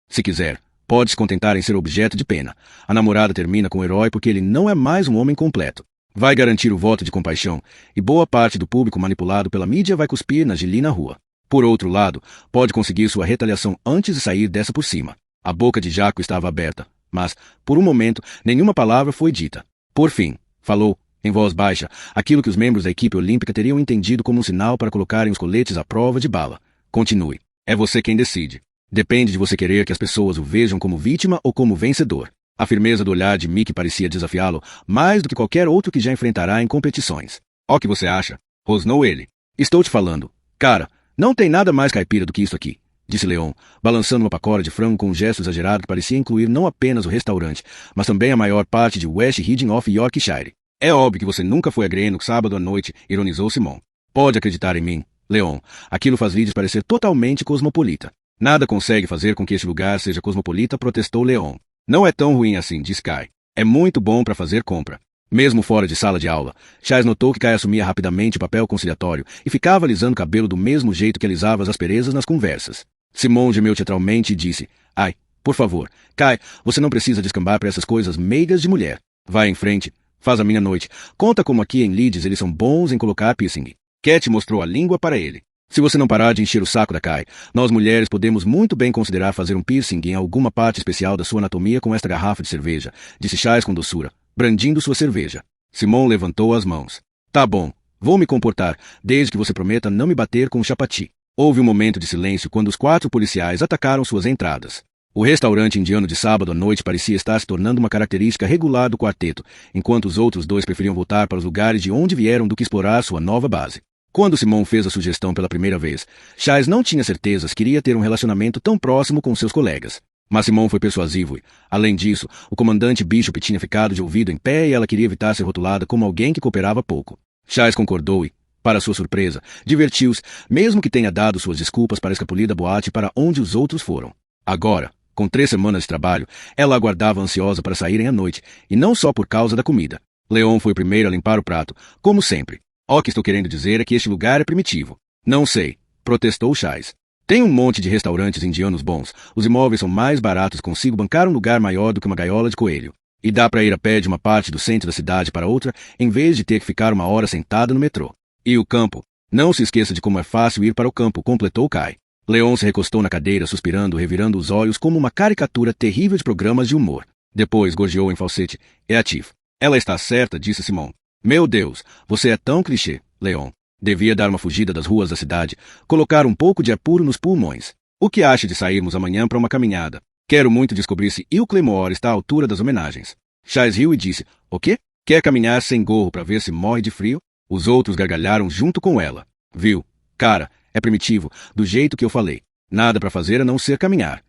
Se quiser, pode se contentar em ser objeto de pena. A namorada termina com o herói porque ele não é mais um homem completo. Vai garantir o voto de compaixão, e boa parte do público manipulado pela mídia vai cuspir na Julie na rua. Por outro lado, pode conseguir sua retaliação antes de sair dessa por cima. A boca de Jaco estava aberta, mas, por um momento, nenhuma palavra foi dita. Por fim, falou, em voz baixa, aquilo que os membros da equipe olímpica teriam entendido como um sinal para colocarem os coletes à prova de bala. Continue. É você quem decide. Depende de você querer que as pessoas o vejam como vítima ou como vencedor. A firmeza do olhar de Mickey parecia desafiá-lo mais do que qualquer outro que já enfrentará em competições. Ó o que você acha? Rosnou ele. Estou te falando. Cara, não tem nada mais caipira do que isso aqui, disse Leon, balançando uma pacora de frango com um gesto exagerado que parecia incluir não apenas o restaurante, mas também a maior parte de West Riding of Yorkshire. É óbvio que você nunca foi a Greenock sábado à noite, ironizou Simon. Pode acreditar em mim, Leon. Aquilo faz Leeds parecer totalmente cosmopolita. Nada consegue fazer com que este lugar seja cosmopolita, protestou Leon. Não é tão ruim assim, disse Kai. É muito bom para fazer compra. Mesmo fora de sala de aula, Chaz notou que Kai assumia rapidamente o papel conciliatório e ficava alisando o cabelo do mesmo jeito que alisava as asperezas nas conversas. Simon gemeu teatralmente e disse, ai, por favor, Kai, você não precisa descambar para essas coisas meigas de mulher. Vai em frente. Faz a minha noite. Conta como aqui em Leeds eles são bons em colocar piercing. Cat mostrou a língua para ele. Se você não parar de encher o saco da Kai, nós mulheres podemos muito bem considerar fazer um piercing em alguma parte especial da sua anatomia com esta garrafa de cerveja, disse Chaz com doçura, brandindo sua cerveja. Simon levantou as mãos. Tá bom, vou me comportar, desde que você prometa não me bater com o chapati. Houve um momento de silêncio quando os 4 policiais atacaram suas entradas. O restaurante indiano de sábado à noite parecia estar se tornando uma característica regular do quarteto, enquanto os outros 2 preferiam voltar para os lugares de onde vieram do que explorar sua nova base. Quando Simon fez a sugestão pela primeira vez, Chaz não tinha certezas que iria ter um relacionamento tão próximo com seus colegas. Mas Simon foi persuasivo e, além disso, o comandante Bishop tinha ficado de ouvido em pé e ela queria evitar ser rotulada como alguém que cooperava pouco. Chaz concordou e, para sua surpresa, divertiu-se, mesmo que tenha dado suas desculpas para escapulir da boate para onde os outros foram. Agora, com 3 semanas de trabalho, ela aguardava ansiosa para saírem à noite, e não só por causa da comida. Leon foi o primeiro a limpar o prato, como sempre. O que estou querendo dizer é que este lugar é primitivo. Não sei, protestou Chaz. Tem um monte de restaurantes indianos bons, os imóveis são mais baratos e consigo bancar um lugar maior do que uma gaiola de coelho. E dá para ir a pé de uma parte do centro da cidade para outra, em vez de ter que ficar 1 hora sentada no metrô. E o campo? Não se esqueça de como é fácil ir para o campo, completou Kai. Leon se recostou na cadeira, suspirando, revirando os olhos como uma caricatura terrível de programas de humor. Depois gorjeou em falsete. É a Tiff. Ela está certa, disse Simon. Meu Deus, você é tão clichê, Leon. Devia dar uma fugida das ruas da cidade, colocar um pouco de ar puro nos pulmões. O que acha de sairmos amanhã para uma caminhada? Quero muito descobrir se Il Claymore está à altura das homenagens. Chais riu e disse, o quê? Quer caminhar sem gorro para ver se morre de frio? Os outros gargalharam junto com ela. Viu? Cara, é primitivo, do jeito que eu falei. Nada para fazer a não ser caminhar.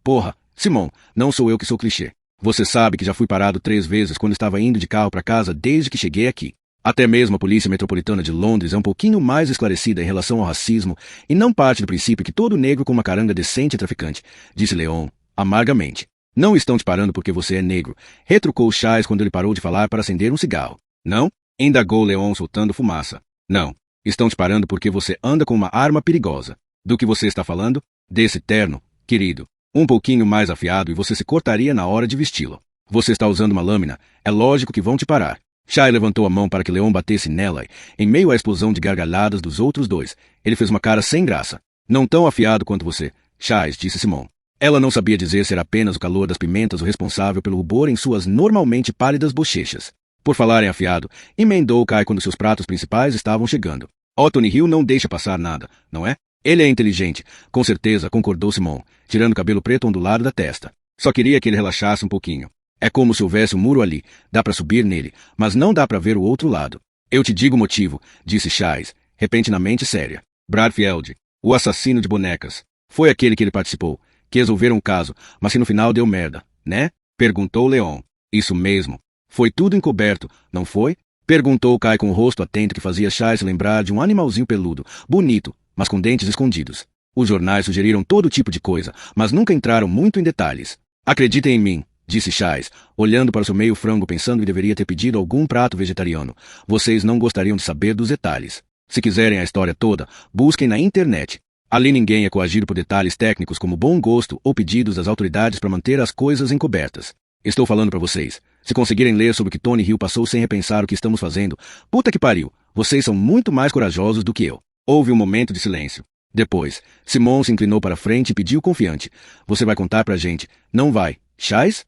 Porra, Simon, não sou eu que sou clichê. Você sabe que já fui parado 3 vezes quando estava indo de carro para casa desde que cheguei aqui. Até mesmo a Polícia Metropolitana de Londres é um pouquinho mais esclarecida em relação ao racismo e não parte do princípio que todo negro com uma caranga decente é traficante, disse Leon, amargamente. Não estão te parando porque você é negro, retrucou Chais quando ele parou de falar para acender um cigarro. Não? Indagou Leon soltando fumaça. Não. Estão te parando porque você anda com uma arma perigosa. Do que você está falando? Desse terno, querido. Um pouquinho mais afiado e você se cortaria na hora de vesti-lo. Você está usando uma lâmina, é lógico que vão te parar. Chai levantou a mão para que Leon batesse nela e, em meio à explosão de gargalhadas dos outros dois, ele fez uma cara sem graça. Não tão afiado quanto você, Chais, disse Simon. Ela não sabia dizer se era apenas o calor das pimentas o responsável pelo rubor em suas normalmente pálidas bochechas. Por falar em afiado, emendou Kai quando seus pratos principais estavam chegando. Tony Hill não deixa passar nada, não é? Ele é inteligente, com certeza, concordou Simon, tirando o cabelo preto ondulado da testa. Só queria que ele relaxasse um pouquinho. É como se houvesse um muro ali, dá para subir nele, mas não dá para ver o outro lado. Eu te digo o motivo, disse Chais, repentinamente séria. Bradfield, o assassino de bonecas. Foi aquele que ele participou, que resolveram o caso, mas que no final deu merda, né? Perguntou Leon. Isso mesmo. Foi tudo encoberto, não foi? Perguntou Kai com o rosto atento que fazia Chais lembrar de um animalzinho peludo, bonito, mas com dentes escondidos. Os jornais sugeriram todo tipo de coisa, mas nunca entraram muito em detalhes. Acreditem em mim, disse Chais, olhando para o seu meio frango pensando que deveria ter pedido algum prato vegetariano. Vocês não gostariam de saber dos detalhes. Se quiserem a história toda, busquem na internet. Ali ninguém é coagido por detalhes técnicos como bom gosto ou pedidos das autoridades para manter as coisas encobertas. Estou falando para vocês. Se conseguirem ler sobre o que Tony Hill passou sem repensar o que estamos fazendo, puta que pariu, vocês são muito mais corajosos do que eu. Houve um momento de silêncio. Depois, Simon se inclinou para frente e pediu confiante. Você vai contar pra gente, não vai, Chais?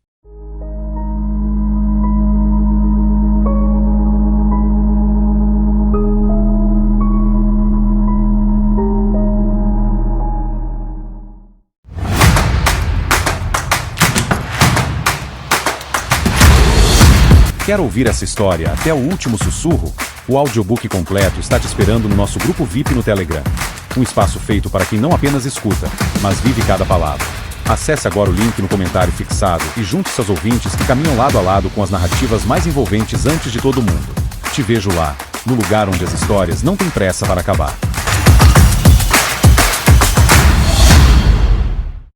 Quer ouvir essa história até o último sussurro? O audiobook completo está te esperando no nosso grupo VIP no Telegram. Um espaço feito para quem não apenas escuta, mas vive cada palavra. Acesse agora o link no comentário fixado e junte-se aos ouvintes que caminham lado a lado com as narrativas mais envolventes antes de todo mundo. Te vejo lá, no lugar onde as histórias não têm pressa para acabar.